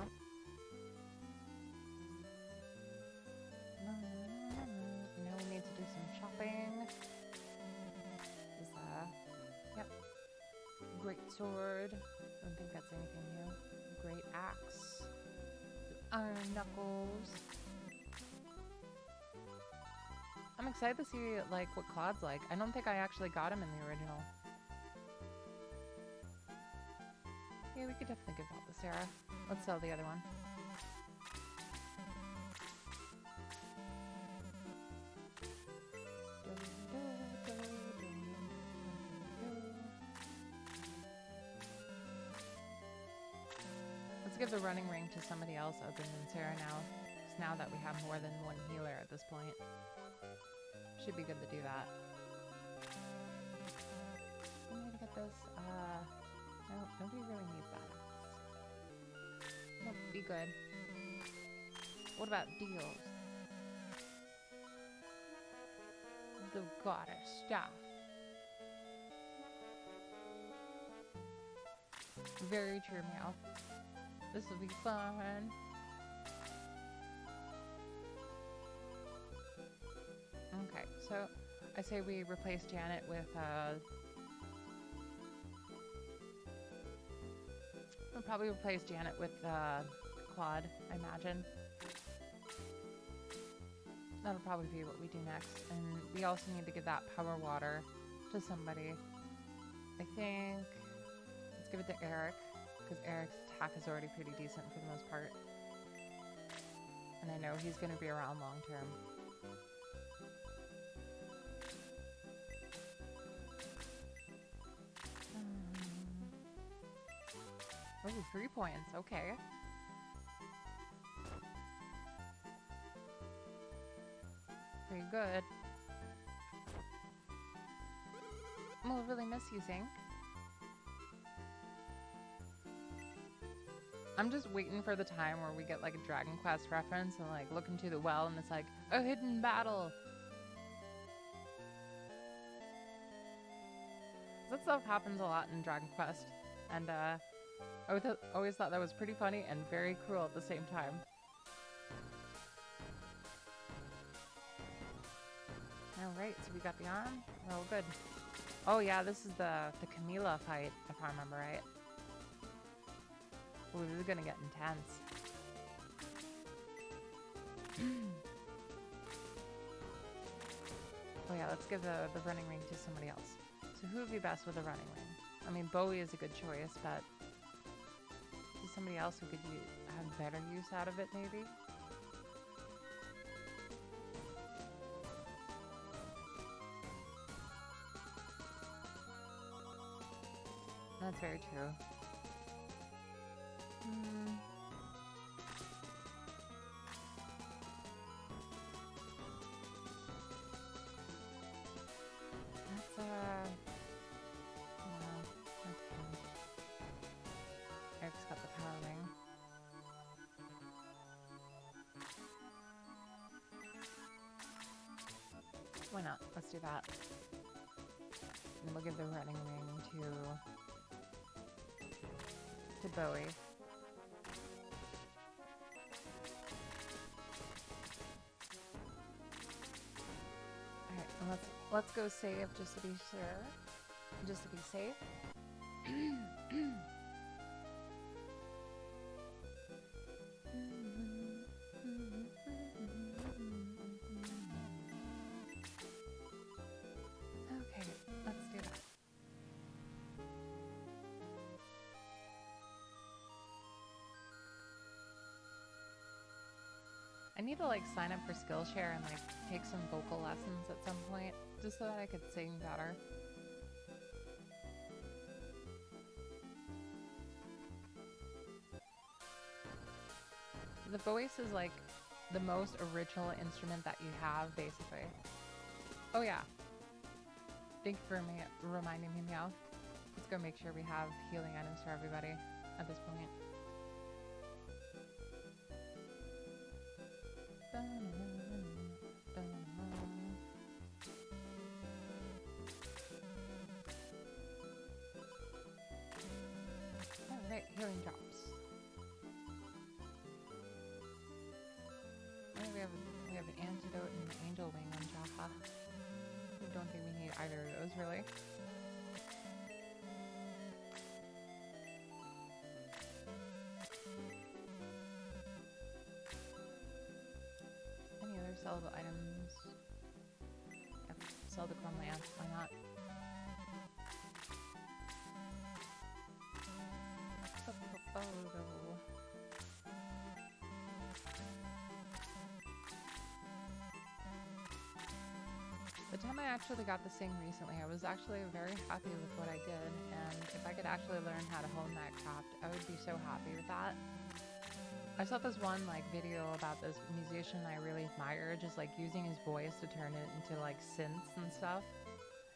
A: Now we need to do some shopping. Yep. Great sword. I don't think that's anything new. Great axe. Iron knuckles. I'm excited to see like what Claude's like. I don't think I actually got him in the original. Yeah, we could definitely give that to Sarah. Let's sell the other one. Let's give the running ring to somebody else other than Sarah now. Because now that we have more than one healer at this point. Should be good to do that. I need to get this, no, nobody really needs that. Nope, be good. What about deals? The goddess staff. Very true, Meow. This will be fun. Okay, so I say we replace Janet with, we'll probably replace Janet with, Claude, I imagine. That'll probably be what we do next. And we also need to give that power water to somebody. I think, let's give it to Eric, because Eric's attack is already pretty decent for the most part. And I know he's going to be around long term. Oh, 3 points. Okay. Pretty good. We'll really miss you, Zink. I'm just waiting for the time where we get like a Dragon Quest reference and like look into the well and it's like a hidden battle. That stuff happens a lot in Dragon Quest, and I always thought that was pretty funny and very cruel at the same time. Alright, so we got the arm. We're all good. Oh yeah, this is the Camila fight, if I remember right. Ooh, this is gonna get intense. Oh yeah, let's give the running ring to somebody else. So who would be best with a running ring? I mean, Bowie is a good choice, but is somebody else who could have better use out of it, maybe? That's very true. Eric's got the power ring. Why not? Let's do that. And we'll give the running ring to Bowie. Alright, and let's go save just to be sure. Just to be safe. Okay, let's do that. I need to like sign up for Skillshare and like take some vocal lessons at some point, just so that I could sing better. The voice is like the most original instrument that you have, basically. Oh yeah. Thank you for reminding me, Meow. Let's go make sure we have healing items for everybody at this point. Alright, healing drops. We have an antidote and an angel wing on Jaffa. I don't think we need either of those, really. Any other sellable items? Yep, sell the chrome lamp, why not? The time I actually got to sing recently, I was actually very happy with what I did, and if I could actually learn how to hone that craft, I would be so happy with that. I saw this one like video about this musician I really admire, just like using his voice to turn it into like synths and stuff,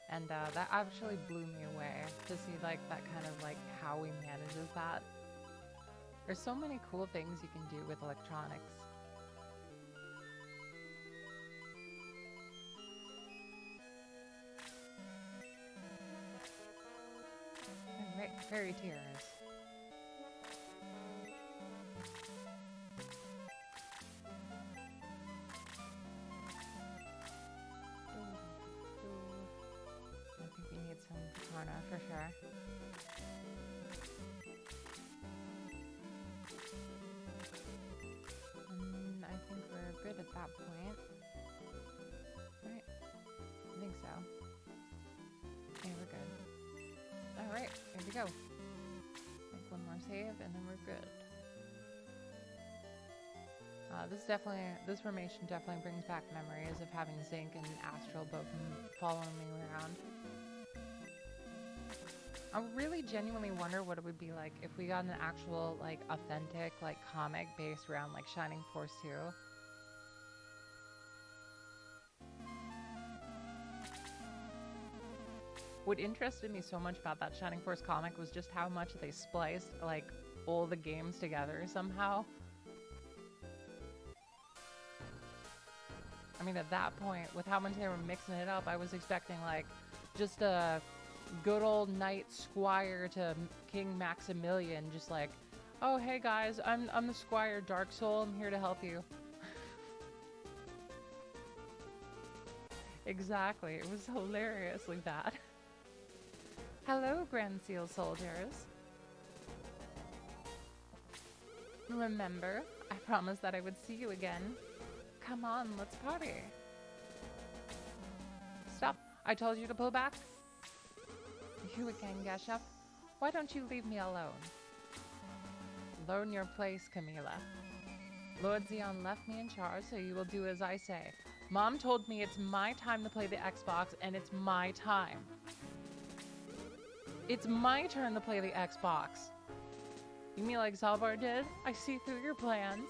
A: and that actually blew me away to see like that kind of like how he manages that. There's so many cool things you can do with electronics. Alright, fairy tears. I think we need some Katana for sure. And I think we're good at that point. Right? I think so. Yeah, we're good. Alright, here we go. Make one more save and then we're good. This formation definitely brings back memories of having Zinc and Astral both following me around. I really genuinely wonder what it would be like if we got an actual, like, authentic, like, comic based around, like, Shining Force 2. What interested me so much about that Shining Force comic was just how much they spliced, like, all the games together somehow. I mean, at that point, with how much they were mixing it up, I was expecting, like, just a good old knight squire to King Maximilian, just like, oh, hey guys, I'm the Squire Dark Soul, I'm here to help you. Exactly, it was hilariously bad. Hello, Grand Seal soldiers. Remember, I promised that I would see you again. Come on, let's party. Stop, I told you to pull back. You again, Geshup? Why don't you leave me alone? Learn your place, Camila. Lord Xeon left me in charge, so you will do as I say. Mom told me it's my time to play the Xbox, and it's my time. It's my turn to play the Xbox. You mean like Zalbar did? I see through your plans.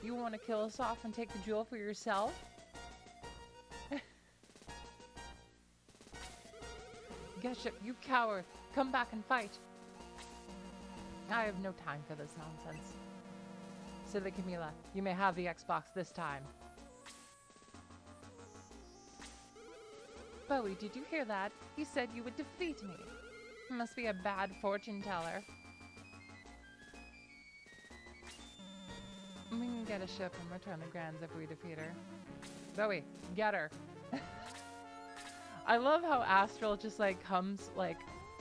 A: You want to kill us off and take the jewel for yourself? Geshup, you coward! Come back and fight! I have no time for this nonsense. Silly Camila, you may have the Xbox this time. Bowie, did you hear that? He said you would defeat me. Must be a bad fortune teller. We can get a ship and return to Grans if we defeat her. Bowie, get her. I love how Astral just like comes, like,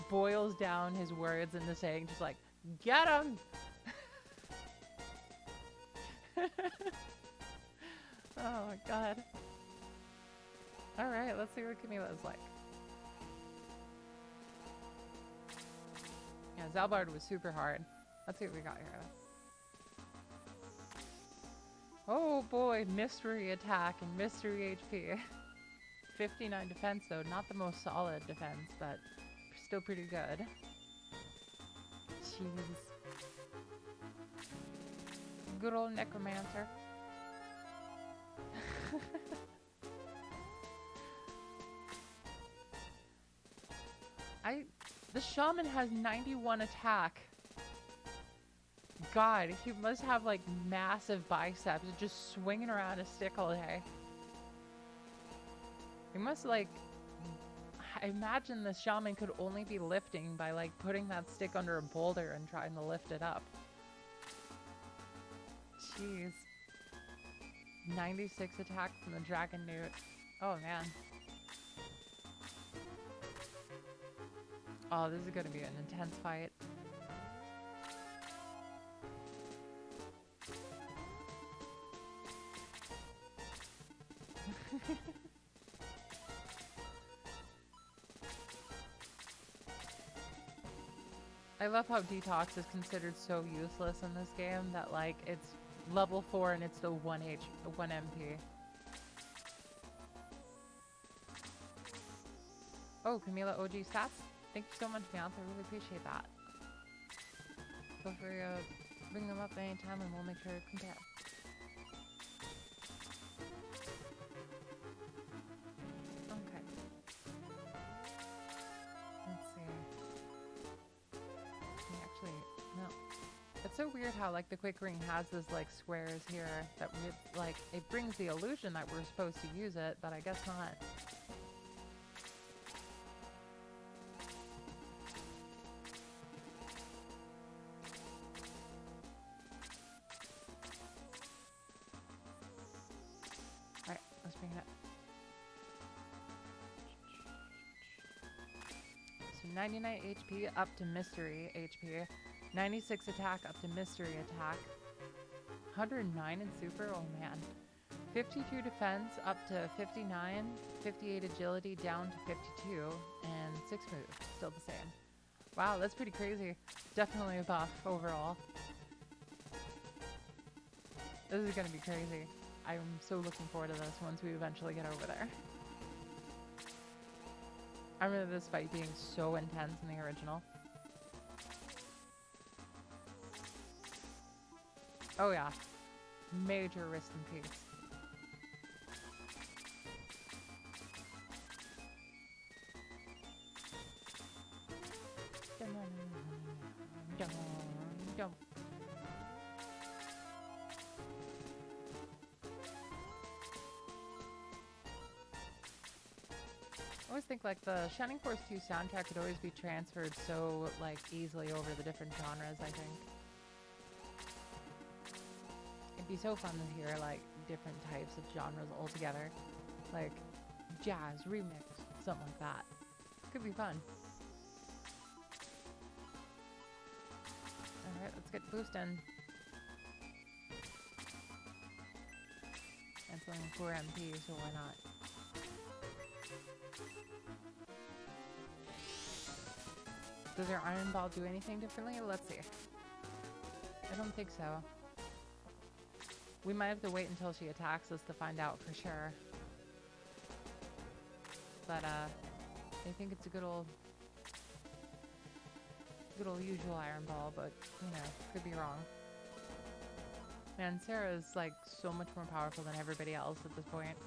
A: boils down his words into saying just like, get him! Oh my god. Alright, let's see what Camila is like. Yeah, Zalbard was super hard. Let's see what we got here. Oh boy, mystery attack and mystery HP. 59 defense though, not the most solid defense, but still pretty good. Jeez. Good old necromancer. The shaman has 91 attack. God, he must have like massive biceps, just swinging around a stick all day. He must like, I imagine the shaman could only be lifting by like putting that stick under a boulder and trying to lift it up. Jeez. 96 attack from the dragon newt. Oh man. Oh, this is gonna be an intense fight. I love how Detox is considered so useless in this game that like it's level 4 and it's still 1 MP. Oh, Camila OG stats? Thank you so much, Beyonce. I really appreciate that. Feel free to bring them up anytime and we'll make sure to compare. Okay. Let's see. Actually, no. It's so weird how like the quick ring has this like squares here that like it brings the illusion that we're supposed to use it, but I guess not. Alright, let's bring it up. So 99 HP up to mystery HP. 96 attack up to mystery attack. 109 in super, oh man. 52 defense up to 59. 58 agility down to 52. And 6 move, still the same. Wow, that's pretty crazy. Definitely a buff overall. This is gonna be crazy. I'm so looking forward to this once we eventually get over there. I remember this fight being so intense in the original. Oh yeah. Major rest in peace. I always think like the Shining Force 2 soundtrack could always be transferred so like easily over the different genres, I think. It'd be so fun to hear like different types of genres all together. Like jazz, remix, something like that. Could be fun. Alright, let's get boosting. Canceling 4 MP, so why not? Does our Iron Ball do anything differently? Let's see. I don't think so. We might have to wait until she attacks us to find out for sure. But I think it's a good old usual Iron Ball, but you know, could be wrong. Man, Sarah is like so much more powerful than everybody else at this point.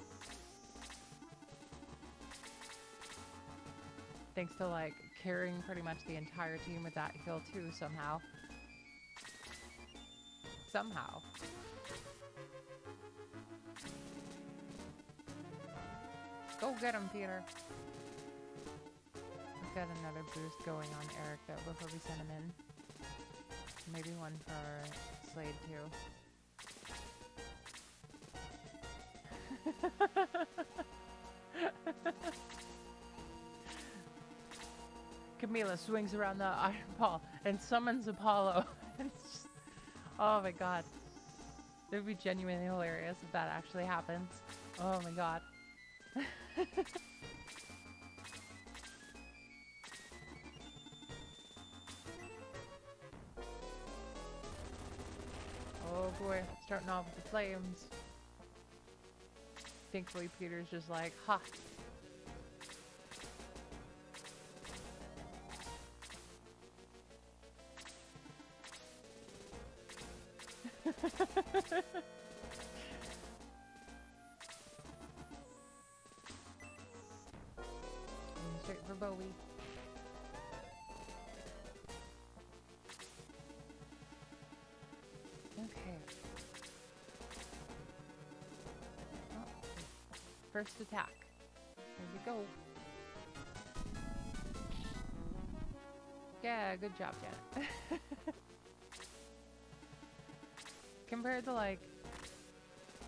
A: Thanks to like carrying pretty much the entire team with that heal too somehow. Somehow. Go get him, Peter. We've got another boost going on Eric though before we send him in. Maybe one for Slade too. Camila swings around the Iron Ball and summons Apollo. Just, oh my god. It would be genuinely hilarious if that actually happens. Oh my god. Oh boy, starting off with the flames. Thankfully Peter's just like, ha. Straight for Bowie. Okay. Oh. First attack. Here we go. Yeah, good job, Janet. Compared to like,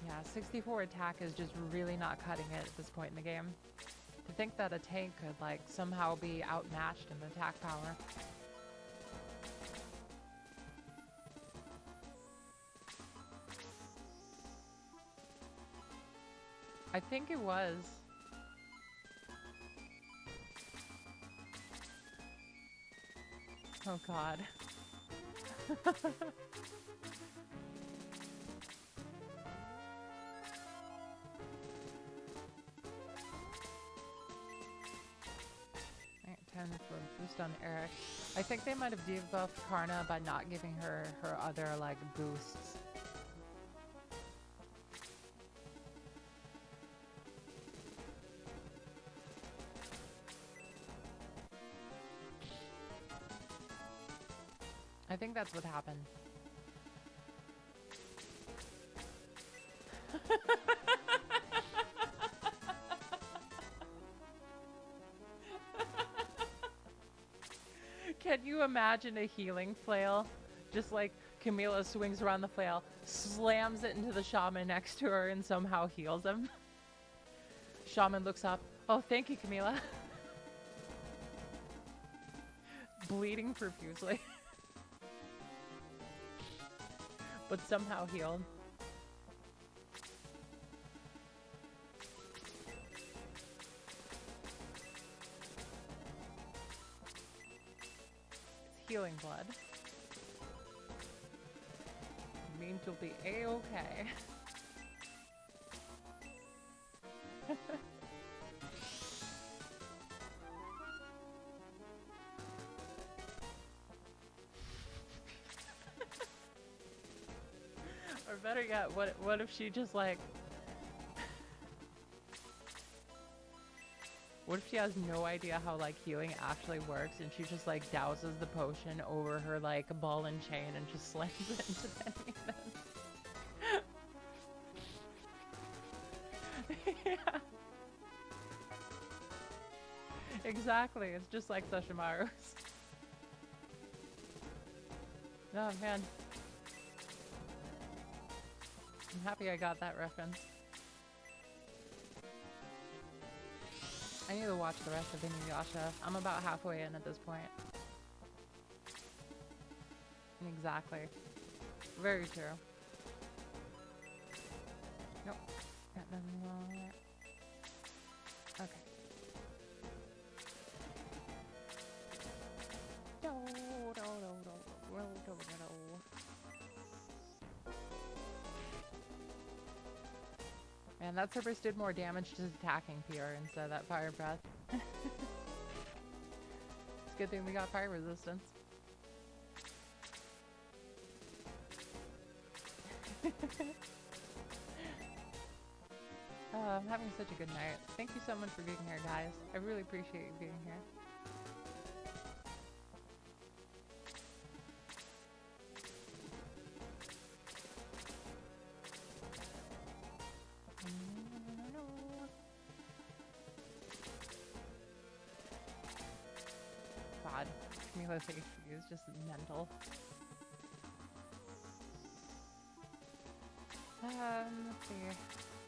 A: yeah, 64 attack is just really not cutting it at this point in the game. To think that a tank could like somehow be outmatched in attack power. I think it was. Oh god. Time for a boost on Eric. I think they might have debuffed Karna by not giving her her other like boosts. I think that's what happened. Can you imagine a healing flail? Just like Camila swings around the flail, slams it into the shaman next to her, and somehow heals him. Shaman looks up. Oh, thank you, Camila. Bleeding profusely. But somehow healed. It's healing blood. means you'll be a-okay. Or better yet, what if she just like... What if she has no idea how like healing actually works and she just like douses the potion over her like ball and chain and just slams it into the enemy then? Yeah. Exactly, it's just like Sashimaru's. Oh man. I'm happy I got that reference. I need to watch the rest of Inuyasha. I'm about halfway in at this point. Exactly. Very true. Nope. Got nothing wrong there. Okay. And that Cerberus did more damage just attacking PR instead of that fire breath. It's a good thing we got fire resistance. Oh, I'm having such a good night. Thank you so much for being here, guys. I really appreciate you being here. God, Milo's HP is just mental. Let's see.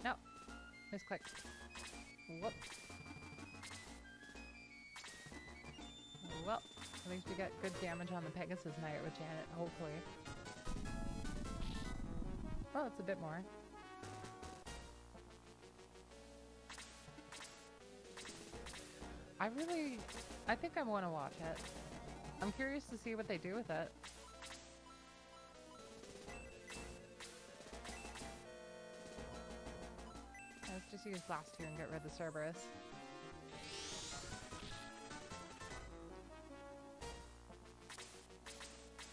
A: No, misclick. Whoop. Well, at least we got good damage on the Pegasus Knight with Janet, hopefully. Well, it's a bit more. I think I want to watch it. I'm curious to see what they do with it. Let's just use Blast 2 and get rid of the Cerberus.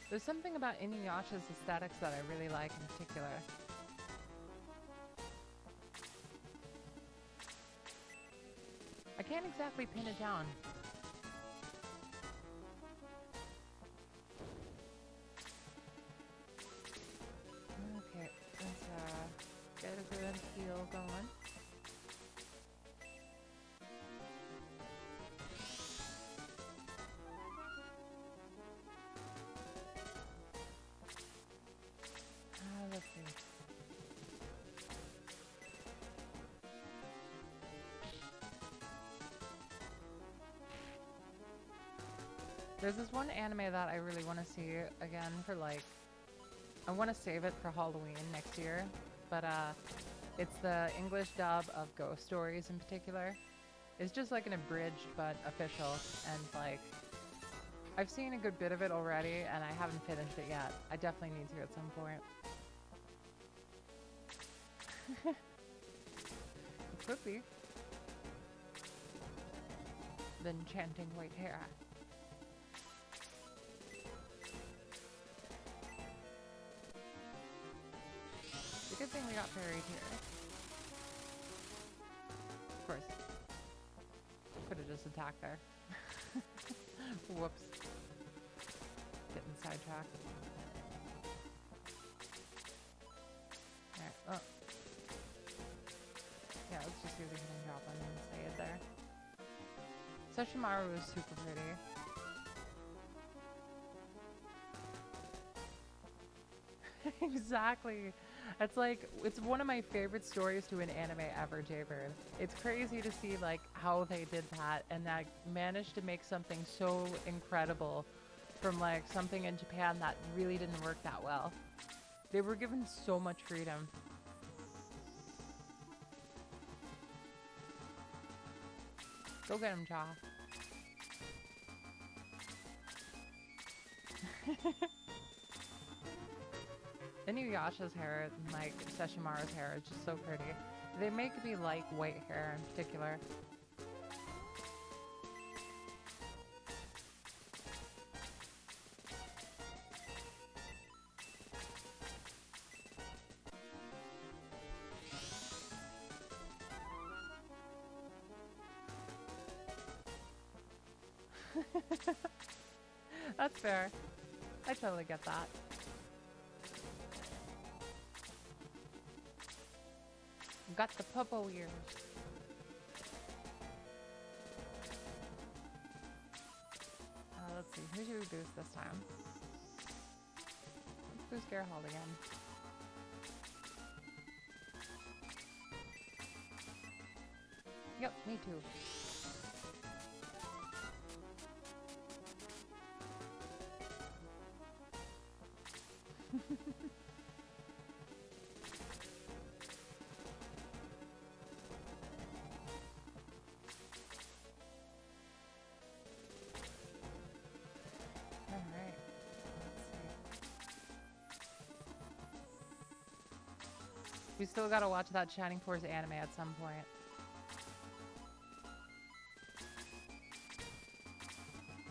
A: There's something about Inuyasha's aesthetics that I really like in particular. I can't exactly pin it down. Okay, let's get a good heal going. Let's see. There's this one anime that I really want to see again for like, I want to save it for Halloween next year, but it's the English dub of Ghost Stories in particular. It's just like an abridged but official, and like, I've seen a good bit of it already and I haven't finished it yet. I definitely need to at some point. It could be. The enchanting white hair. It's a good thing we got buried here. Of course. Could have just attacked there. Whoops. Getting sidetracked. Alright, oh. Yeah, let's just use a hidden drop on him and stay it there. Sashimaru is super pretty. Exactly. It's like, it's one of my favorite stories to an anime ever, Jaybird. It's crazy to see like how they did that and that managed to make something so incredible from like something in Japan that really didn't work that well. They were given so much freedom. Go get him, Cha. Inuyasha's hair and like Sesshomaru's hair is just so pretty. They make me like white hair in particular. That's fair. I totally get that. Got the purple ears. Let's see. Who should we boost this time? Let's boost Geralt again. Yep, me too. Alright. Let's see. We still gotta watch that Shining Force anime at some point.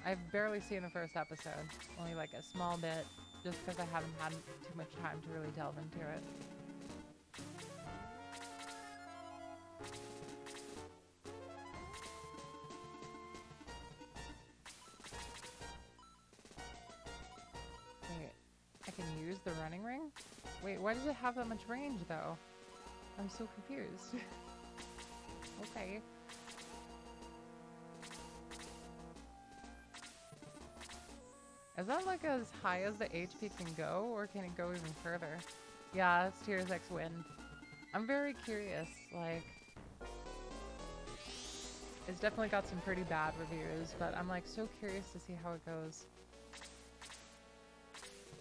A: I've barely seen the first episode. Only like a small bit. Just because I haven't had too much time to really delve into it. Wait, I can use the running ring? Wait, why does it have that much range though? I'm so confused. Okay. Is that like as high as the HP can go, or can it go even further? Yeah, it's Tears X Wind. I'm very curious, like... It's definitely got some pretty bad reviews, but I'm like so curious to see how it goes.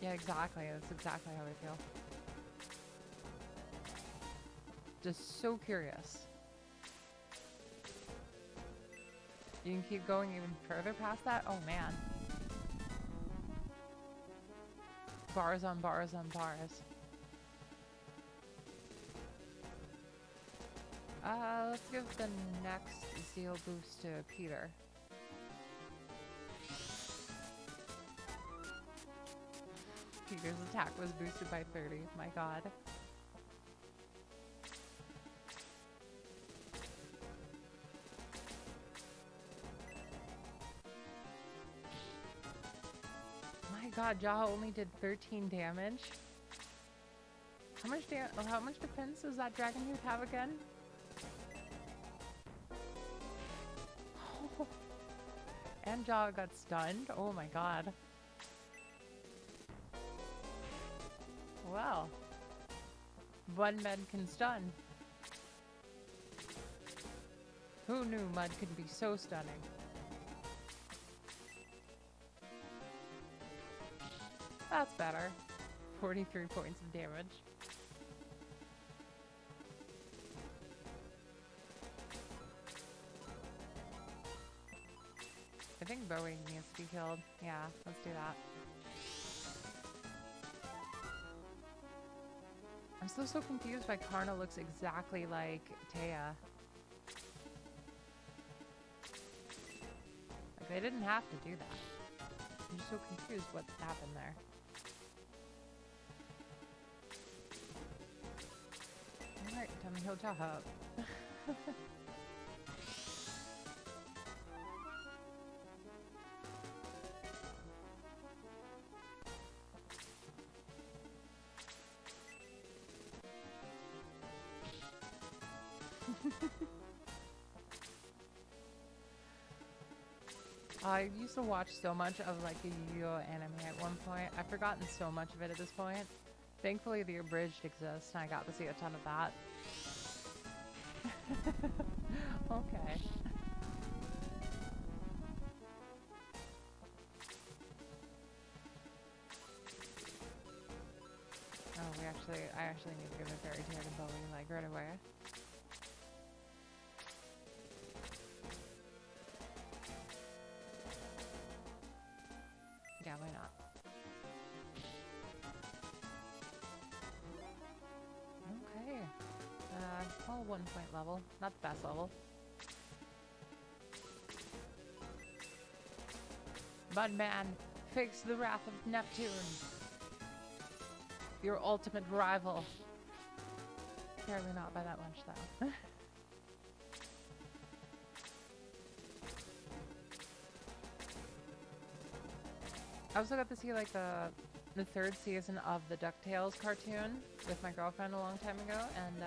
A: Yeah, exactly. That's exactly how I feel. Just so curious. You can keep going even further past that? Oh man. Bars on bars on bars. Let's give the next Zeal boost to Peter. Peter's attack was boosted by 30. My god. My god, Jaha only did 13 damage. How much defense does that dragon tooth have again? And Jaha got stunned. Oh my god. Well, one Mud can stun. Who knew Mud could be so stunning? That's better. 43 points of damage. I think Bowie needs to be killed. Yeah, let's do that. I'm still so confused why Karna looks exactly like Taya. Like, they didn't have to do that. I'm just so confused what happened there. Alright, tell me he'll Jaha. I used to watch so much of like the Yu-Gi-Oh anime at one point. I've forgotten so much of it at this point. Thankfully the abridged exists and I got to see a ton of that. Okay. Oh, I actually need to give a fairy tear to Bowie, like right away. Yeah, why not? 1 point level. Not the best level. Mudman, face the wrath of Neptune. Your ultimate rival. Apparently not by that much, though. I also got to see, like, the third season of the DuckTales cartoon with my girlfriend a long time ago, and,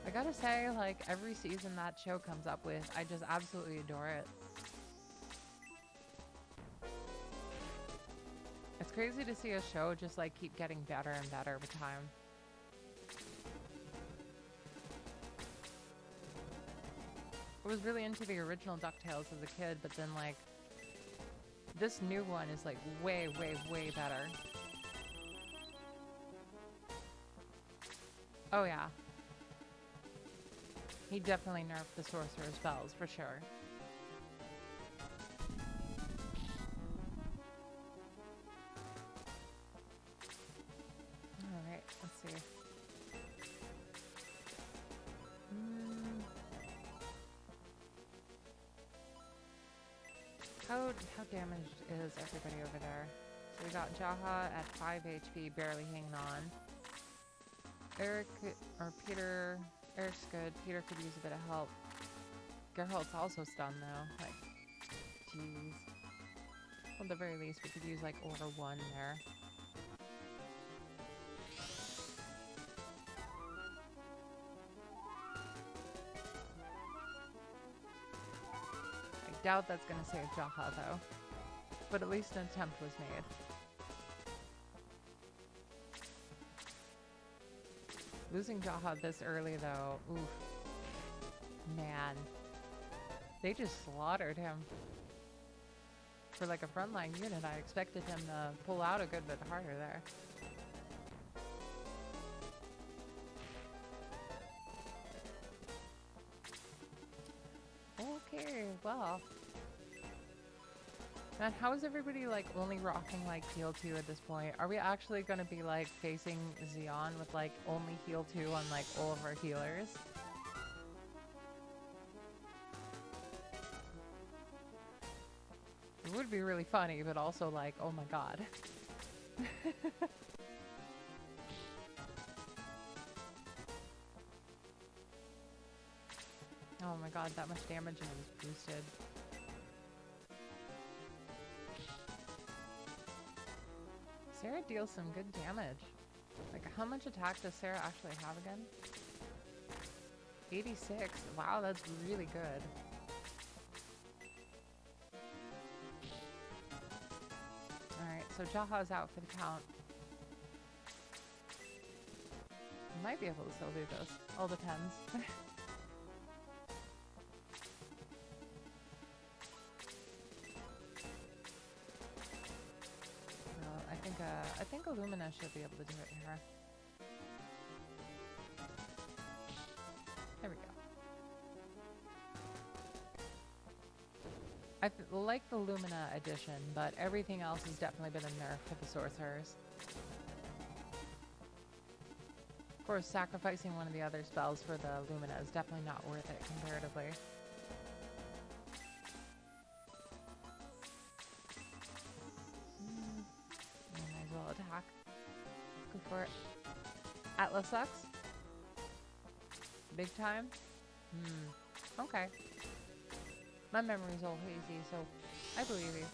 A: I gotta say, like, every season that show comes up with, I just absolutely adore it. It's crazy to see a show just, like, keep getting better and better with time. I was really into the original DuckTales as a kid, but then, like, this new one is, like, way, way, way better. Oh, yeah. He definitely nerfed the sorcerer's spells, for sure. Alright, let's see. How damaged is everybody over there? So we got Jaha at 5 HP, barely hanging on. Eric's good. Peter could use a bit of help. Gerhalt's also stunned though. Like, jeez. At the very least, we could use like over 1 there. I doubt that's gonna save Jaha though. But at least an attempt was made. Losing Jaha this early though, oof. Man. They just slaughtered him. For like a frontline unit, I expected him to pull out a good bit harder there. Okay, well. Man, how is everybody like only rocking like heal 2 at this point? Are we actually gonna be like facing Xeon with like only heal 2 on like all of our healers? It would be really funny, but also like, oh my god. Oh my god, that much damage and it was boosted. Sarah deals some good damage. Like, how much attack does Sarah actually have again? 86. Wow, that's really good. Alright, so Jaha's out for the count. Might be able to still do this. All depends. I think Illumina should be able to do it here. There we go. I like the Lumina edition, but everything else has definitely been a nerf for the sorcerers. Of course, sacrificing one of the other spells for the Lumina is definitely not worth it comparatively. Attack. Go for it. Atlas sucks. Big time? Okay. My memory's all hazy, so I believe you.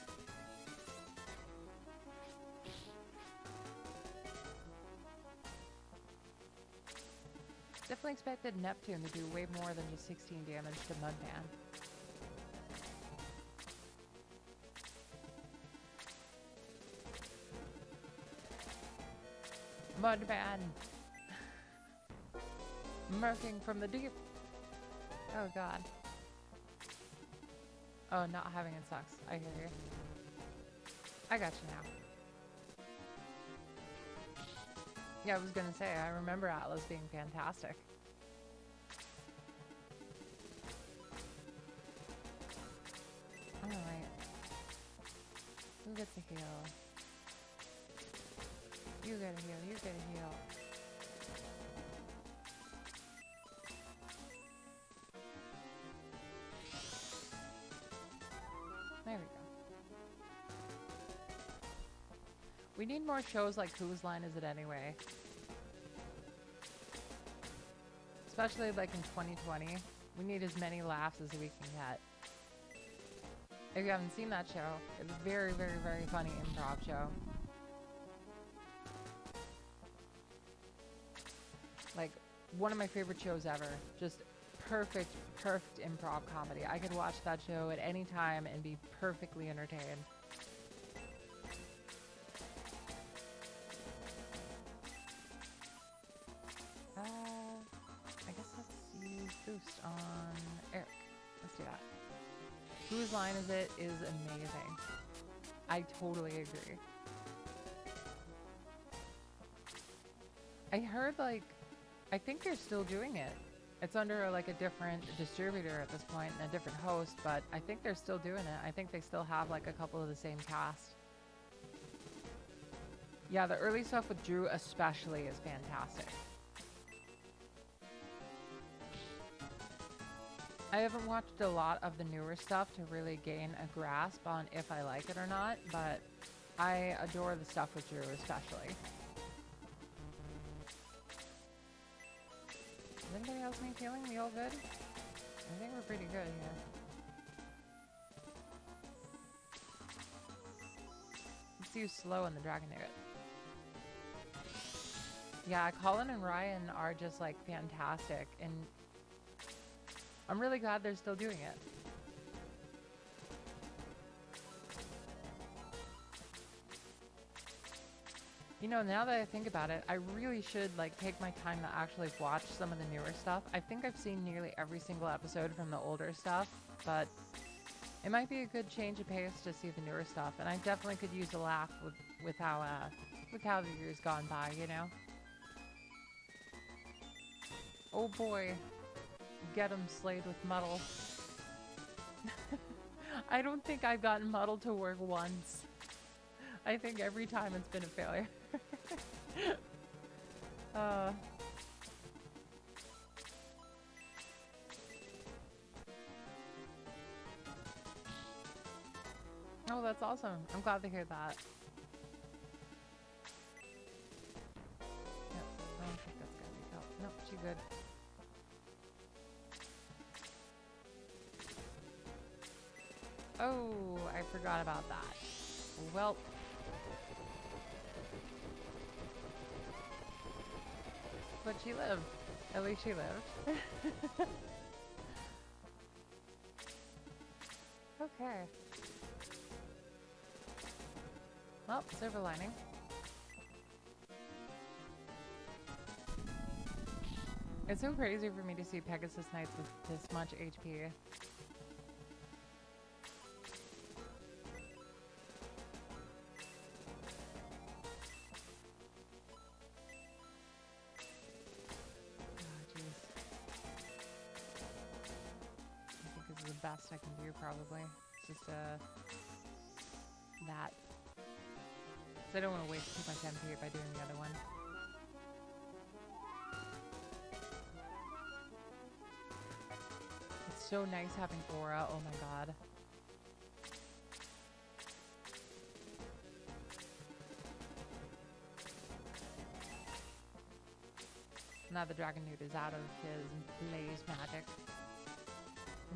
A: Definitely expected Neptune to do way more than just 16 damage to Mudman. Mudman! Murking from the deep! Oh god. Oh, not having it sucks. I hear you. I got you now. Yeah, I was gonna say, I remember Atlas being fantastic. Alright. Who gets a heal? You gotta heal, you gotta heal. We need more shows like Whose Line Is It Anyway? Especially like in 2020. We need as many laughs as we can get. If you haven't seen that show, it's a very, very, very funny improv show. Like, one of my favorite shows ever. Just perfect, perfect improv comedy. I could watch that show at any time and be perfectly entertained. I guess let's use Boost on Eric. Let's do that. Whose Line Is It is amazing. I totally agree. I heard, like, I think they're still doing it. It's under like a different distributor at this point and a different host, but I think they're still doing it. I think they still have like a couple of the same cast. Yeah, the early stuff with Drew especially is fantastic. I haven't watched a lot of the newer stuff to really gain a grasp on if I like it or not, but I adore the stuff with Drew especially. Is anybody else need healing? We all good? I think we're pretty good here. Let's use slow in the Dragon Nugget. Yeah, Colin and Ryan are just like fantastic, and I'm really glad they're still doing it. You know, now that I think about it, I really should like take my time to actually watch some of the newer stuff. I think I've seen nearly every single episode from the older stuff, but it might be a good change of pace to see the newer stuff, and I definitely could use a laugh with how the years gone by, you know. Oh boy, get him slayed with muddle. I don't think I've gotten muddle to work once. I think every time it's been a failure. Oh, that's awesome. I'm glad to hear that. Yep, I don't think that's gonna be help. Nope, she's good. Oh, I forgot about that. Well. But she lived. At least she lived. Okay. Well, silver lining. It's so crazy for me to see Pegasus Knights with this much HP. Best I can do probably. It's just that. So I don't want to waste too much MP by doing the other one. It's so nice having aura. Oh my god. Now the Dragon Newt is out of his blaze magic.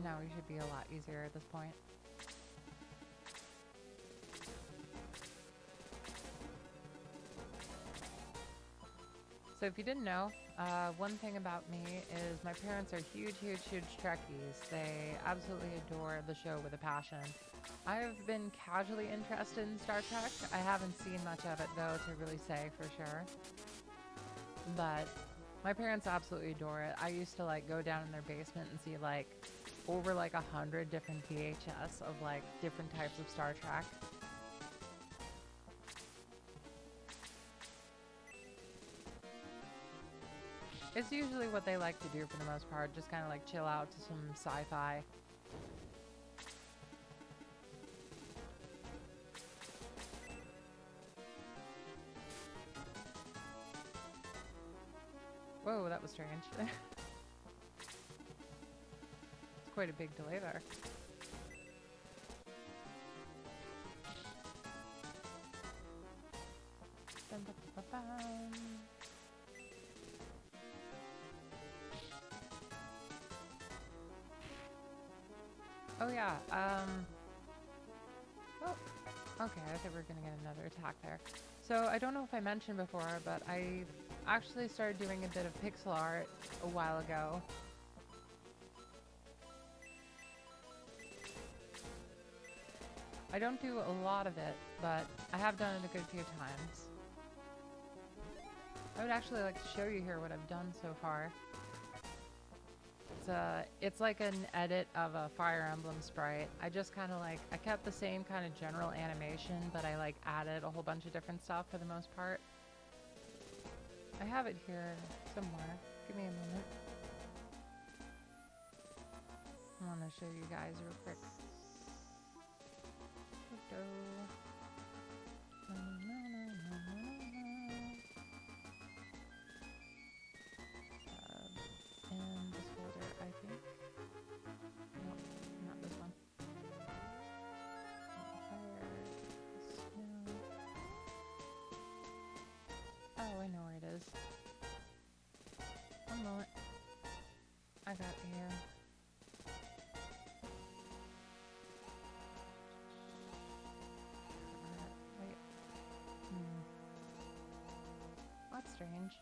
A: Now we should be a lot easier at this point. So if you didn't know, one thing about me is my parents are huge, huge, huge Trekkies. They absolutely adore the show with a passion. I've been casually interested in Star Trek. I haven't seen much of it though to really say for sure. But my parents absolutely adore it. I used to like go down in their basement and see like over like 100 different VHS of like different types of Star Trek. It's usually what they like to do for the most part, just kind of like chill out to some sci-fi. Whoa, that was strange. Quite a big delay there. Oh yeah. Oh, okay. I think we're gonna get another attack there. So I don't know if I mentioned before, but I actually started doing a bit of pixel art a while ago. I don't do a lot of it, but I have done it a good few times. I would actually like to show you here what I've done so far. It's like an edit of a Fire Emblem sprite. I just kind of like, I kept the same kind of general animation, but I like added a whole bunch of different stuff for the most part. I have it here somewhere. Give me a moment. I want to show you guys real quick. In this folder, I think. No, not this one. Fire, snow. Oh, I know where it is. One moment. I got it here. Wait. That's strange.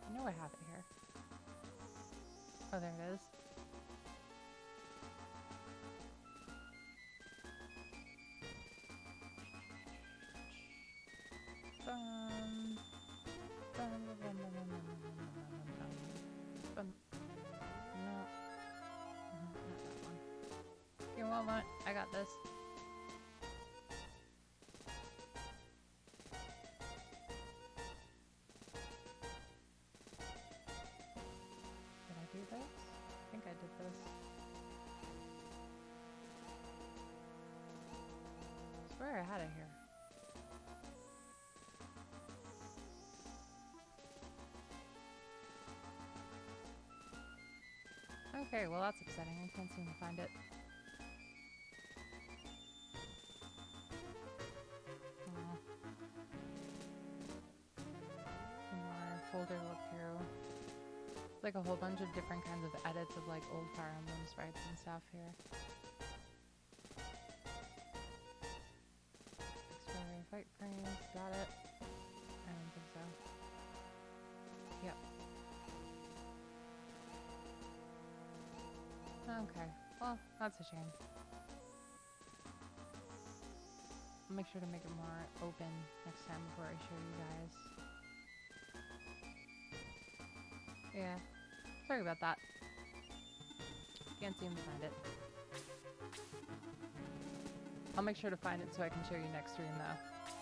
A: I know I have it here. Oh, there it is. No. Not that one. Give me one moment. I got this. Did I do this? I think I did this. I swear I had it here. Okay, well that's upsetting. I can't seem to find it. Oh. One more folder look through. It's like a whole bunch of different kinds of edits of like old Fire Emblem sprites and stuff here. Explore fight frames, got it. I don't think so. Yep. Okay, well, that's a shame. I'll make sure to make it more open next time before I show you guys. Yeah, sorry about that. Can't seem to find it. I'll make sure to find it so I can show you next stream though.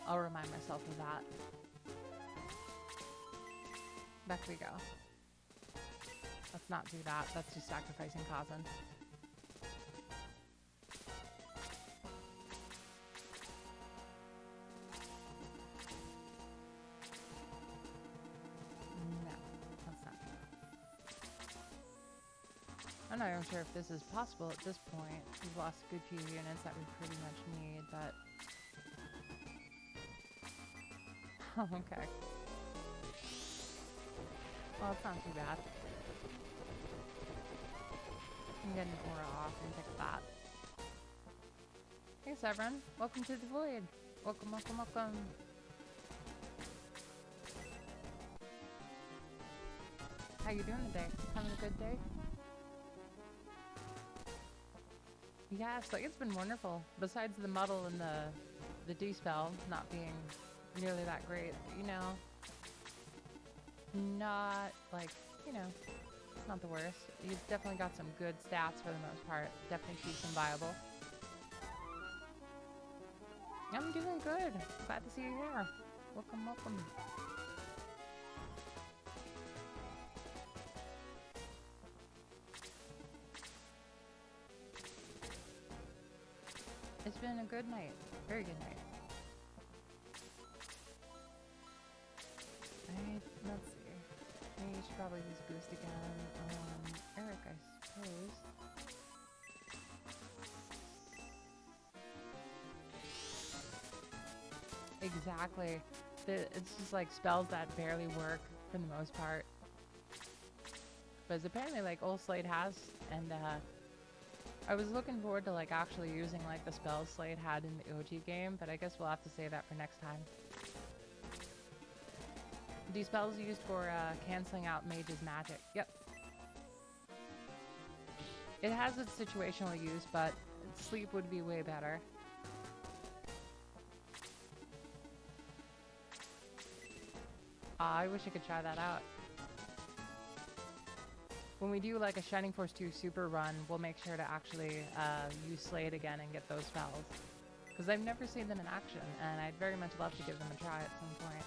A: I'll remind myself of that. Back we go. Let's not do that. That's just sacrificing Kazan. No, that's not good. I'm not even sure if this is possible at this point. We've lost a good few units that we pretty much need, but... okay. Well, it's not too bad. I'm getting more off and pick that. Hey Severin, welcome to the void. Welcome, welcome, welcome. How you doing today? Having a good day? Yes, like it's been wonderful. Besides the muddle and the D-spell not being nearly that great, you know, not like, you know, it's not the worst. He's definitely got some good stats for the most part. Definitely keeps him viable. I'm doing good. Glad to see you here. Welcome, welcome. It's been a good night. Very good night. Let's see. Maybe you should probably use boost again on Eric, I suppose. Exactly. It's just like spells that barely work for the most part. But apparently like Old Slade has, and I was looking forward to like actually using like the spells Slade had in the OG game, but I guess we'll have to save that for next time. These spells used for canceling out mage's magic. Yep. It has its situational use, but sleep would be way better. I wish I could try that out. When we do like a Shining Force 2 super run, we'll make sure to actually use Slade again and get those spells. Because I've never seen them in action, and I'd very much love to give them a try at some point.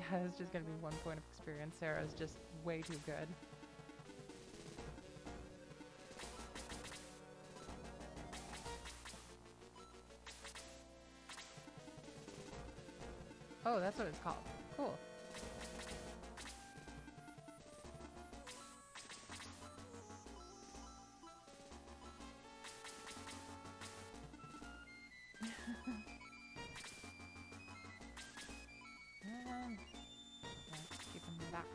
A: Yeah, it's just going to be 1 point of experience. Sarah's just way too good. Oh, that's what it's called. Cool. Let's keep him back.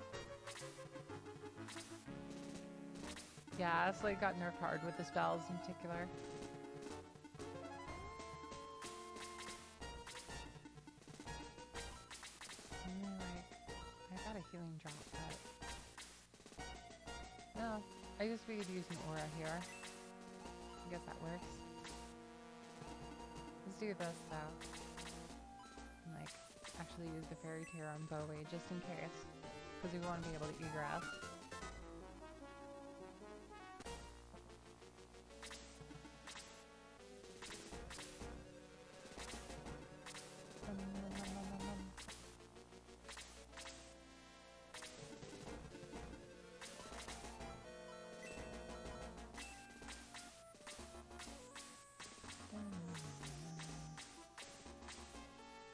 A: Yeah, Slade got nerfed hard with the spells in particular. I got a healing drop, but no, I just figured to use an aura here. I guess that works. Let's do this though. And, like, actually use the fairy tear on Bowie just in case, because we want to be able to egress.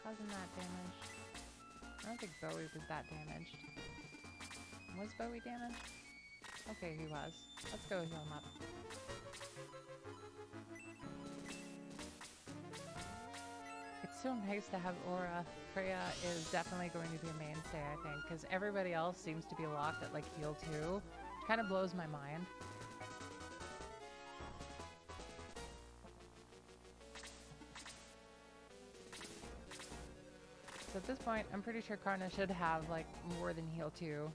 A: Causing that damage. I don't think Bowie was that damaged. Was Bowie damaged? Okay, he was. Let's go heal him up. It's so nice to have Aura. Freya is definitely going to be a mainstay, I think, because everybody else seems to be locked at like heal 2. It kind of blows my mind. So at this point, I'm pretty sure Karna should have like more than heal 2.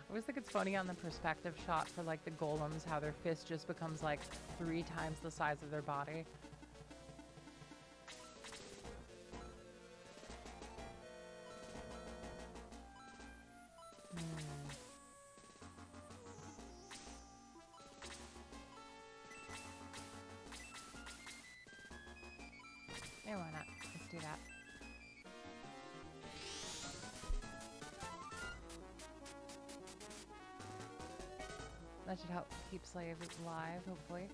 A: I always think it's funny on the perspective shot for like the golems, how their fist just becomes like 3 times the size of their body. Yeah, why not? Let's do that. That should help keep Slave alive, hopefully.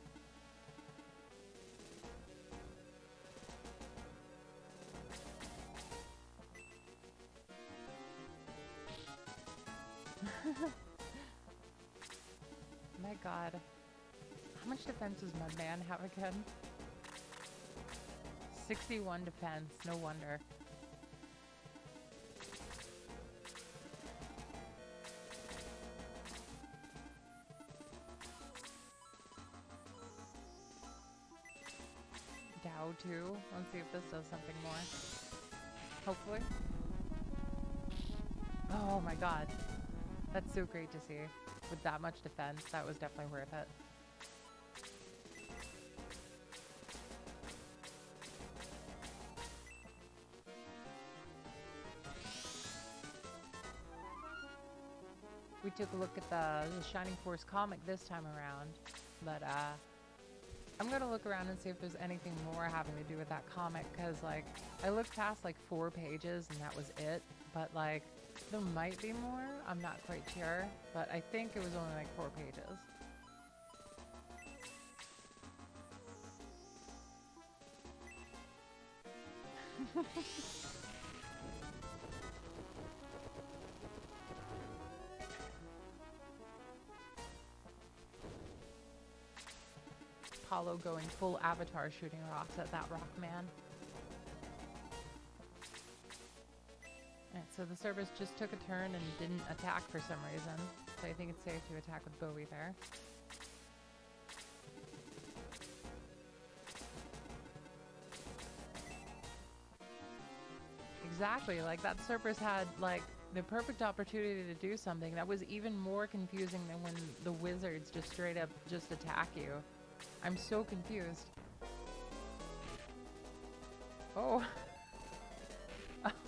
A: My god. How much defense does Mudman have again? 61 defense, no wonder. Dow too. Let's see if this does something more. Hopefully. Oh my god. That's so great to see. With that much defense, that was definitely worth it. We took a look at the Shining Force comic this time around, but I'm gonna look around and see if there's anything more having to do with that comic, because like I looked past like 4 pages and that was it, but like there might be more. I'm not quite sure, but I think it was only like 4 pages. Apollo going full Avatar shooting rocks at that rock man. Alright, so the Cerberus just took a turn and didn't attack for some reason. So I think it's safe to attack with Bowie there. Exactly, like that Cerberus had like the perfect opportunity to do something that was even more confusing than when the wizards just straight up just attack you. I'm so confused. Oh.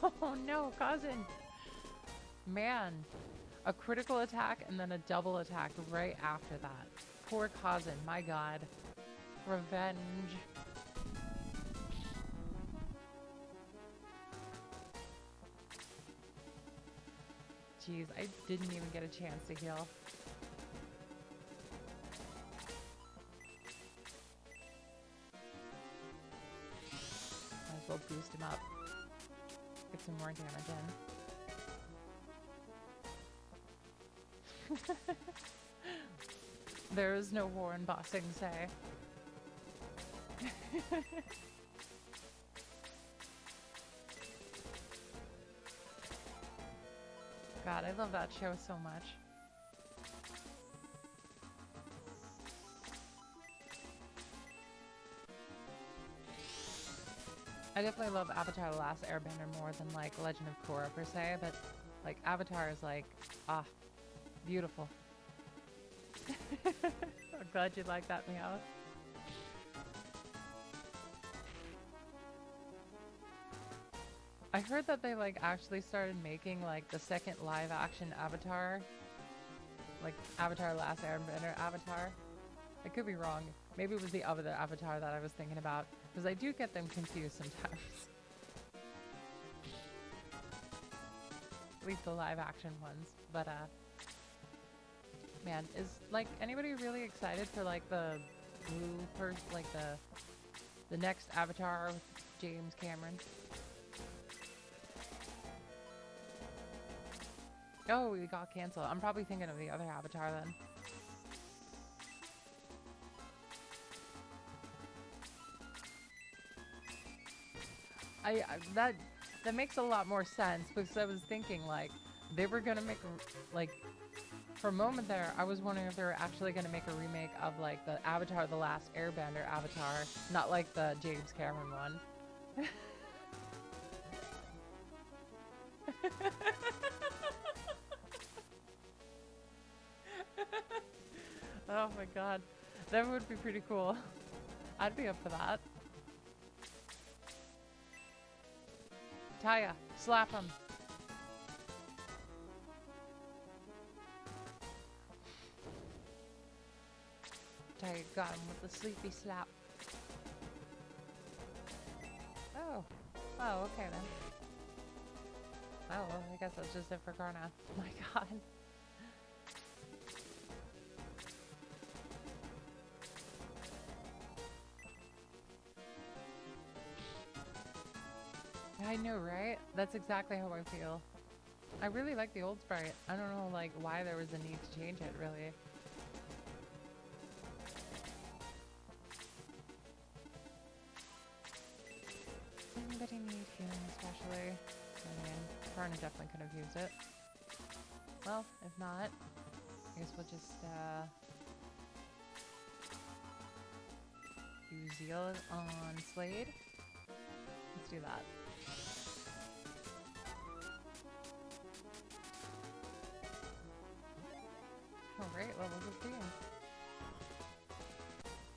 A: Oh no, cousin. Man. A critical attack and then a double attack right after that. Poor cousin, my god. Revenge. Jeez, I didn't even get a chance to heal. Might as well boost him up. Get some more damage in. There is no war in bossing, say. God, I love that show so much. I definitely love Avatar: The Last Airbender more than like Legend of Korra per se, but like Avatar is like, beautiful. I'm glad you like that, Meow. I heard that they like actually started making like the second live action Avatar, like Avatar: Last Airbender Avatar. I could be wrong. Maybe it was the other Avatar that I was thinking about, because I do get them confused sometimes. At least the live action ones. But man, is like anybody really excited for like the blue like the next Avatar with James Cameron? Oh, we got canceled. I'm probably thinking of the other Avatar then. That makes a lot more sense, because I was thinking like they were gonna make like, for a moment there I was wondering if they were actually gonna make a remake of like the Avatar: The Last Airbender Avatar, not like the James Cameron one. Oh my god, that would be pretty cool. I'd be up for that. Taya, slap him. Taya got him with the sleepy slap. Oh. Oh, okay then. Oh, well, I guess that's just it for Karna. Oh my god. I know, right? That's exactly how I feel. I really like the old sprite. I don't know, like, why there was a need to change it, really. Anybody need healing, especially? I mean, Karna definitely could have used it. Well, if not, I guess we'll just, use Zeal on Slade. Let's do that. Oh, great, level 15.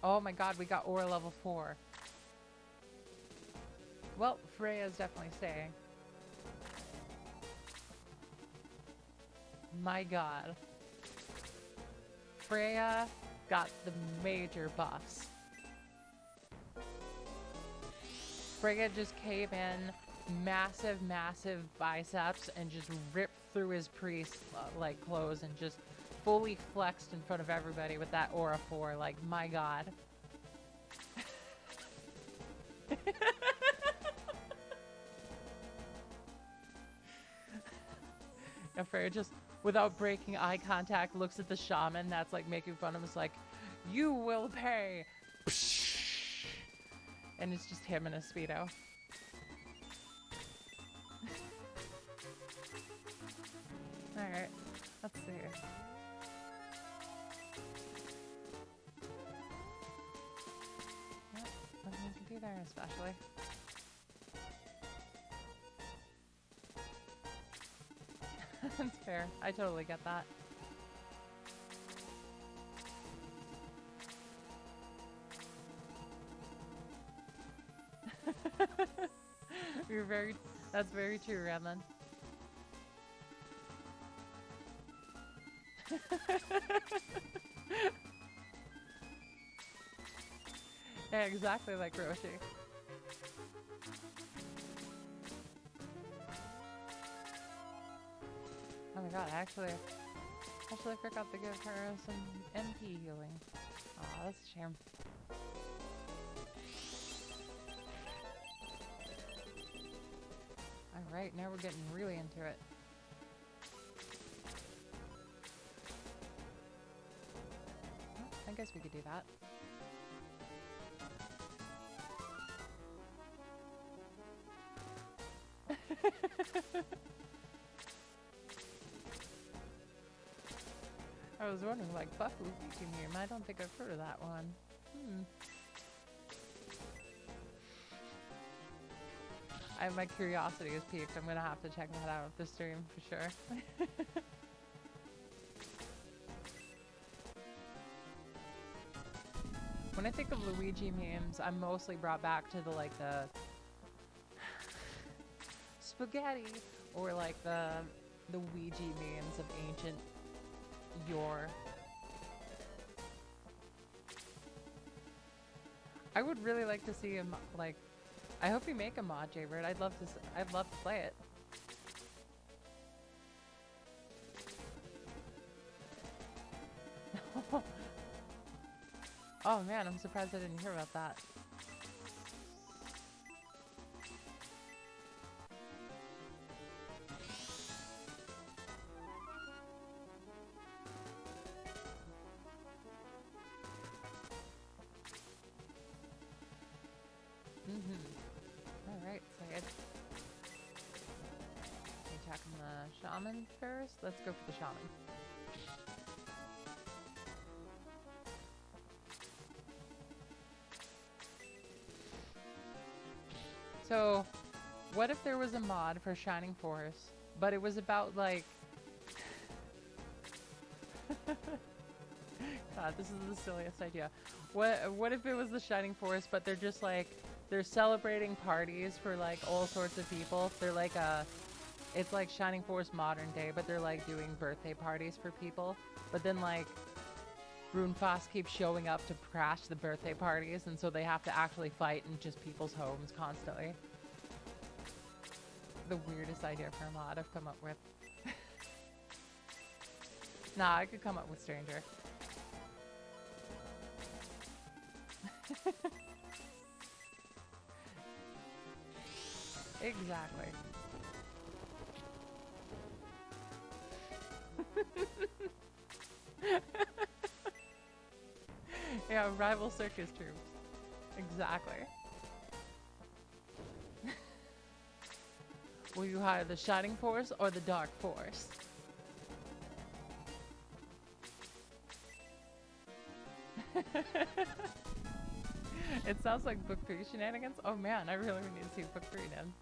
A: Oh my god, we got Aura level 4. Well, Freya's definitely staying. My god. Freya got the major buffs. Freya just came in, massive, massive biceps, and just ripped through his priest like clothes and just fully flexed in front of everybody with that Aura 4. Like, my god. And Freya just, without breaking eye contact, looks at the shaman that's like making fun of him. It's like, you will pay. Psh! And it's just him in a Speedo. Alright, let's see. Yep, nothing to do there especially. That's fair. I totally get that. That's very true, Ramlin. Yeah, exactly like Roshi. Oh my god, I actually forgot to give her some MP healing. Aw, that's a shame. Alright, now we're getting really into it. I guess we could do that. I was wondering, like, Buff Luigi meme. I don't think I've heard of that one. My curiosity is piqued. I'm gonna have to check that out at the stream for sure. When I think of Luigi memes, I'm mostly brought back to the spaghetti or like the Ouija memes of ancient yore. I would really like to see him, like, I hope you make a mod, Jaybird. I'd love to play it. Oh man, I'm surprised I didn't hear about that. Alright, so I attacking the shaman first. Let's go for the shaman. So, what if there was a mod for Shining Force, but it was about like... God, this is the silliest idea. What if it was the Shining Force, but they're just like, they're celebrating parties for like all sorts of people. They're like it's like Shining Force modern day, but they're like doing birthday parties for people. But then like, Runefaust keeps showing up to crash the birthday parties, and so they have to actually fight in just people's homes constantly. The weirdest idea for a mod I've come up with. Nah, I could come up with Stranger. Exactly. Yeah, rival circus troops. Exactly. Will you hire the Shining Force or the Dark Force? It sounds like Book 3 shenanigans. Oh man, I really need to see Book 3 then.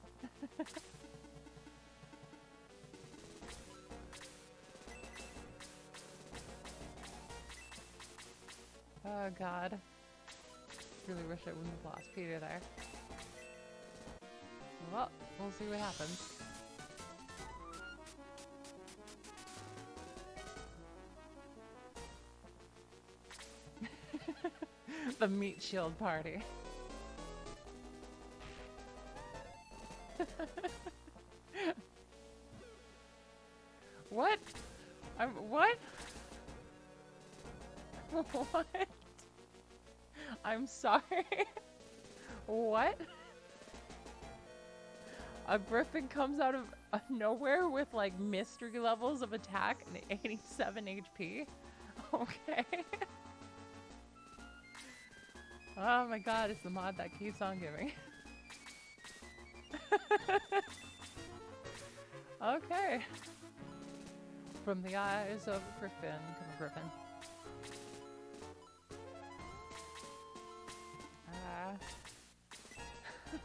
A: Oh god. Really wish I wouldn't have lost Peter there. Well, we'll see what happens. The meat shield party. What? What? What? I'm sorry. What? A griffin comes out of nowhere with like mystery levels of attack and 87 HP? Okay. Oh my god, it's the mod that keeps on giving. Okay. From the eyes of a griffin. Come on, griffin.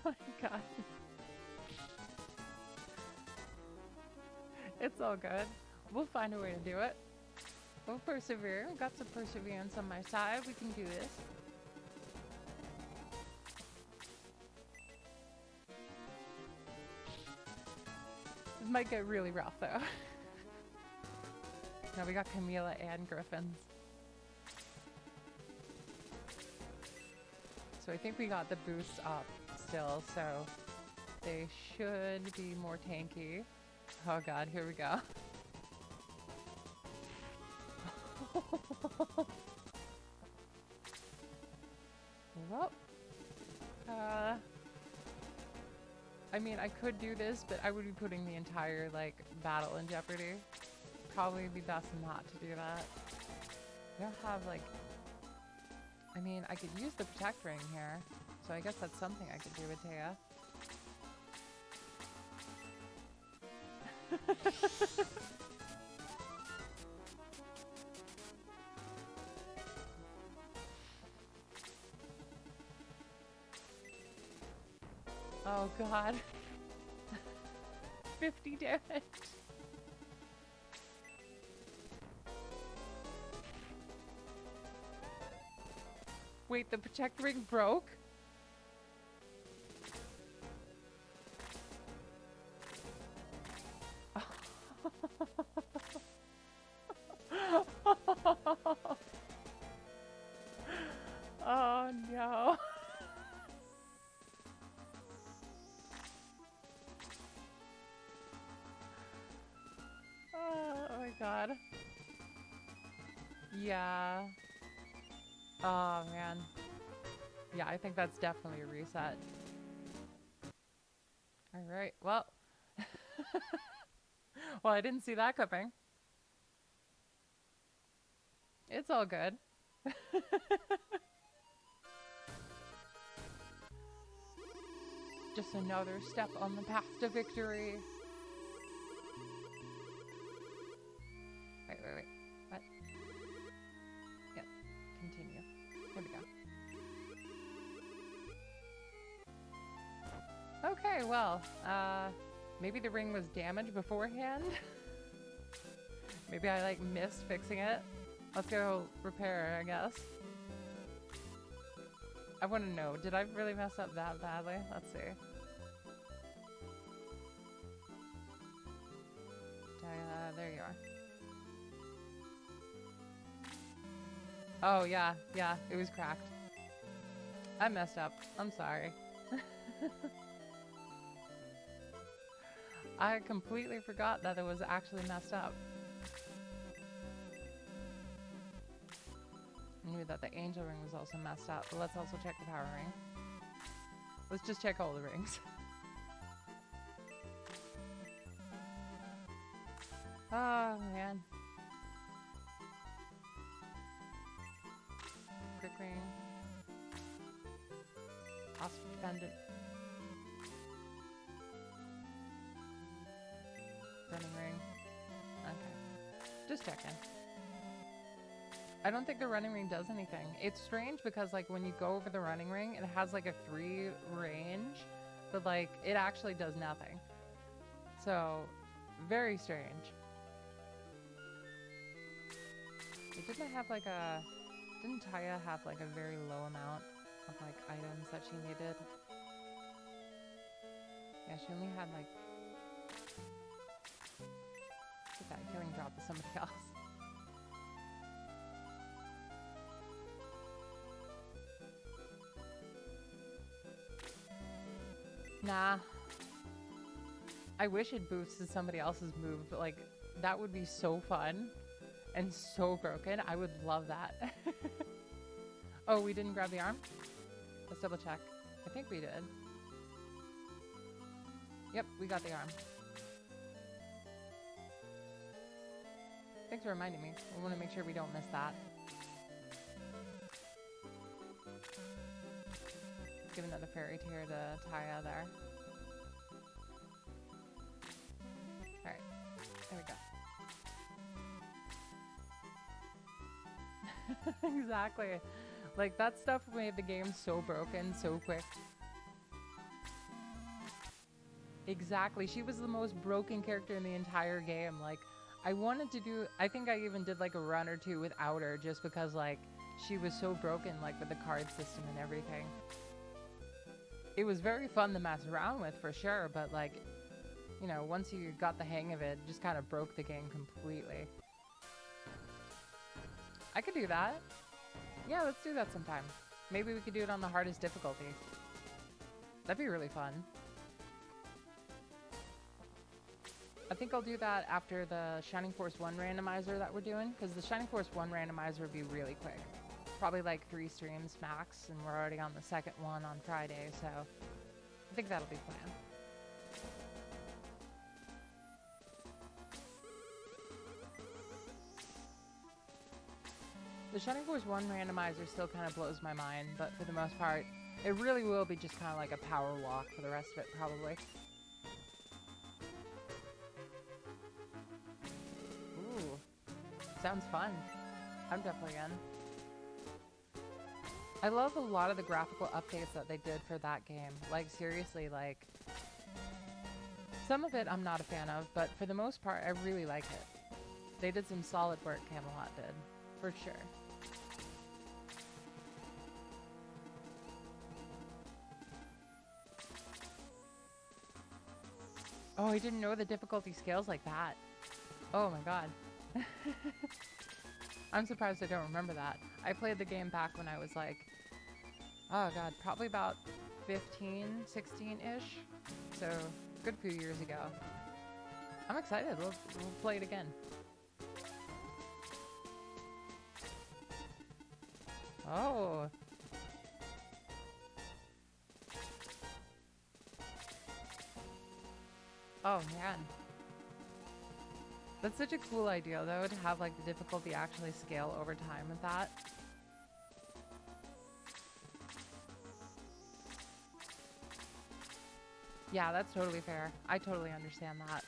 A: Oh my god. It's all good. We'll find a way to do it. We'll persevere. We've got some perseverance on my side. We can do this. This might get really rough though. Now we got Camila and Griffins. So I think we got the boosts up still, so they should be more tanky. Oh god, here we go. Well, I mean, I could do this, but I would be putting the entire, like, battle in jeopardy. Probably be best not to do that. I don't have, like... I mean, I could use the protect ring here, so I guess that's something I could do with Taya. Oh god. 50 damage. Wait, the protect ring broke? Oh no. Oh my god. Yeah. Oh man. Yeah, I think that's definitely a reset. Alright, well. Well, I didn't see that coming. It's all good. Just another step on the path to victory. Wait. What? Yep. Continue. Here we go. Okay, well, maybe the ring was damaged beforehand. Maybe I, like, missed fixing it. Let's go repair, I guess. I want to know, did I really mess up that badly? Let's see. There you are. Oh, yeah, it was cracked. I messed up. I'm sorry. I completely forgot that it was actually messed up. I knew that the angel ring was also messed up, but let's also check the power ring. Let's just check all the rings. Oh, man. Quick ring. Ostrich pendant. Running ring. Okay. Just checking. I don't think the running ring does anything. It's strange because, like, when you go over the running ring, it has, like, a 3 range, but, like, it actually does nothing. So, very strange. It didn't have, like, a... Didn't Taya have, like, a very low amount of, like, items that she needed? Yeah, she only had, like... Get that healing drop to somebody else. Nah. I wish it boosted somebody else's move, but, like, that would be so fun and so broken. I would love that. Oh, we didn't grab the arm? Let's double check. I think we did. Yep, we got the arm. Thanks for reminding me. We want to make sure we don't miss that. give another fairy tear to Taya there. Alright, there we go. Exactly. Like, that stuff made the game so broken so quick. Exactly. She was the most broken character in the entire game. Like, I wanted to do... I think I even did, like, a run or two without her just because, like, she was so broken, like, with the card system and everything. It was very fun to mess around with, for sure, but, like, you know, once you got the hang of it, it just kind of broke the game completely. I could do that. Yeah, let's do that sometime. Maybe we could do it on the hardest difficulty. That'd be really fun. I think I'll do that after the Shining Force 1 randomizer that we're doing, because the Shining Force 1 randomizer would be really quick. Probably like 3 streams max, and we're already on the second one on Friday, so I think that'll be planned. The Shining Force 1 randomizer still kind of blows my mind, but for the most part, it really will be just kind of like a power walk for the rest of it, probably. Ooh, sounds fun. I'm definitely in. I love a lot of the graphical updates that they did for that game. Like, seriously, like, some of it I'm not a fan of, but for the most part, I really like it. They did some solid work, Camelot did, for sure. Oh, I didn't know the difficulty scales like that. Oh my god. I'm surprised I don't remember that. I played the game back when I was like, oh god, probably about 15, 16-ish. So, good few years ago. I'm excited. We'll play it again. Oh. Oh man. That's such a cool idea though, to have like the difficulty actually scale over time with that. Yeah, that's totally fair. I totally understand that.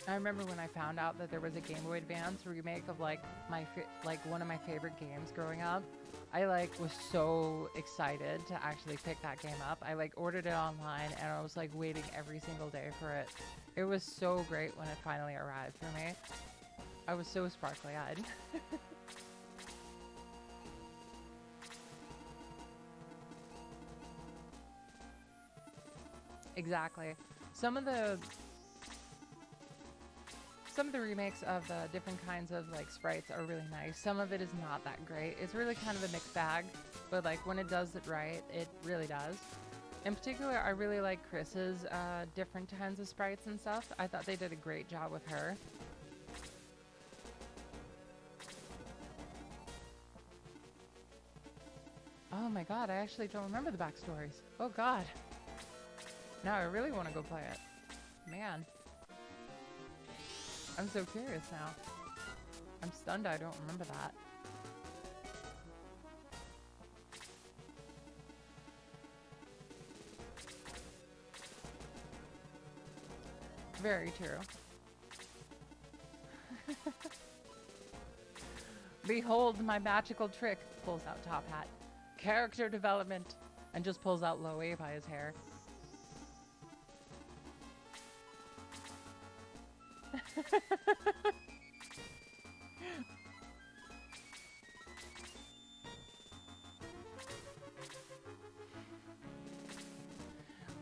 A: I remember when I found out that there was a Game Boy Advance remake of like one of my favorite games growing up. I like was so excited to actually pick that game up. I like ordered it online and I was like waiting every single day for it. It was so great when it finally arrived for me. I was so sparkly-eyed. Exactly. Some of the remakes of the different kinds of like sprites are really nice. Some of it is not that great. It's really kind of a mixed bag, but like when it does it right, it really does. In particular, I really like Chris's different kinds of sprites and stuff. I thought they did a great job with her. Oh my god, I actually don't remember the backstories. Oh god. Now I really want to go play it. Man. I'm so curious now. I'm stunned I don't remember that. Very true. Behold my magical trick. Pulls out top hat. Character development. And just pulls out Loe by his hair.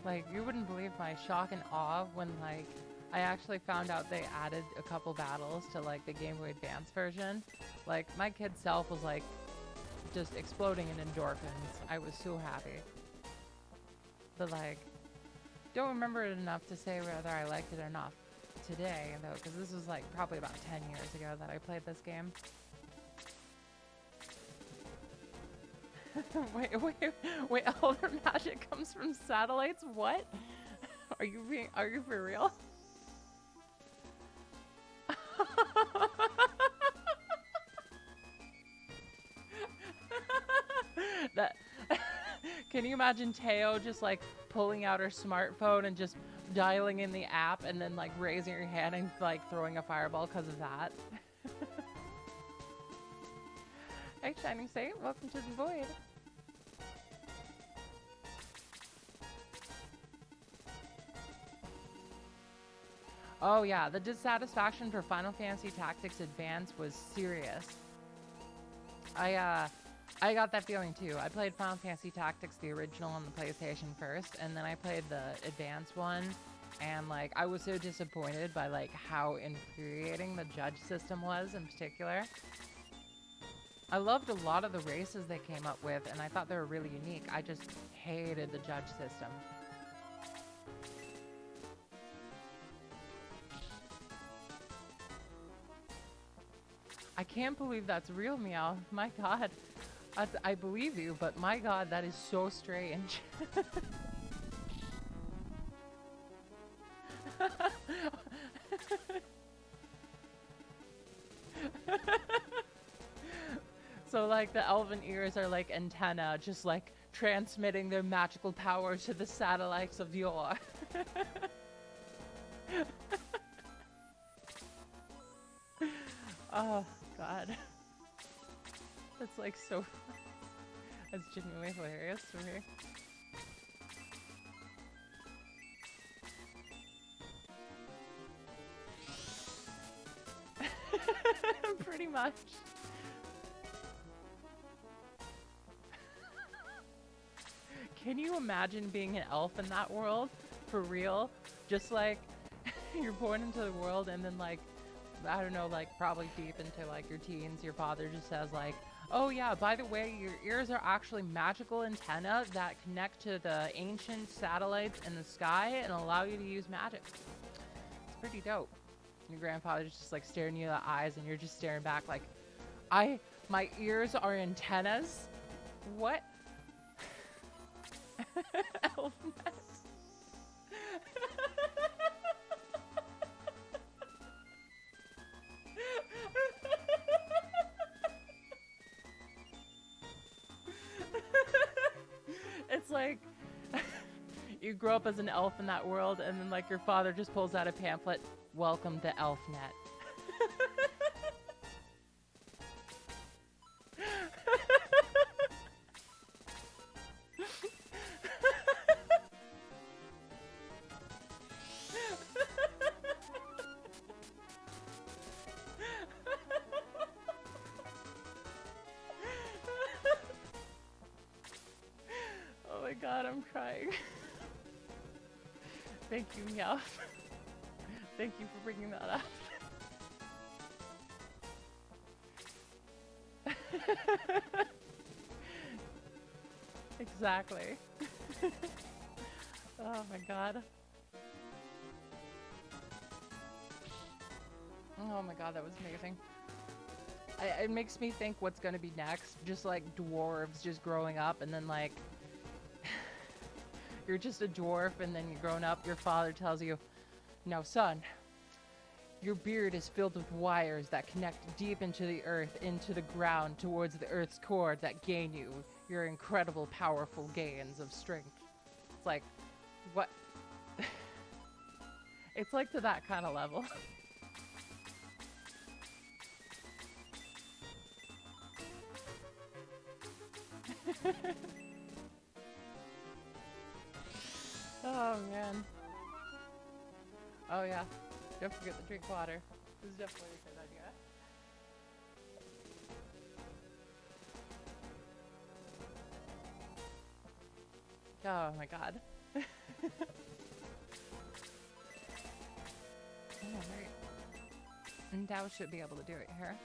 A: Like, you wouldn't believe my shock and awe when, like, I actually found out they added a couple battles to, like, the Game Boy Advance version. Like, my kid self was, like, just exploding in endorphins. I was so happy. But, like, don't remember it enough to say whether I liked it or not today, though, because this was, like, probably about 10 years ago that I played this game. wait, all their magic comes from satellites? What? Are you for real? Can you imagine Teo just like pulling out her smartphone and just dialing in the app and then like raising her hand and like throwing a fireball because of that? Hey, Shining Saint, welcome to the void. Oh yeah, the dissatisfaction for Final Fantasy Tactics Advance was serious. I got that feeling too. I played Final Fantasy Tactics, the original, on the PlayStation first, and then I played the advanced one, and like I was so disappointed by like how infuriating the judge system was in particular. I loved a lot of the races they came up with, and I thought they were really unique. I just hated the judge system. I can't believe that's real, Meow. My god. I believe you, but my god, that is so strange. So like the elven ears are like antenna, just like transmitting their magical power to the satellites of yore. Oh god. That's like so that's genuinely hilarious to me. Pretty much. Can you imagine being an elf in that world? For real? Just like you're born into the world and then like, I don't know, like probably deep into like your teens, your father just says like, oh yeah, by the way, your ears are actually magical antenna that connect to the ancient satellites in the sky and allow you to use magic. It's pretty dope. Your grandfather's just like staring you in the eyes and you're just staring back like, my ears are antennas? What? Elfnet. It's like you grow up as an elf in that world and then like your father just pulls out a pamphlet, welcome to Elfnet. Oh my god, I'm crying. Thank you, Meow. Thank you for bringing that up. Exactly. Oh my god. Oh my god, that was amazing. It makes me think what's gonna be next. Just like dwarves just growing up and then like you're just a dwarf and then you're grown up, your father tells you, now son, your beard is filled with wires that connect deep into the earth, into the ground, towards the earth's core that gain you your incredible powerful gains of strength. It's like, what? It's like to that kind of level. Oh man. Oh yeah. Don't forget to drink water. This is definitely a good idea. Oh my god. Alright. And Dow should be able to do it here.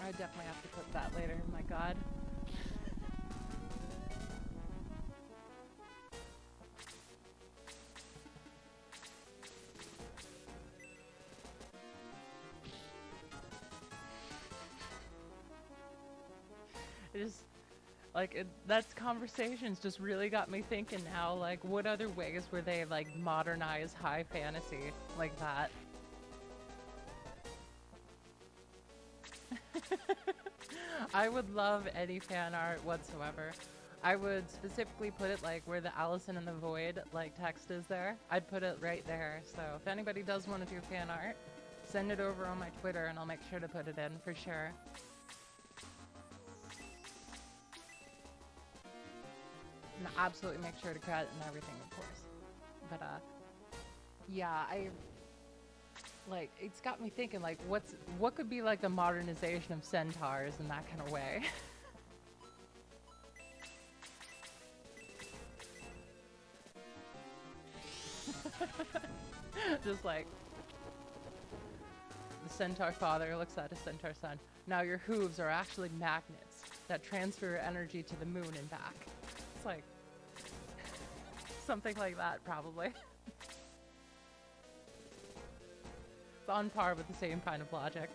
A: I definitely have to clip that later, my god. It just, like, that's conversations just really got me thinking now, like, what other ways were they, like, modernize high fantasy like that? I would love any fan art whatsoever. I would specifically put it like where the Allison in the Void like text is there. I'd put it right there. So if anybody does want to do fan art, send it over on my Twitter and I'll make sure to put it in for sure. And absolutely make sure to credit and everything, of course. But yeah, like it's got me thinking like what could be like the modernization of centaurs in that kind of way. Just like the centaur father looks at his centaur son. Now your hooves are actually magnets that transfer energy to the moon and back. It's like something like that, probably. It's on par with the same kind of logic.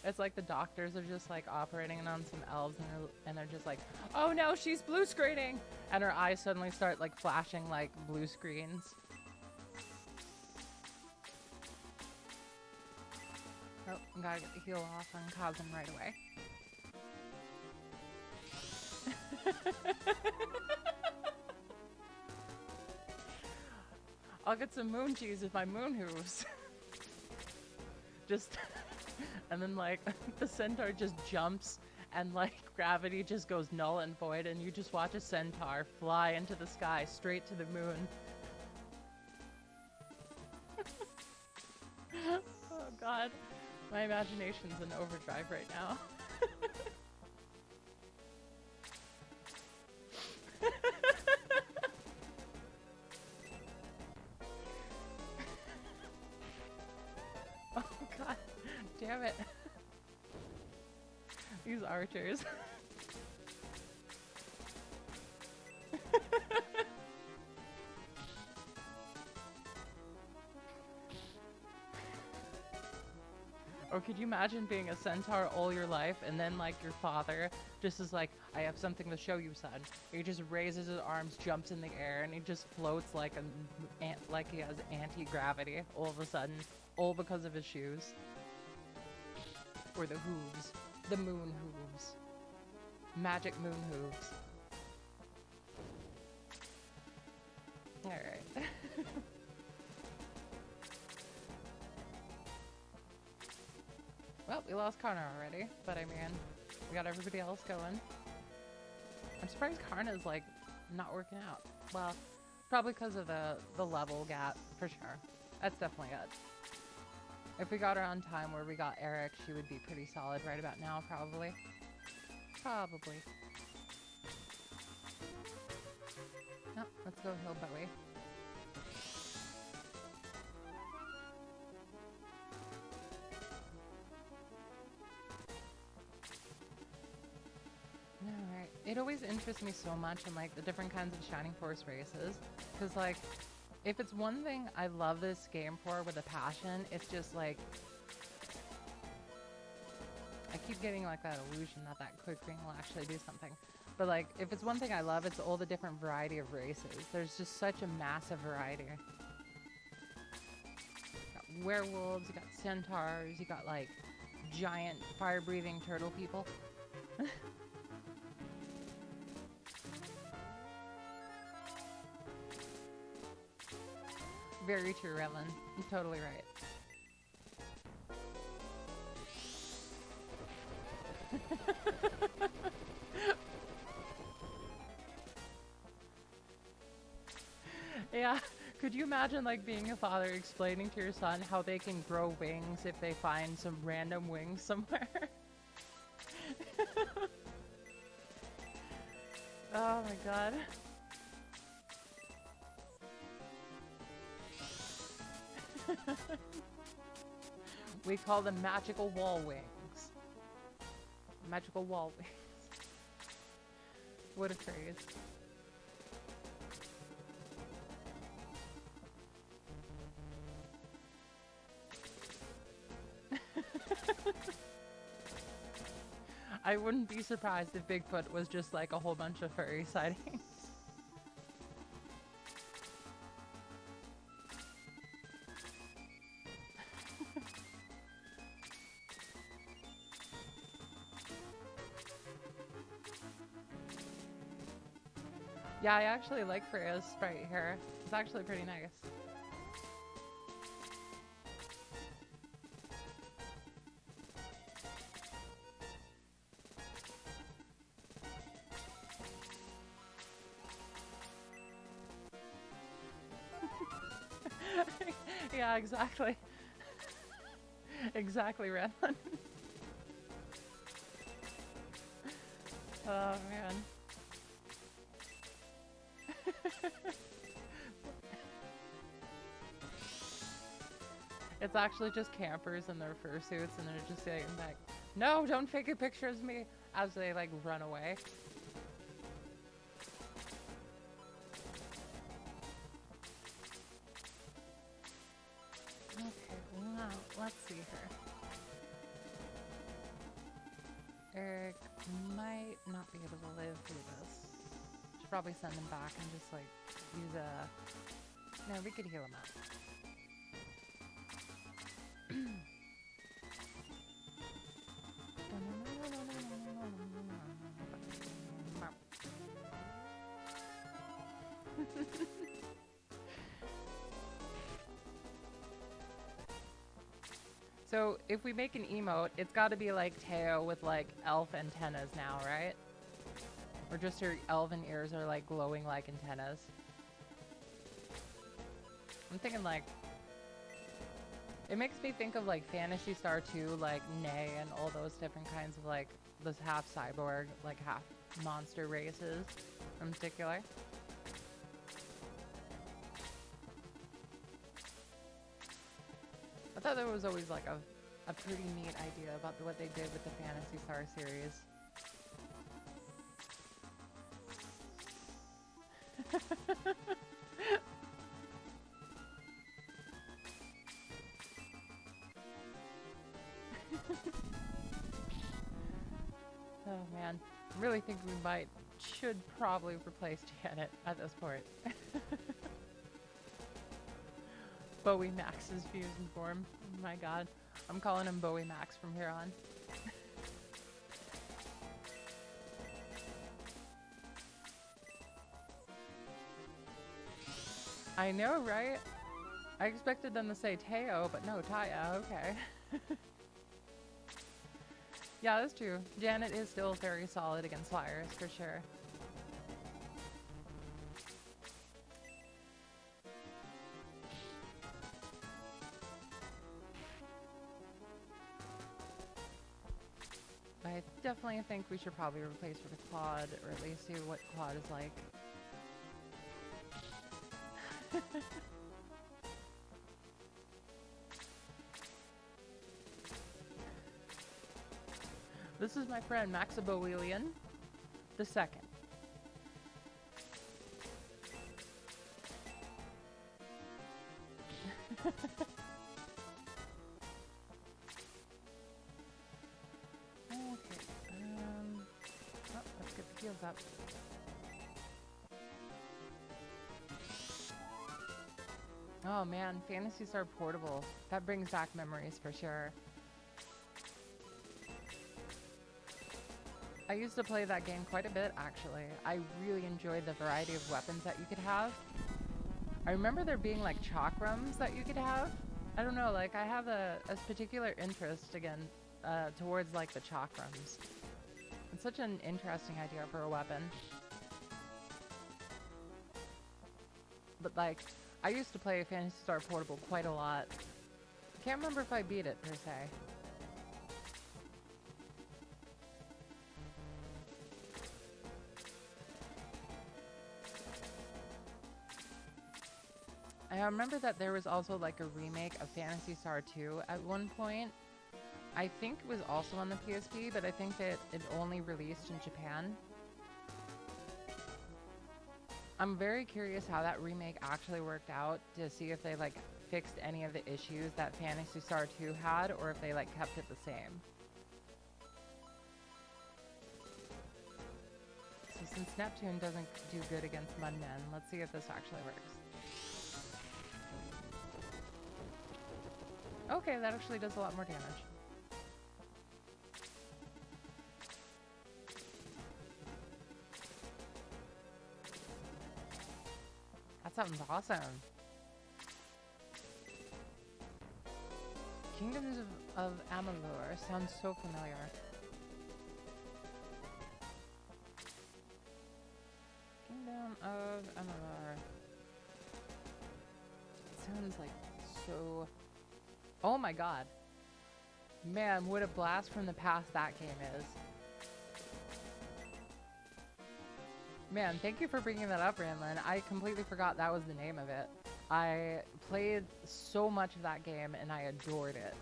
A: It's like the doctors are just like operating on some elves and they're just like, oh no, she's blue screening, and her eyes suddenly start like flashing like blue screens. Oh, gotta get the heal off on Cosm right away. I'll get some moon cheese with my moon hooves. Just, and then like the centaur just jumps and like gravity just goes null and void and you just watch a centaur fly into the sky straight to the moon. Oh god, my imagination's in overdrive right now. Damn it. These archers. Or could you imagine being a centaur all your life and then like your father just is like, I have something to show you, son. He just raises his arms, jumps in the air, and he just floats like like he has anti-gravity all of a sudden, all because of his shoes. Or the hooves. The moon hooves. Magic moon hooves. Alright. Well, we lost Karna already, but I mean, we got everybody else going. I'm surprised Karna's like not working out. Well, probably because of the level gap, for sure. That's definitely it. If we got her on time where we got Eric, she would be pretty solid right about now, probably. Probably. No, let's go heal Bowie. Alright. It always interests me so much in like the different kinds of Shining Force races. Because like, if it's one thing I love this game for with a passion, it's just like, I keep getting like that illusion that that quick ring will actually do something. But like, if it's one thing I love, it's all the different variety of races. There's just such a massive variety. You got werewolves, you got centaurs, you got like giant fire-breathing turtle people. Very true, Revlin. You're totally right. Yeah, could you imagine like being a father explaining to your son how they can grow wings if they find some random wings somewhere? Oh my god. We call them magical wall wings. Magical wall wings. What a phrase. I wouldn't be surprised if Bigfoot was just like a whole bunch of furry sightings. Yeah, I actually like Freya's sprite here. It's actually pretty nice. Yeah, exactly. Exactly, Redmond. Oh, man. It's actually just campers in their fursuits, and they're just saying like, no, don't take a picture of me, as they like run away. Okay, well, let's see here. Eric might not be able to live through this. Should probably send him back and just like use a... No, we could heal him up. So if we make an emote, it's got to be like Teo with like elf antennas now, right? Or just her elven ears are like glowing like antennas. I'm thinking like... It makes me think of like Phantasy Star 2, like Nay and all those different kinds of like those half cyborg, like half monster races in particular. I thought that was always like a pretty neat idea about what they did with the Phantasy Star series. Oh man, I really think we should probably replace Janet at this point. Bowie Max's fusion form. Oh my god. I'm calling him Bowie Max from here on. I know, right? I expected them to say Teo, but no, Taya, okay. Yeah, that's true. Janet is still very solid against flyers, for sure. I definitely think we should probably replace her with Claude, or at least see what Claude is like. This is my friend Maxibowelian the second. Okay. Oh, let's get the heals up. Oh man, Phantasy Star Portable. That brings back memories for sure. I used to play that game quite a bit, actually. I really enjoyed the variety of weapons that you could have. I remember there being like chakrams that you could have. I don't know, like I have a particular interest again towards like the chakrams. It's such an interesting idea for a weapon. But like, I used to play Phantasy Star Portable quite a lot. I can't remember if I beat it per se. I remember that there was also like a remake of Phantasy Star 2 at one point. I think it was also on the PSP, but I think that it only released in Japan. I'm very curious how that remake actually worked out, to see if they like fixed any of the issues that Phantasy Star 2 had, or if they like kept it the same. since Neptune doesn't do good against Mudmen, let's see if this actually works. Okay, that actually does a lot more damage. That sounds awesome. Kingdoms of Amalur sounds so familiar. Kingdom of Amalur. Sounds like so... Oh my god. Man, what a blast from the past that game is. Man, thank you for bringing that up, Ranlin. I completely forgot that was the name of it. I played so much of that game and I adored it.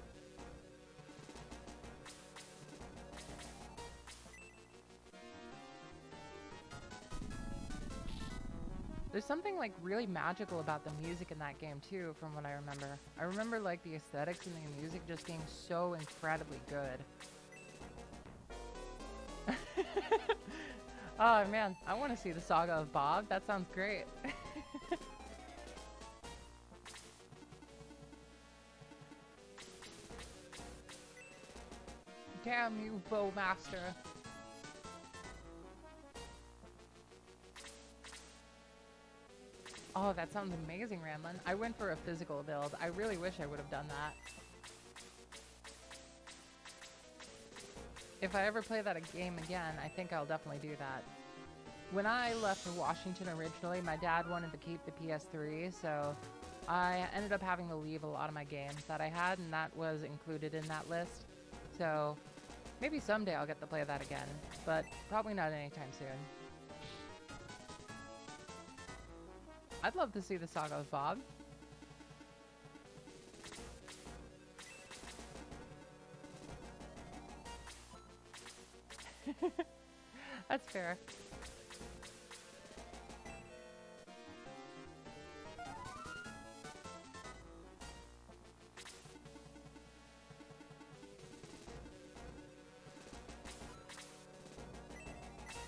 A: There's something like really magical about the music in that game too, from what I remember. I remember like the aesthetics and the music just being so incredibly good. Oh man, I want to see the Saga of Bob. That sounds great. Damn you, Bowmaster. Oh, that sounds amazing, Ramlin. I went for a physical build. I really wish I would have done that. If I ever play that game again, I think I'll definitely do that. When I left for Washington originally, my dad wanted to keep the PS3, so I ended up having to leave a lot of my games that I had, and that was included in that list. So maybe someday I'll get to play that again, but probably not anytime soon. I'd love to see the Saga of Bob. That's fair.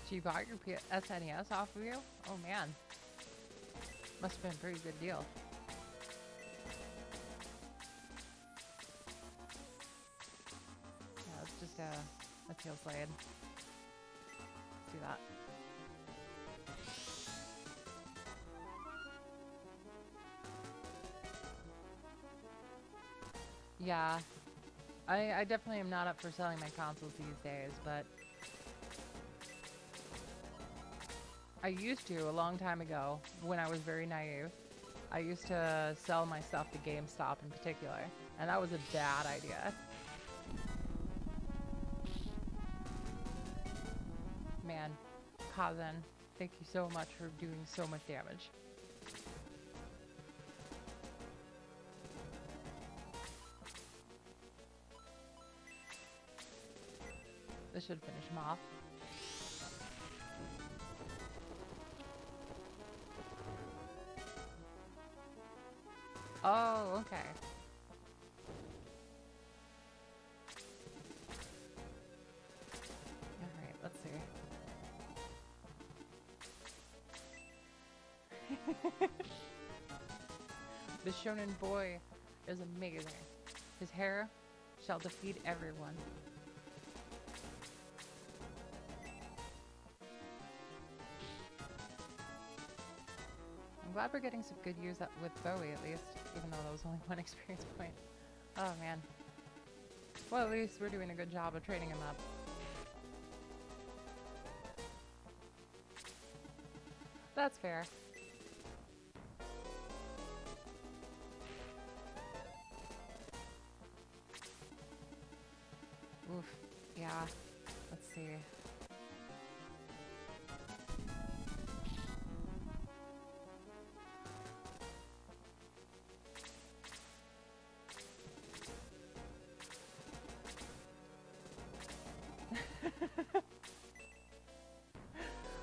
A: She bought your SNES off of you? Oh man. Must have been a pretty good deal. Yeah, it's just a teal slade. Let's do that. Yeah. I definitely am not up for selling my consoles these days, but I used to a long time ago when I was very naive. I used to sell my stuff to GameStop in particular, and that was a bad idea. Man, Kazan, thank you so much for doing so much damage. This should finish him off. Oh, okay. Alright, let's see. The shonen boy is amazing. His hair shall defeat everyone. I'm glad we're getting some good use with Bowie at least, even though that was only one experience point. Oh man. Well, at least we're doing a good job of training him up. That's fair. Oof. Yeah. Let's see.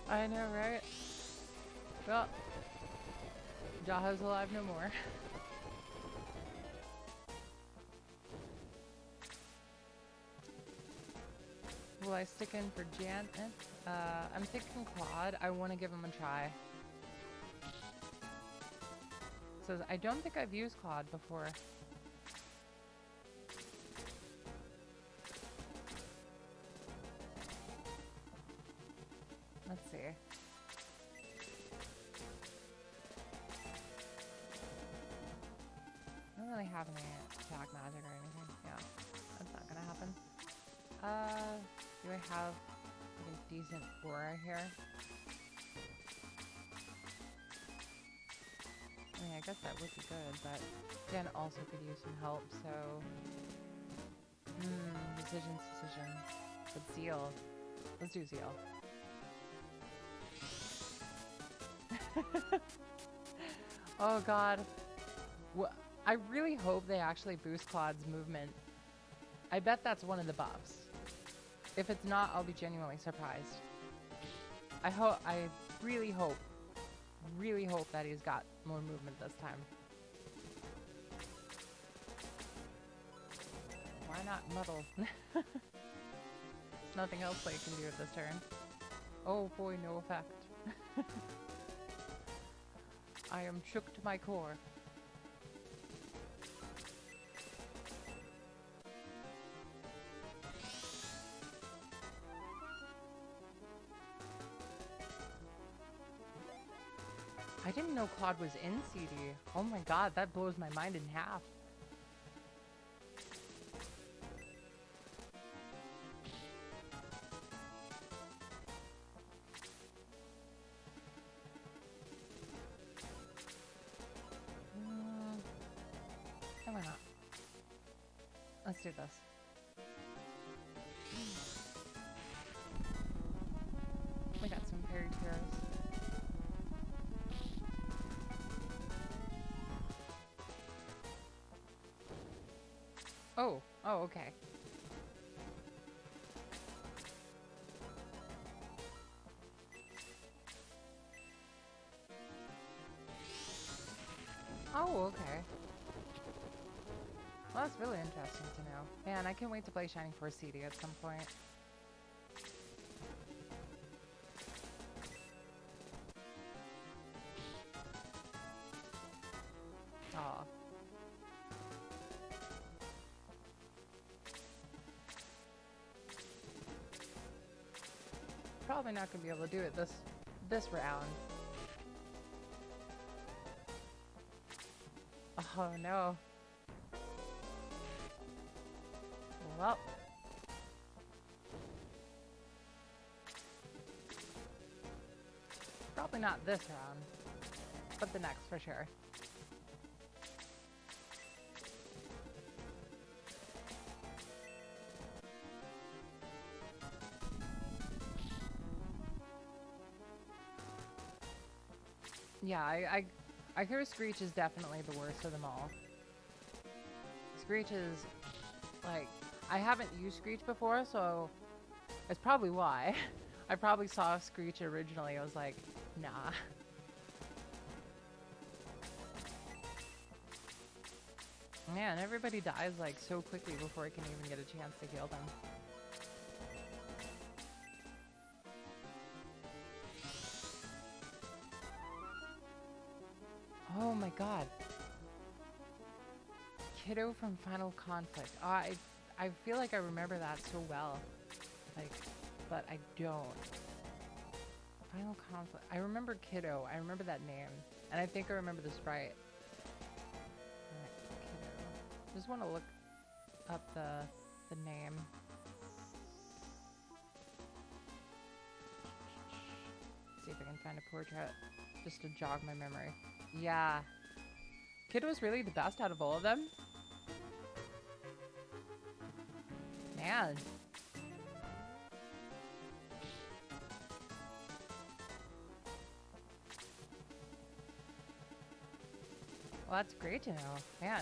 A: I know, right? Well, Jaha's alive no more. Will I stick in for Jan? I'm thinking Claude. I want to give him a try. So I don't think I've used Claude before. Let's see. I don't really have any attack magic or anything. Yeah, that's not gonna happen. Do I have like a decent aura here? I mean, I guess that would be good, but Jen also could use some help, so... decision. But Zeal. Let's do Zeal. Oh god. I really hope they actually boost Claude's movement. I bet that's one of the buffs. If it's not, I'll be genuinely surprised. I really hope that he's got more movement this time. Why not muddle? There's nothing else they can do at this turn. Oh boy, no effect. I am shook to my core. I didn't know Claude was in CD. Oh my god, that blows my mind in half. Why not? Let's do this. We got some fairy tears. Oh, okay. Oh, okay. Well, that's really interesting to know. Man, I can't wait to play Shining Force CD at some point. Aw. Probably not gonna be able to do it this round. Oh no. Well. Probably not this round, but the next for sure. Yeah, I hear Screech is definitely the worst of them all. Screech is, like, I haven't used Screech before, so it's probably why. I probably saw Screech originally, I was like, nah. Man, everybody dies, like, so quickly before I can even get a chance to kill them. Oh my god. Kiddo from Final Conflict. Oh, I feel like I remember that so well. Like, but I don't. Final Conflict. I remember Kiddo. I remember that name. And I think I remember the sprite. Alright, Kiddo. Just want to look up the name. See if I can find a portrait. Just to jog my memory. Yeah. Kid was really the best out of all of them. Man. Well, that's great to know. Man.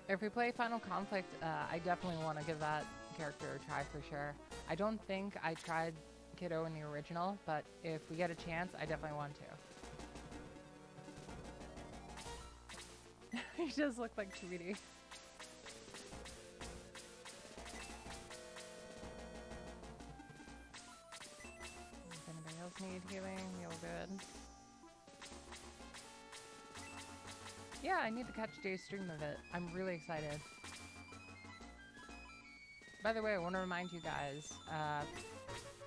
A: If we play Final Conflict, I definitely want to give that character a try for sure. I don't think I tried Kiddo in the original, but if we get a chance, I definitely want to. He does look like Tweety. Yeah, I need to catch Jay's stream of it. I'm really excited. By the way, I want to remind you guys,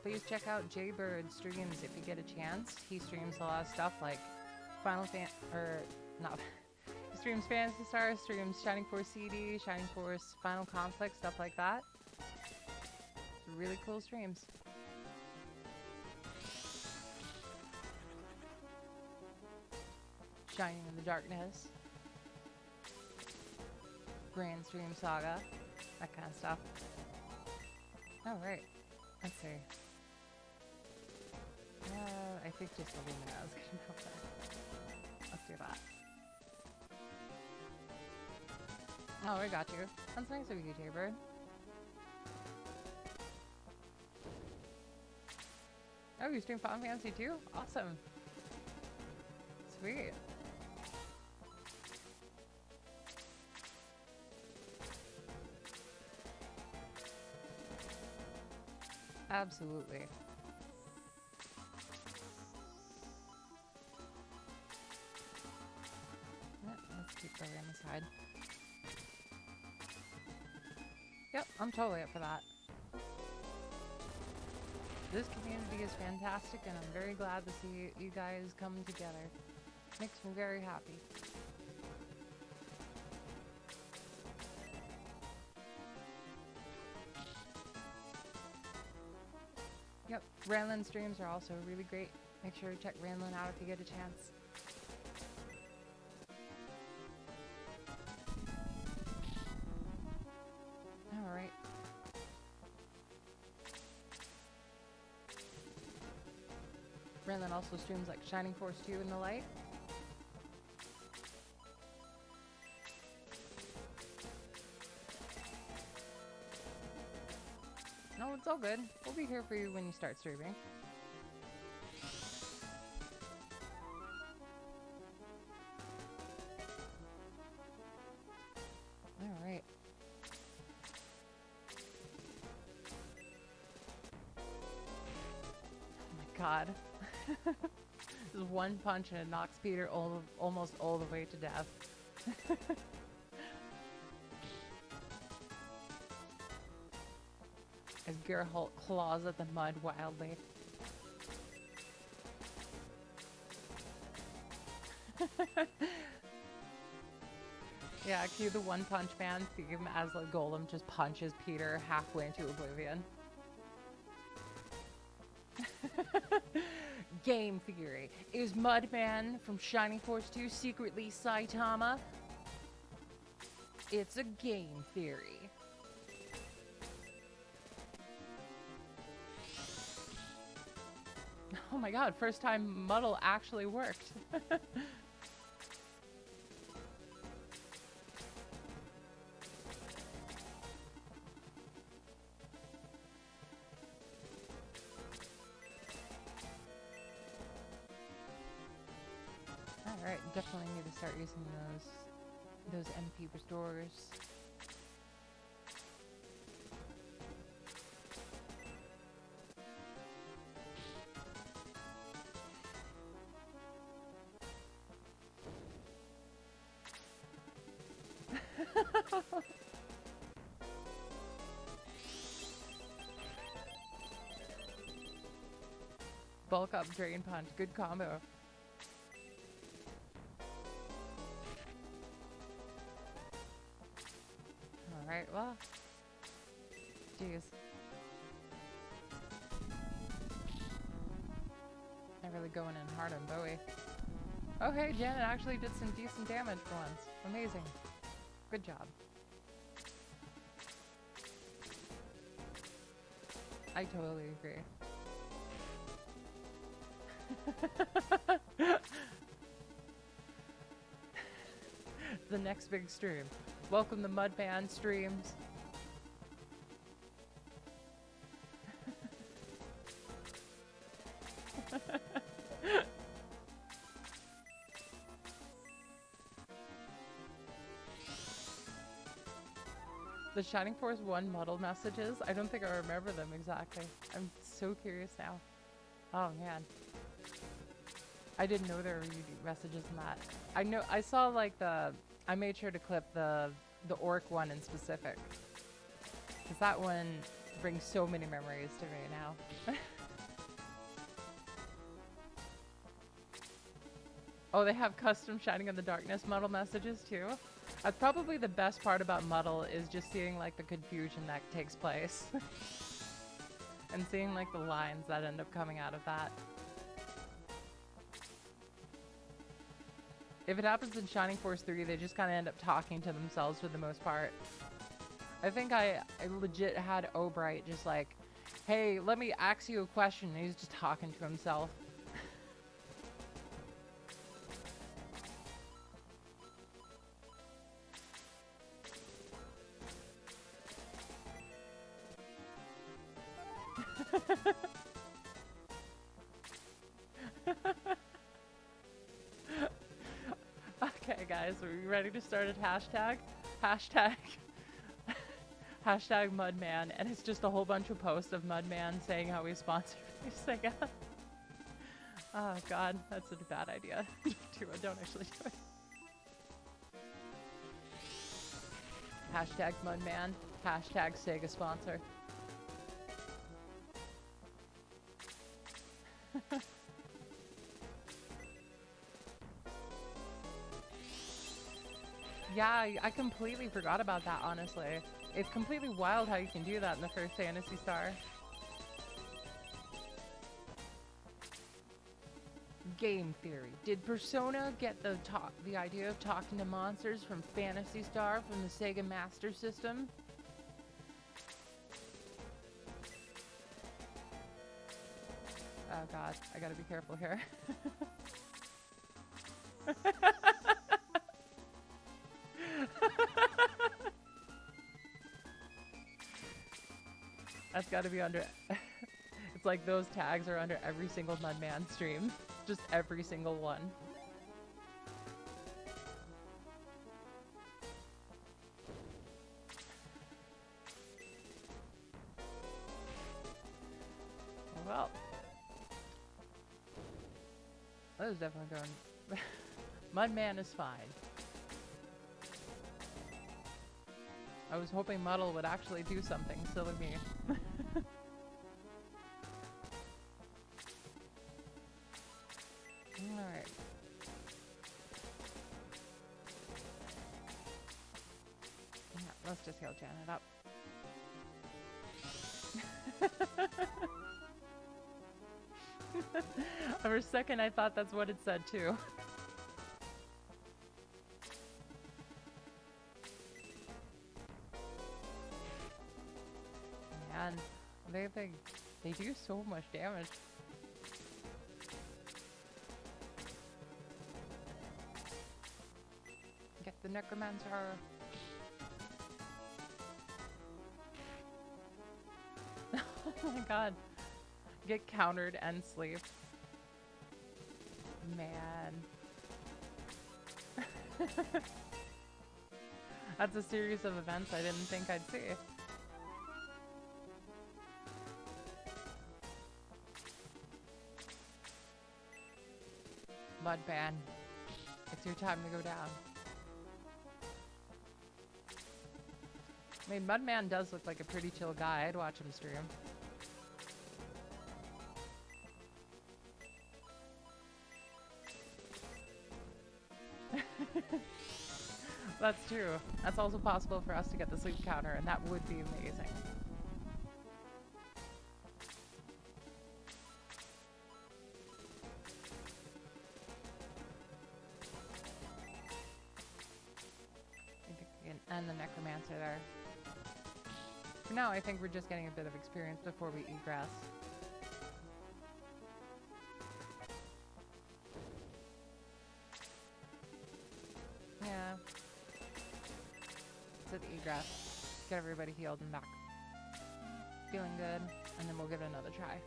A: please check out Jaybird's streams if you get a chance. He streams a lot of stuff like Final Fan, or not. He streams Phantasy Star, streams Shining Force CD, Shining Force Final Conflict, stuff like that. It's really cool streams. Shining in the Darkness, Grand Stream Saga, that kind of stuff. Alright, let's see. I think just Illumina is gonna go there. Let's do that. Oh, I got you. That's nice of you, Jaybird. Oh, you stream Final Fantasy too? Awesome. Sweet. Absolutely. Let's keep going on the side. Yep, I'm totally up for that. This community is fantastic, and I'm very glad to see you guys come together. Makes me very happy. Yep, Ranlin streams are also really great. Make sure to check Ranlin out if you get a chance. Alright. Ranlin also streams like Shining Force 2 and the like. No, it's all good. We'll be here for you when you start streaming. Alright. Oh my god. This one punch and it knocks Peter almost all the way to death. As Geralt claws at the mud wildly. Yeah, cue the One Punch Man theme as the golem just punches Peter halfway into oblivion. Game theory. Is Mudman from Shining Force 2 secretly Saitama? It's a game theory. Oh my god, first time Muddle actually worked. Alright, definitely need to start using those MP restores. Bulk up, Drain Punch. Good combo. Alright, well. Jeez. I'm really going in hard on Bowie. Oh hey, Janet actually did some decent damage for once. Amazing. Good job. I totally agree. The next big stream. Welcome to Mudman streams. The Shining Force 1 muddle messages, I don't think I remember them exactly. I'm so curious now. Oh man. I didn't know there were unique messages in that. I know I saw like I made sure to clip the orc one in specific. Cause that one brings so many memories to me now. Oh, they have custom Shining in the Darkness Muddle messages too. That's probably the best part about Muddle is just seeing like the confusion that takes place. And seeing like the lines that end up coming out of that. If it happens in Shining Force 3, they just kind of end up talking to themselves for the most part. I think I legit had Obright just like, hey, let me ask you a question. And he's just talking to himself. Okay, guys, are we ready to start a hashtag? Hashtag. Hashtag Mudman, and it's just a whole bunch of posts of Mudman saying how he's sponsored Sega. Oh god, that's a bad idea. Don't actually do it. Hashtag Mudman. Hashtag Sega sponsor. Yeah, I completely forgot about that, honestly. It's completely wild how you can do that in the first Phantasy Star. Game theory. Did Persona get the idea of talking to monsters from Phantasy Star from the Sega Master System? Oh god, I gotta be careful here. That's gotta be under... It's like those tags are under every single Mudman stream. Just every single one. Well. That was definitely going... Mudman is fine. I was hoping Muddle would actually do something, silly me. Alright. Yeah, let's just heal Janet up. For a second I thought that's what it said too. Man, they do so much damage. Get the necromancer. Oh my god. Get countered and sleep. Man. That's a series of events I didn't think I'd see. Mudman, it's your time to go down. I mean, Mudman does look like a pretty chill guy. I'd watch him stream. That's true. That's also possible for us to get the sleep counter, and that would be amazing. And the necromancer there. For now, I think we're just getting a bit of experience before we eat grass. Yeah. Let's eat grass. Get everybody healed and back. Feeling good, and then we'll give it another try.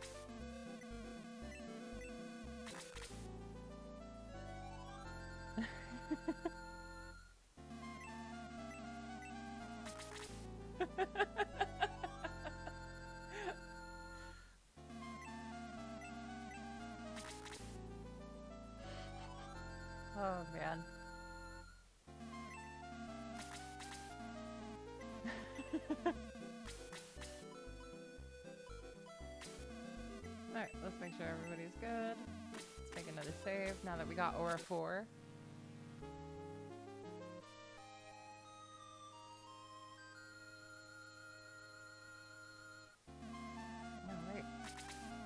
A: sure everybody's good. Let's make another save now that we got Aura 4. Alright,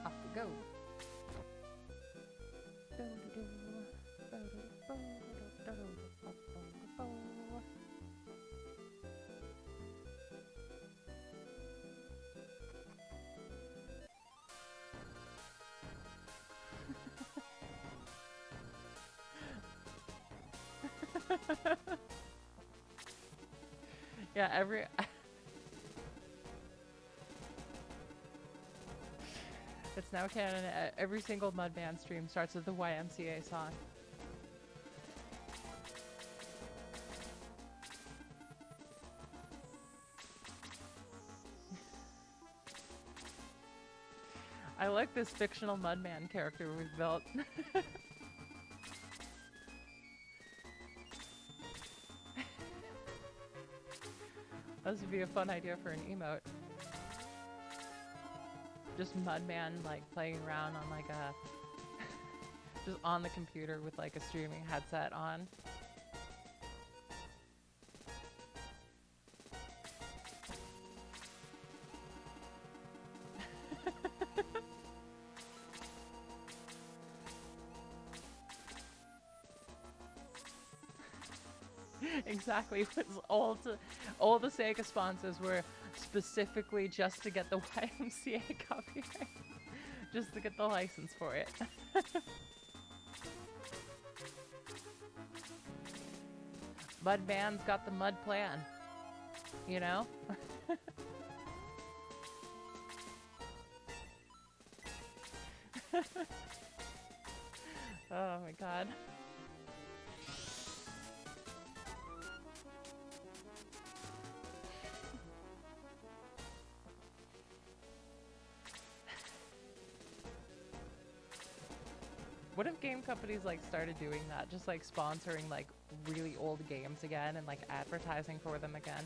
A: off we go. Yeah, it's now canon. Every single Mudman stream starts with the YMCA song. I like this fictional Mudman character we've built. This would be a fun idea for an emote. Just Mudman like playing around on like a just on the computer with like a streaming headset on. Exactly. All the Sega sponsors were specifically just to get the YMCA copyright. Just to get the license for it. Mudman's got the mud plan. You know? Oh my god. What if game companies like started doing that? Just like sponsoring like really old games again and like advertising for them again?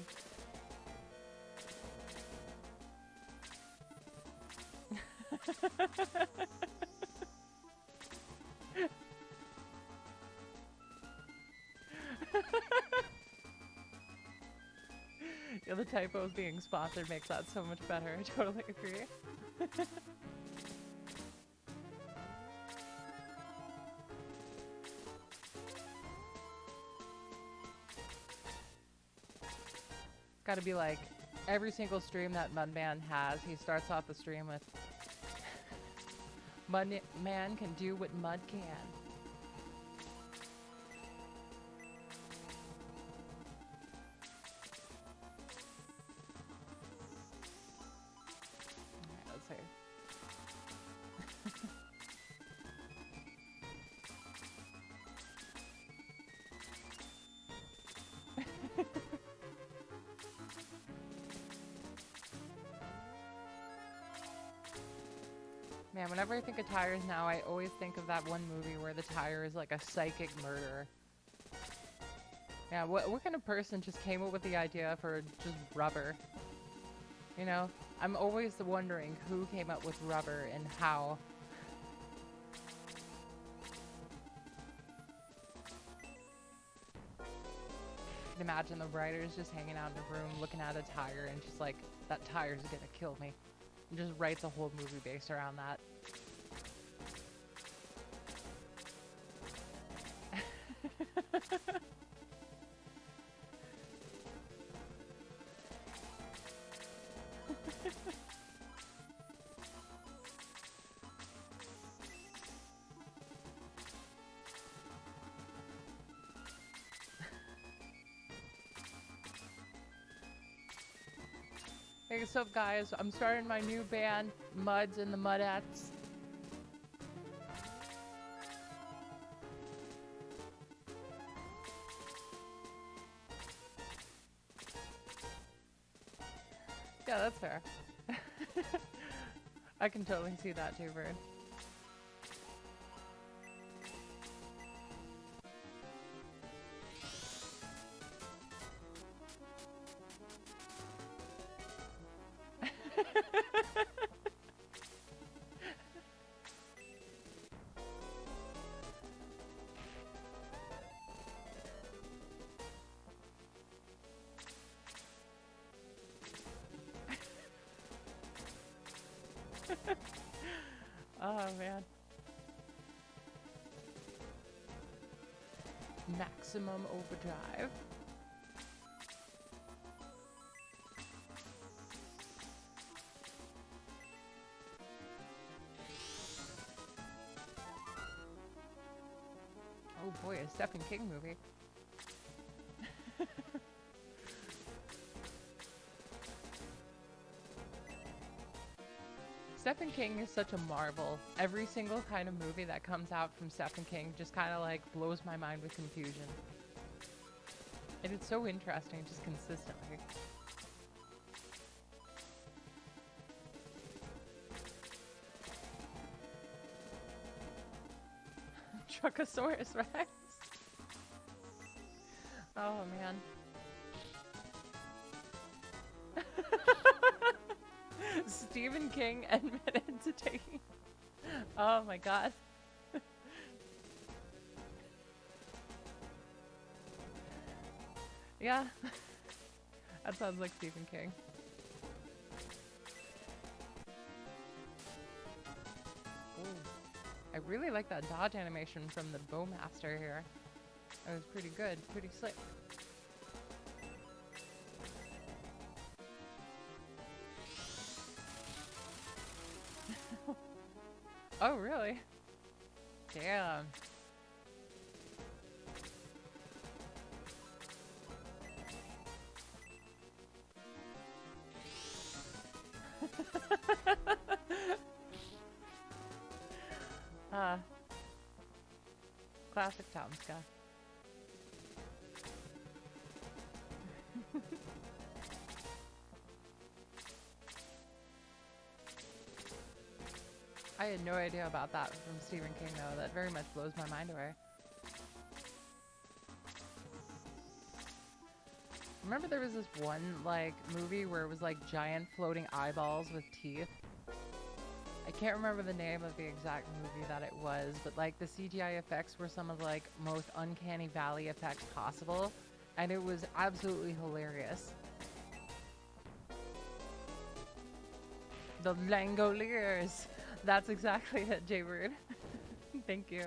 A: Yeah, the typos being sponsored makes that so much better. I totally agree. Gotta be like, every single stream that Mudman has, he starts off the stream with, Mudman can do what Mud can. Alright, let's see. Man, whenever I think of tires now, I always think of that one movie where the tire is like a psychic murderer. Yeah, what kind of person just came up with the idea for just rubber? You know, I'm always wondering who came up with rubber and how. I can imagine the writers just hanging out in a room looking at a tire and just like, that tire's gonna kill me. And just writes a whole movie based around that. Hey, what's up, guys? I'm starting my new band, Muds and the Mudettes. Yeah, that's fair. I can totally see that too, Bird. Oh man. Maximum overdrive. Oh boy, a Stephen King movie. Stephen King is such a marvel. Every single kind of movie that comes out from Stephen King just kind of like blows my mind with confusion. And it's so interesting, just consistently. Truckosaurus Rex. Oh man. Stephen King admitted to taking. Oh my god. Yeah. That sounds like Stephen King. Ooh. I really like that dodge animation from the Bowmaster here. That was pretty good, pretty slick. Oh, really? Damn. Classic Tomska. I had no idea about that from Stephen King, though. That very much blows my mind away. Remember there was this one, like, movie where it was, like, giant floating eyeballs with teeth? I can't remember the name of the exact movie that it was, but, like, the CGI effects were some of, like, most uncanny valley effects possible, and it was absolutely hilarious. The Langoliers! That's exactly it, J-Bird. Thank you.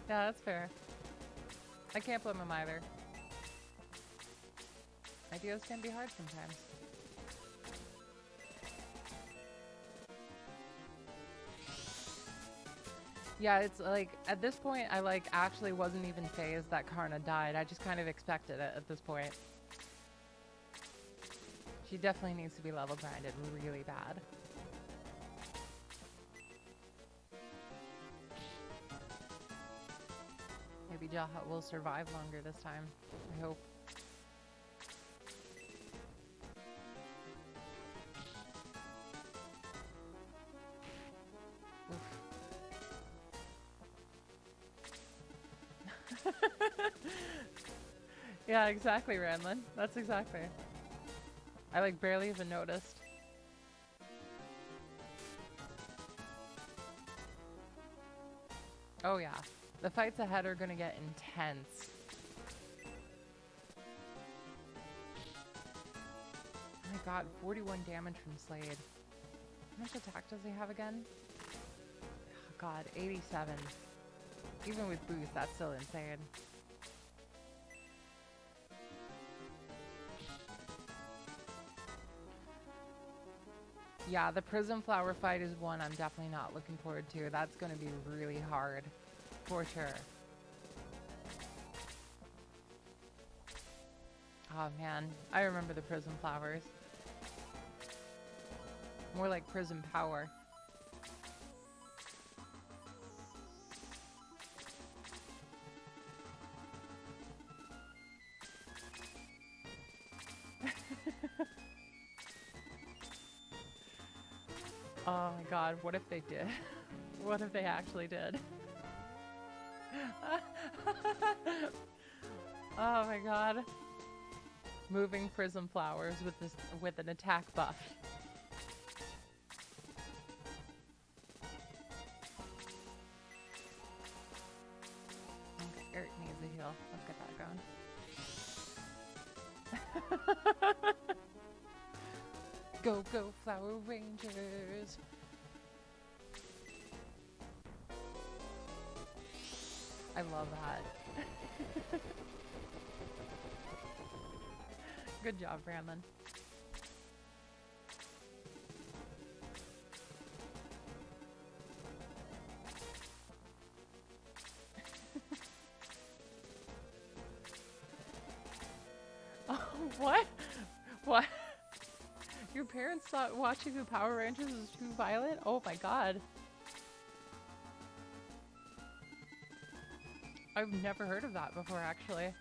A: Yeah, that's fair. I can't blame him either. Ideas can be hard sometimes. Yeah, it's like, at this point, I like actually wasn't even phased that Karna died. I just kind of expected it at this point. She definitely needs to be level grinded really bad. Maybe Jaha will survive longer this time. I hope. Yeah, exactly, Ranlin. That's exactly. I like barely even noticed. Oh yeah. The fights ahead are gonna get intense. Oh my god, 41 damage from Slade. How much attack does he have again? Oh god, 87. Even with boost, that's still insane. Yeah, the Prism Flower fight is one I'm definitely not looking forward to. That's going to be really hard, for sure. Oh man, I remember the Prism Flowers. More like Prism Power. Oh my god, what if they did? What if they actually did? Oh my god. Moving Prism Flowers with an attack buff. Go, go, Flower Rangers. I love that. Good job, Brandon. Oh, what? What? Your parents thought watching the Power Rangers was too violent? Oh my god. I've never heard of that before, actually.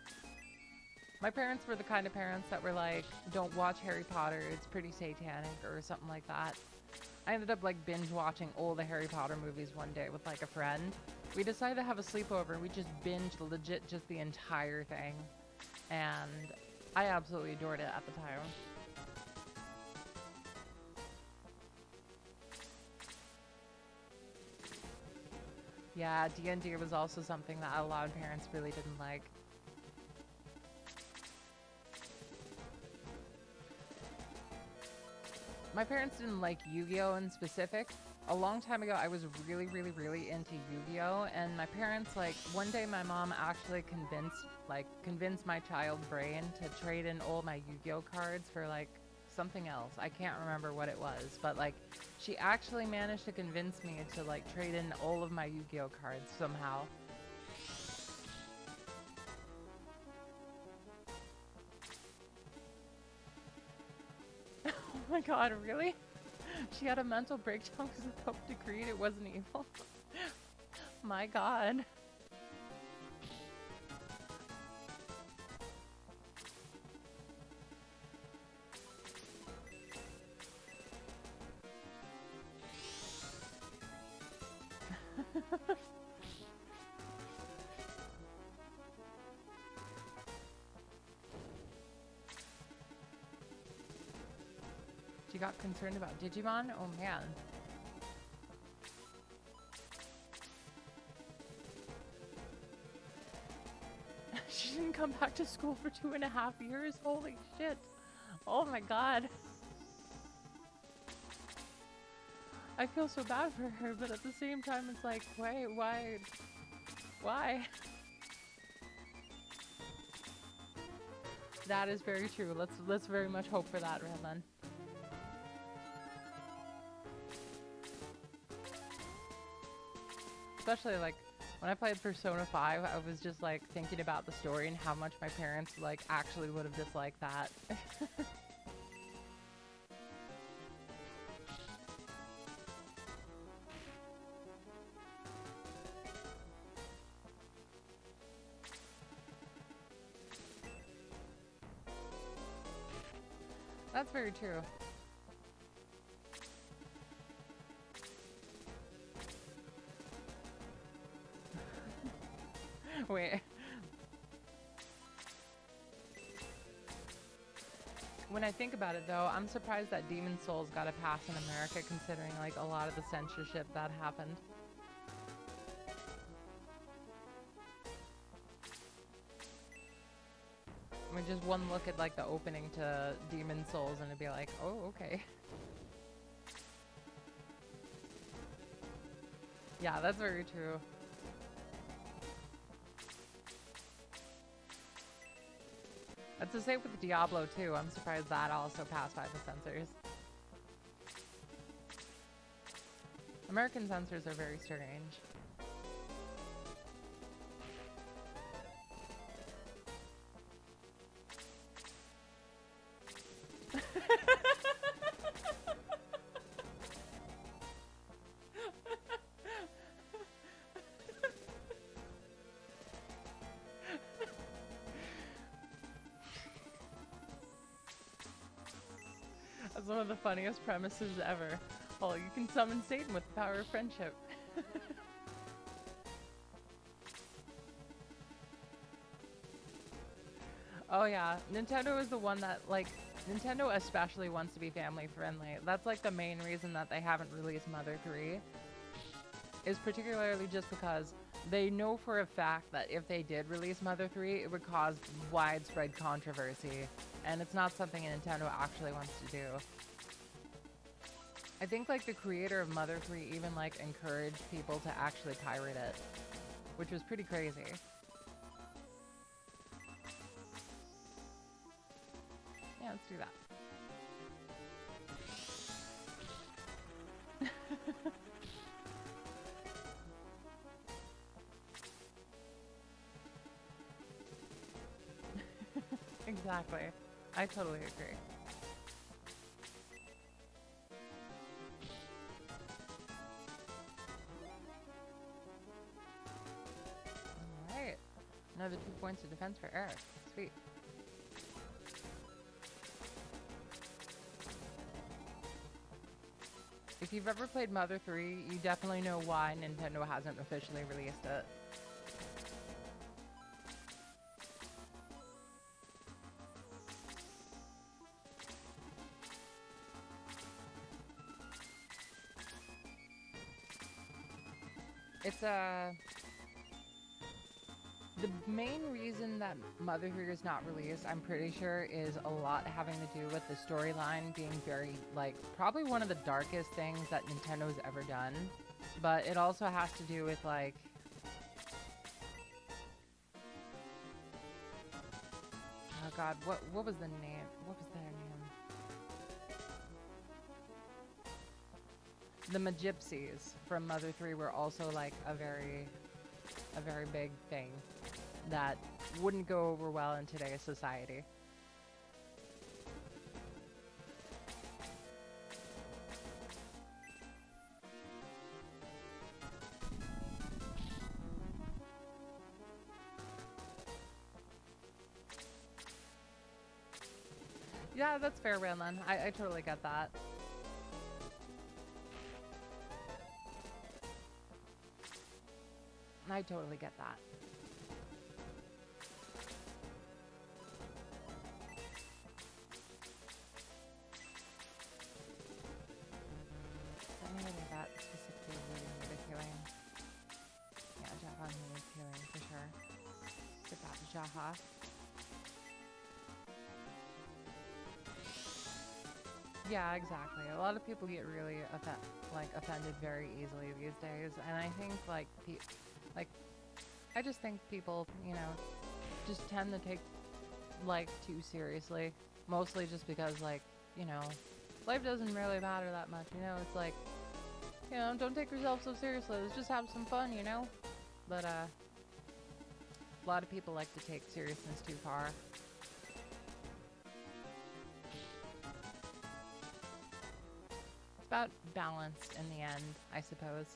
A: My parents were the kind of parents that were like, don't watch Harry Potter, it's pretty satanic, or something like that. I ended up like binge watching all the Harry Potter movies one day with like a friend. We decided to have a sleepover and we just binged legit just the entire thing. And I absolutely adored it at the time. Yeah, D&D was also something that a lot of parents really didn't like. My parents didn't like Yu-Gi-Oh! In specific. A long time ago, I was really into Yu-Gi-Oh! And my parents, like, one day my mom actually convinced my child brain to trade in all my Yu-Gi-Oh! Cards for, like, something else. I can't remember what it was, but, like, she actually managed to convince me to, like, trade in all of my Yu-Gi-Oh! Cards somehow. Oh my god, really? She had a mental breakdown because the Pope decreed it wasn't evil. My god. She got concerned about Digimon? Oh man. She didn't come back to school for 2.5 years? Holy shit. Oh my god. I feel so bad for her, but at the same time it's like, wait, why? Why? That is very true. Let's very much hope for that, Redland. Especially like when I played Persona 5, I was just like thinking about the story and how much my parents like actually would have disliked that. That's very true. Wait. When I think about it though, I'm surprised that Demon Souls got a pass in America considering like a lot of the censorship that happened. I mean, just one look at like the opening to Demon Souls and it'd be like, oh, okay. Yeah, that's very true. That's the same with Diablo too. I'm surprised that also passed by the censors. American censors are very strange. That's one of the funniest premises ever. Oh, you can summon Satan with the power of friendship. Oh yeah, Nintendo is the one that, like, Nintendo especially wants to be family friendly. That's like the main reason that they haven't released Mother 3. Is particularly just because They know for a fact that if they did release Mother 3, it would cause widespread controversy, and it's not something Nintendo actually wants to do. I think like the creator of Mother 3 even like encouraged people to actually pirate it, which was pretty crazy. Yeah, let's do that. Exactly. I totally agree. Alright. Another 2 points of defense for Eric. Sweet. If you've ever played Mother 3, you definitely know why Nintendo hasn't officially released it. It's the main reason that Mother 3 is not released, I'm pretty sure, is a lot having to do with the storyline being very, like, probably one of the darkest things that Nintendo's ever done. But it also has to do with, like, oh god, what was the name? What was their name? The Magypsies from Mother 3 were also, like, a very big thing that wouldn't go over well in today's society. Yeah, that's fair, Ranlin. I totally get that. I totally get that. Anybody that specifically really needed healing. Yeah, Jaha needs healing for sure. Get that Jaha. Yeah, exactly. A lot of people get really offended very easily these days, and I think like I just think people, you know, just tend to take life too seriously, mostly just because like, you know, life doesn't really matter that much, you know. It's like, you know, don't take yourself so seriously. Let's just have some fun, you know. But a lot of people like to take seriousness too far. It's about balance in the end, I suppose.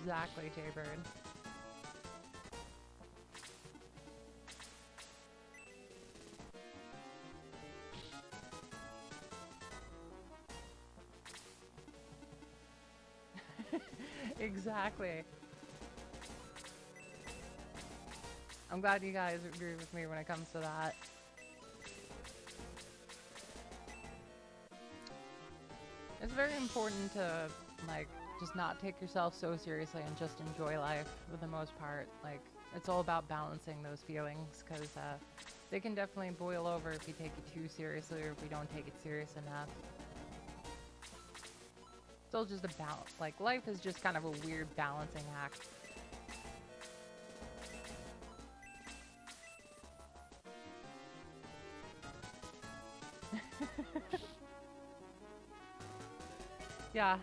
A: Exactly, Jaybird. Exactly. I'm glad you guys agree with me when it comes to that. It's very important to, like, just not take yourself so seriously and just enjoy life for the most part. Like, it's all about balancing those feelings, because they can definitely boil over if you take it too seriously or if we don't take it serious enough. It's all just a balance. Like, life is just kind of a weird balancing act. Yeah.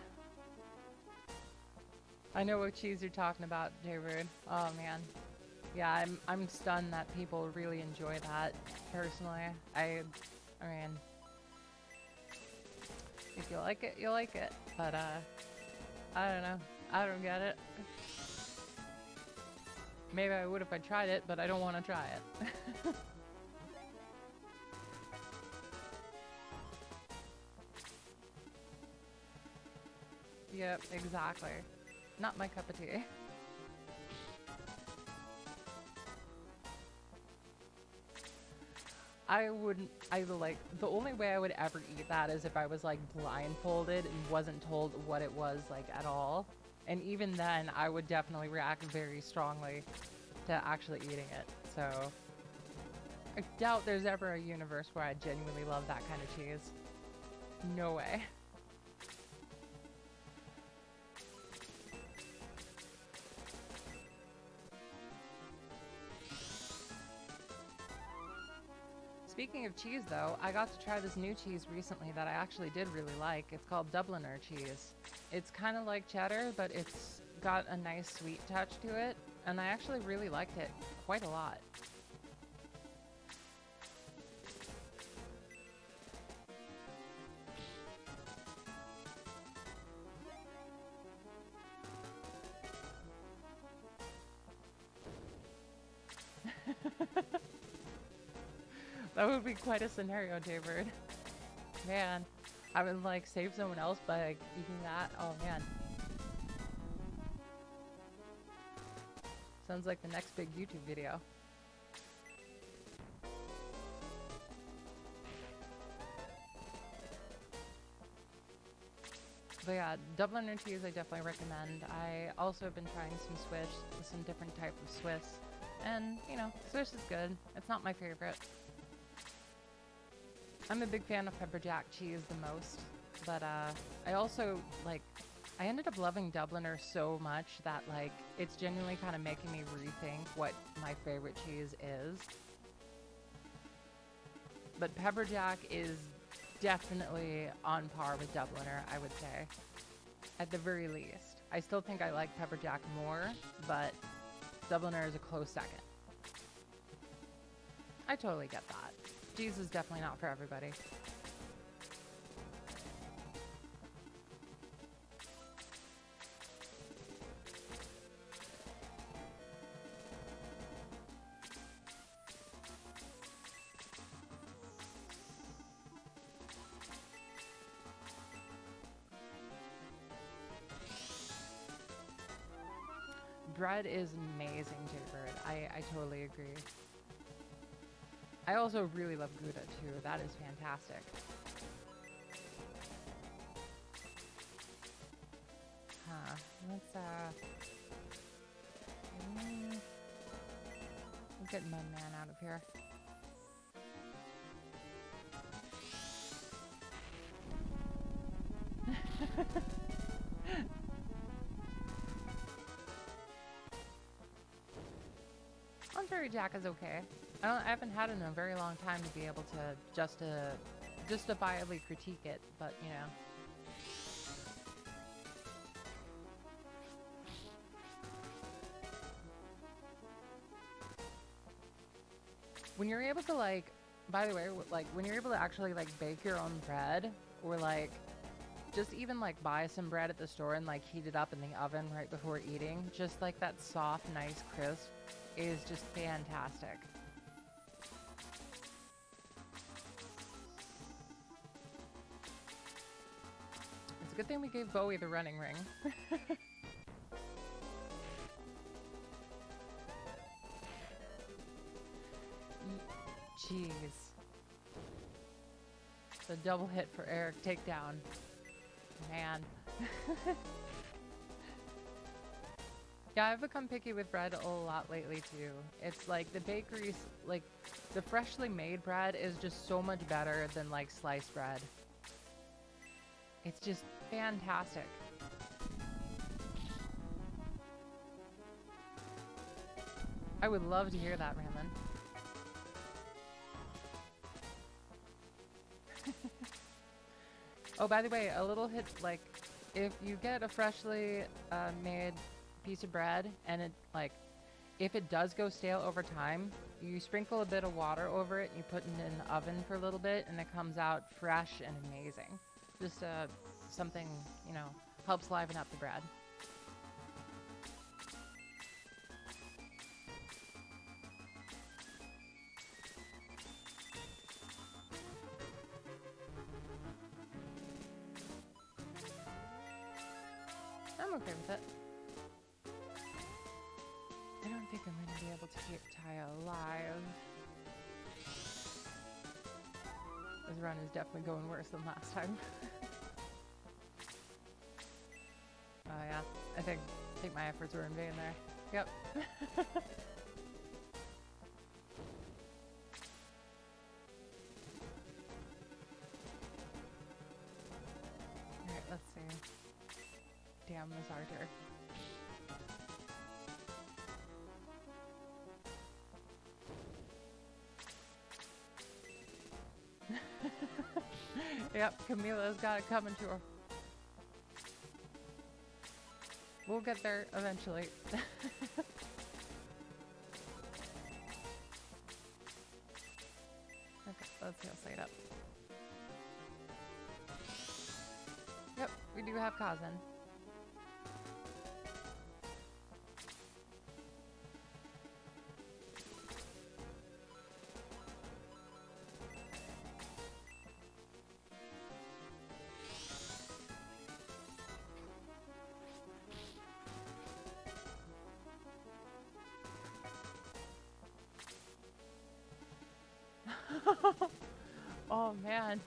A: I know what cheese you're talking about, J-Bird. Oh, man. Yeah, I'm stunned that people really enjoy that, personally. I mean, if you like it, you like it. But, I don't know. I don't get it. Maybe I would if I tried it, but I don't want to try it. Yep, exactly. Not my cup of tea. The only way I would ever eat that is if I was like blindfolded and wasn't told what it was like at all. And even then, I would definitely react very strongly to actually eating it. So I doubt there's ever a universe where I genuinely love that kind of cheese. No way. Speaking of cheese though, I got to try this new cheese recently that I actually did really like. It's called Dubliner cheese. It's kind of like cheddar, but it's got a nice sweet touch to it, and I actually really liked it quite a lot. That would be quite a scenario, Jaybird. Man, I would like save someone else by like eating that. Oh man. Sounds like the next big YouTube video. But yeah, Dubliner cheese I definitely recommend. I also have been trying some different type of Swiss. And, you know, Swiss is good. It's not my favorite. I'm a big fan of pepper jack cheese the most. But I also, like, I ended up loving Dubliner so much that, like, it's genuinely kind of making me rethink what my favorite cheese is. But pepper jack is definitely on par with Dubliner, I would say. At the very least. I still think I like pepper jack more, but Dubliner is a close second. I totally get that. Cheese is definitely not for everybody. Bread is amazing, Jaybird. I totally agree. I also really love Gouda too. That is fantastic. Huh. Let's get my man out of here. Onsbury Jack is okay. I haven't had it in a very long time to be able to justifiably critique it, but you know. When you're able to like, by the way, like when you're able to actually like bake your own bread, or like just even like buy some bread at the store and like heat it up in the oven right before eating, just like that soft, nice crisp is just fantastic. It's a good thing we gave Bowie the running ring. Jeez. The double hit for Eric takedown. Man. Yeah, I've become picky with bread a lot lately too. It's like the bakeries, like the freshly made bread is just so much better than like sliced bread. It's just fantastic. I would love to hear that, Ramlin. Oh, by the way, a little hit, like, if you get a freshly made piece of bread and it, like, if it does go stale over time, you sprinkle a bit of water over it, you put it in the oven for a little bit, and it comes out fresh and amazing. Just something, you know, helps liven up the bread. okay with it. I don't think I'm going to be able to keep Ty alive. This run is definitely going worse than last time. Oh yeah, I think my efforts were in vain there. Yep. Alright, let's see. Damn this archer. Yep, Camila's got it coming to her. We'll get there eventually. Okay, let's heal Slate up. Yep, we do have Kazan. Oh man.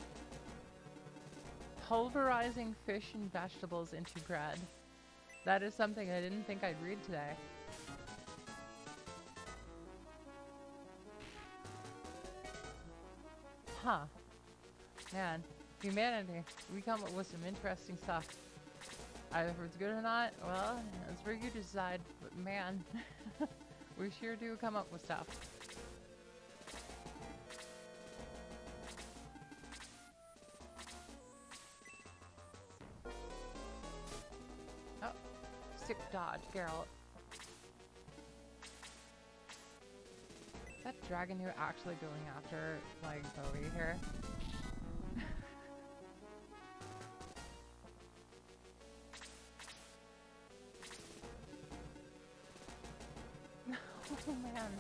A: Pulverizing fish and vegetables into bread. That is something I didn't think I'd read today. Huh. Man, humanity, we come up with some interesting stuff. Either if it's good or not, well, that's where you decide. But man, we sure do come up with stuff. Oh, sick dodge, Geralt. Is that dragon you actually going after, like, Bowie here? Oh man.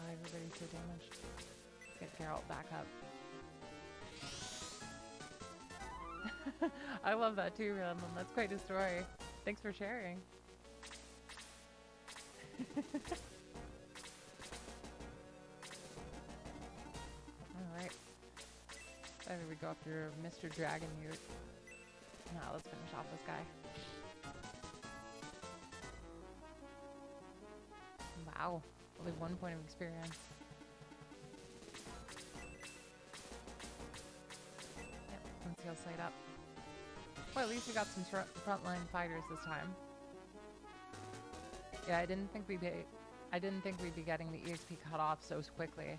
A: Everybody's so damaged. Let's get Geralt back up. I love that too, Randall. That's quite a story. Thanks for sharing. Alright. Maybe we go after Mr. Dragon Ute. Now let's finish off this guy. Wow. Only 1 point of experience. Yep, let's heal Slate up. Well, at least we got some frontline fighters this time. Yeah, I didn't think we'd be getting the EXP cut off so quickly.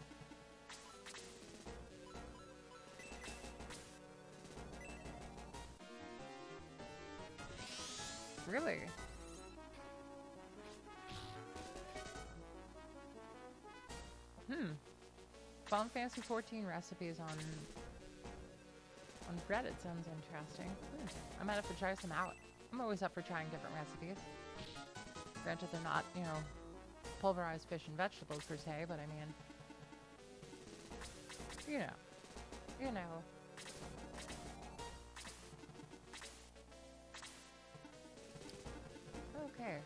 A: Really? Final Fantasy 14 recipes on Reddit sounds interesting. I might have to try some out. I'm always up for trying different recipes. Granted, they're not, you know, pulverized fish and vegetables per se, but I mean, you know. Okay.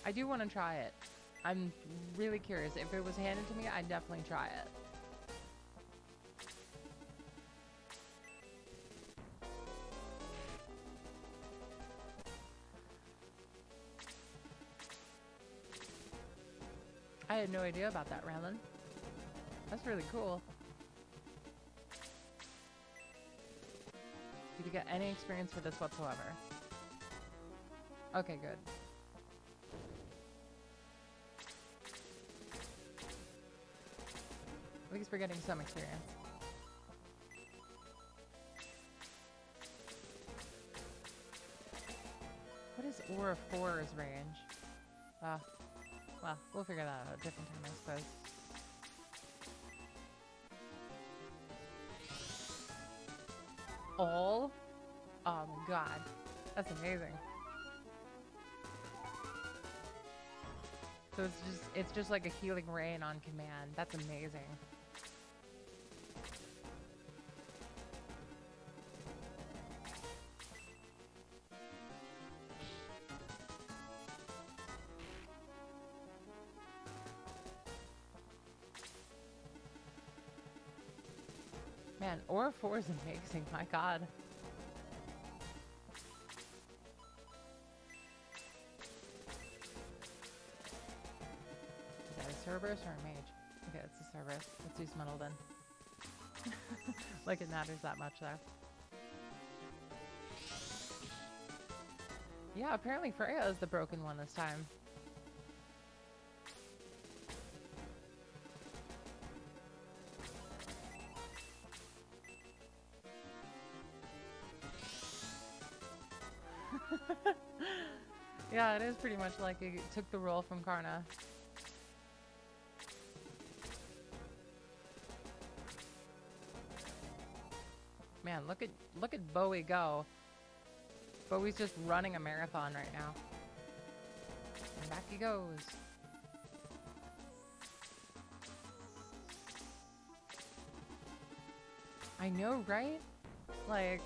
A: I do want to try it. I'm really curious. If it was handed to me, I'd definitely try it. I had no idea about that, Raylan. That's really cool. Did you get any experience for this whatsoever? Okay, good. At least we're getting some experience. What is Aura 4's range? Well, we'll figure that out a different time, I suppose. All? Oh my god. That's amazing. So it's just like a healing rain on command. That's amazing. Man, Aura 4 is amazing, my god. Is that a Cerberus or a mage? Okay, it's a Cerberus. Let's use Muddle then. Like it matters that much though. Yeah, apparently Freya is the broken one this time. Yeah, it is pretty much like it took the role from Karna. Man, look at Bowie go. Bowie's just running a marathon right now. And back he goes. I know, right? Like,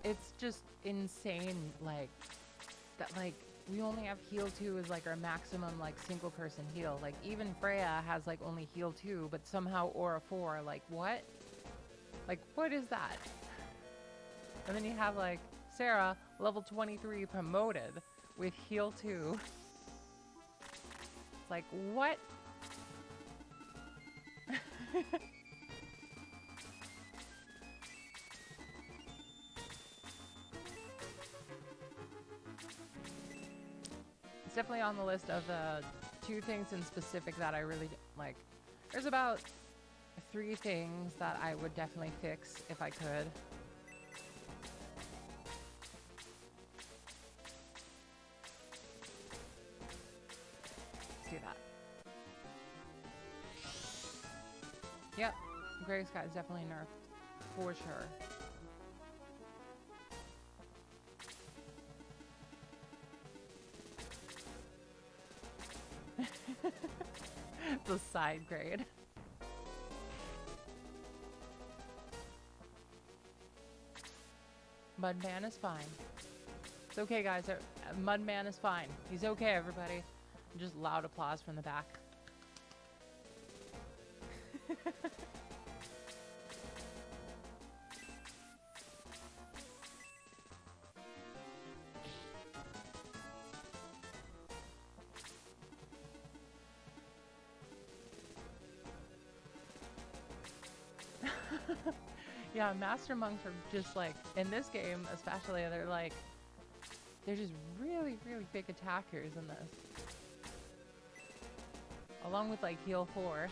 A: it's just insane, like, that, like, we only have heal 2 as, like, our maximum, like, single person heal. Like, even Freya has, like, only heal 2, but somehow Aura 4, like, what? Like, what is that? And then you have, like, Sarah, level 23 promoted with heal 2. It's like, what? It's definitely on the list of 2 things in specific that I really like. There's about 3 things that I would definitely fix if I could. Let's do that. Yep, Grey Sky is definitely nerfed, for sure. The side grade. Mudman is fine. It's okay, guys. Mudman is fine. He's okay, everybody. Just loud applause from the back. Yeah, Master Monks are just like, in this game especially, they're just really, really big attackers in this. Along with like heal 4.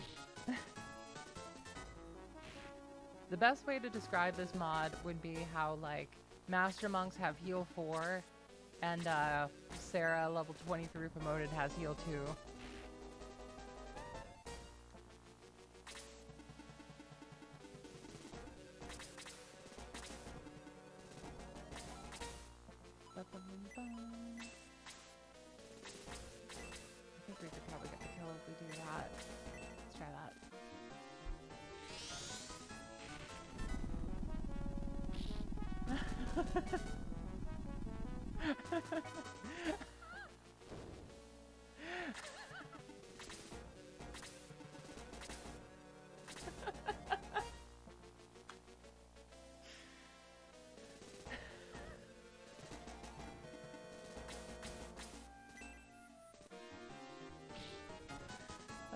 A: The best way to describe this mod would be how like Master Monks have heal 4 and Sarah, level 23 promoted, has heal 2. I think we could probably get the kill if we do that. Let's try that.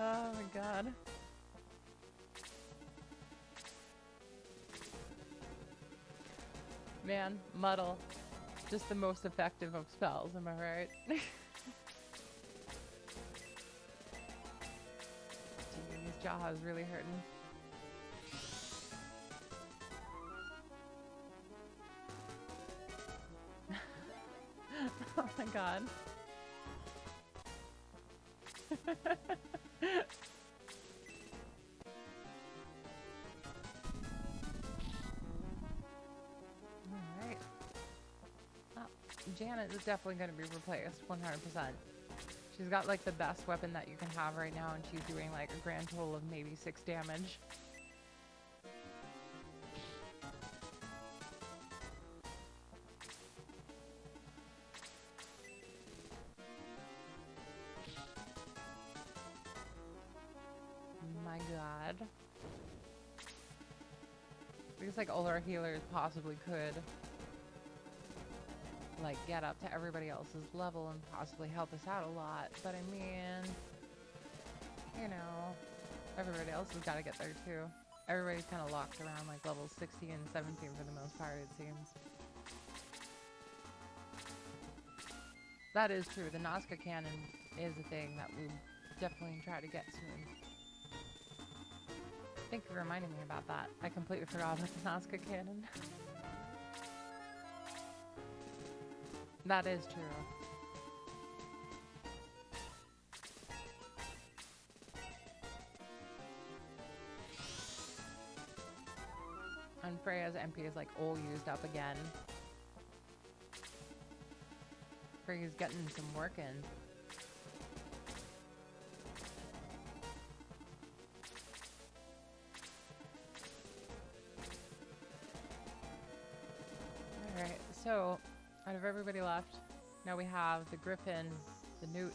A: Oh my god. Man, Muddle. Just the most effective of spells, am I right? Jeez, jaw is really hurting. Oh my god. Alright. Oh, Janet is definitely going to be replaced, 100%. She's got like the best weapon that you can have right now, and she's doing like a grand total of maybe 6 damage. My god. Because like all our healers possibly could like get up to everybody else's level and possibly help us out a lot, but I mean, you know, everybody else has got to get there too. Everybody's kind of locked around like levels 16 and 17 for the most part, it seems. That is true. The Nazca cannon is a thing that we'll definitely try to get soon. Thank you for reminding me about that. I completely forgot about the Nazca cannon. That is true. And Freya's MP is like all used up again. Freya's getting some work in. Alright, so out of everybody left, now we have the Griffin, the Newt.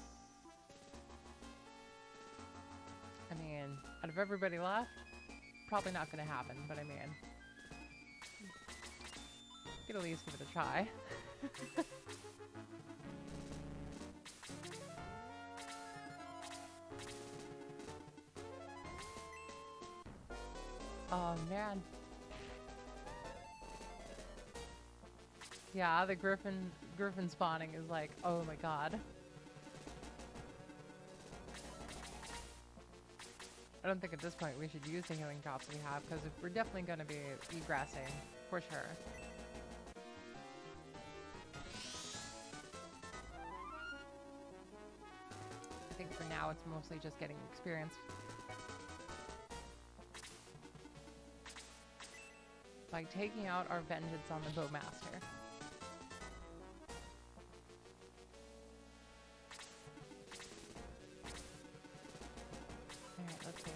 A: I mean, out of everybody left, probably not going to happen, but I mean, you could at least give it a try. Oh man. Yeah, the Griffin spawning is like, oh my god. I don't think at this point we should use the healing drops we have, because we're definitely going to be egressing, for sure. I think for now it's mostly just getting experience. By taking out our vengeance on the Bowmaster. Alright, let's see.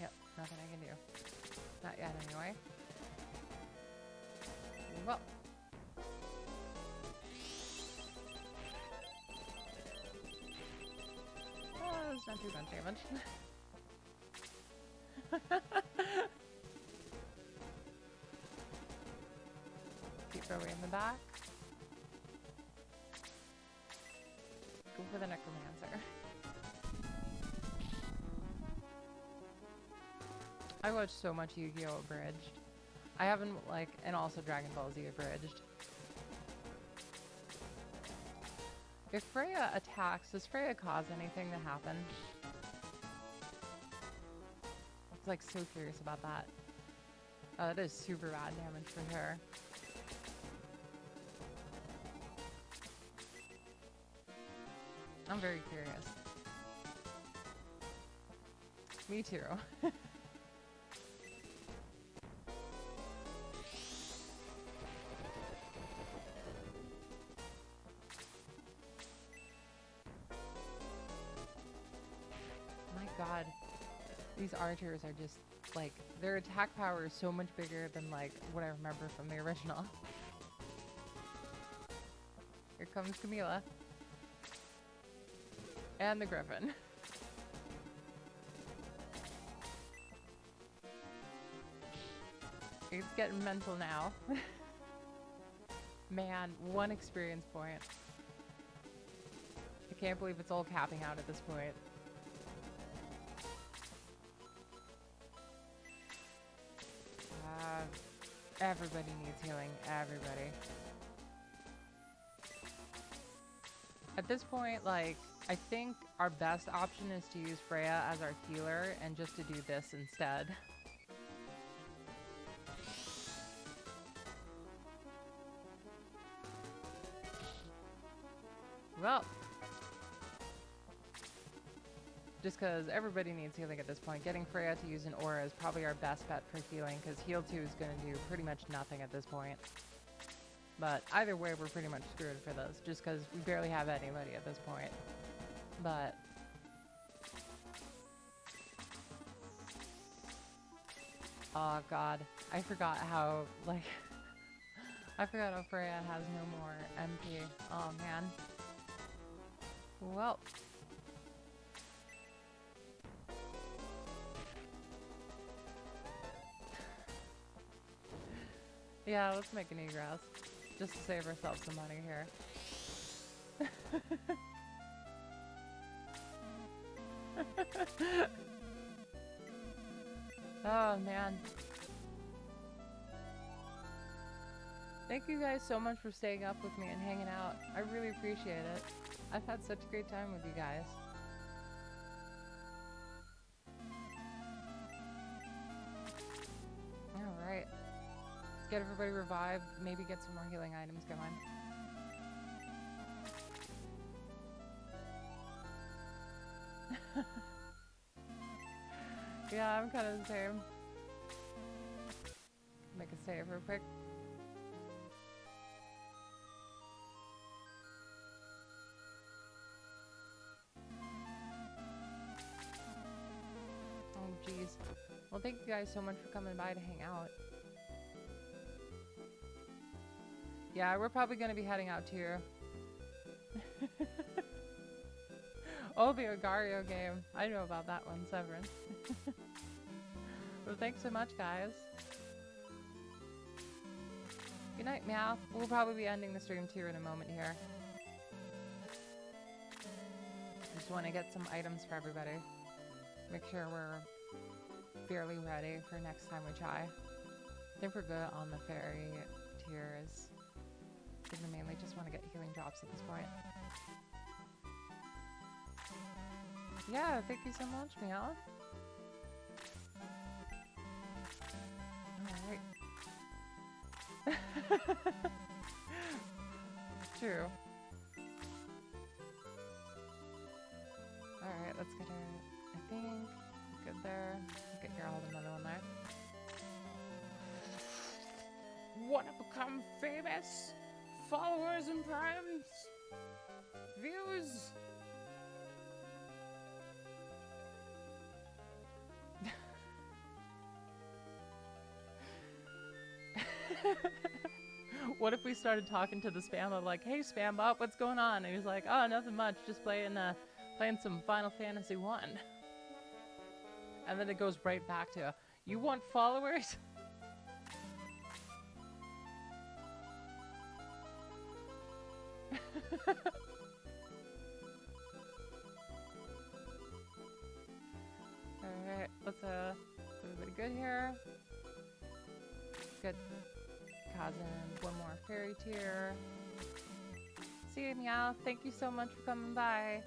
A: Yep, nothing I can do. Not yet, anyway. Well. Oh, it's not too much damage. Keep her way in the back. Go for the Necromancer. I watch so much Yu-Gi-Oh! Abridged. I haven't, like, and also Dragon Ball Z Abridged. If Freya attacks, does Freya cause anything to happen? I'm like so curious about that. Oh, that is super bad damage for sure. I'm very curious. Me too. My god. These archers are just, like, their attack power is so much bigger than, like, what I remember from the original. Here comes Camila. And the Griffin. It's getting mental now. Man, 1 experience point. I can't believe it's all capping out at this point. Everybody needs healing. Everybody. At this point, like, I think our best option is to use Freya as our healer and just to do this instead. Well, Just because everybody needs healing at this point. Getting Freya to use an aura is probably our best bet for healing, because heal 2 is going to do pretty much nothing at this point. But either way, we're pretty much screwed for this, just because we barely have anybody at this point. But... oh god, I forgot how, like... I forgot how Freya has no more MP. Oh man. Well... yeah, let's make an egress. Just to save ourselves some money here. Oh man. Thank you guys so much for staying up with me and hanging out. I really appreciate it. I've had such a great time with you guys. Alright. Let's get everybody revived, maybe get some more healing items going. Yeah, I'm kind of the same. Make a save real quick. Oh, jeez. Well, thank you guys so much for coming by to hang out. Yeah, we're probably going to be heading out too. Oh, the Agario game. I know about that one, Severance. Well, thanks so much, guys. Good night, Meow. We'll probably be ending the stream too in a moment here. Just want to get some items for everybody. Make sure we're fairly ready for next time we try. I think we're good on the fairy tiers. Because we mainly just want to get healing drops at this point. Yeah, thank you so much, Meow. Alright. True. Alright, let's get her, I think. Good there. Get your hold another one there. Wanna become famous? Followers and primes? Views? What if we started talking to the spam like, hey Spambot, what's going on? And he's like, oh, nothing much, just playing some Final Fantasy 1. And then it goes right back to, you want followers? Alright, let's everybody good here. Good. Cousin, one more fairy tier. See you, Meow. Thank you so much for coming by.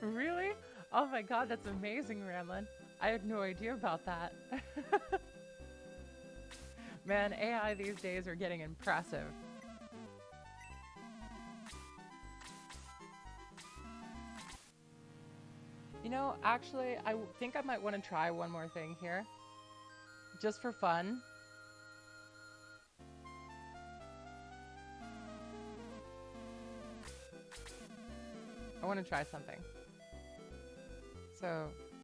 A: Really? Oh my god, that's amazing, Ramlin. I had no idea about that. Man, AI these days are getting impressive. You know, actually, I think I might want to try one more thing here. Just for fun. I want to try something. So,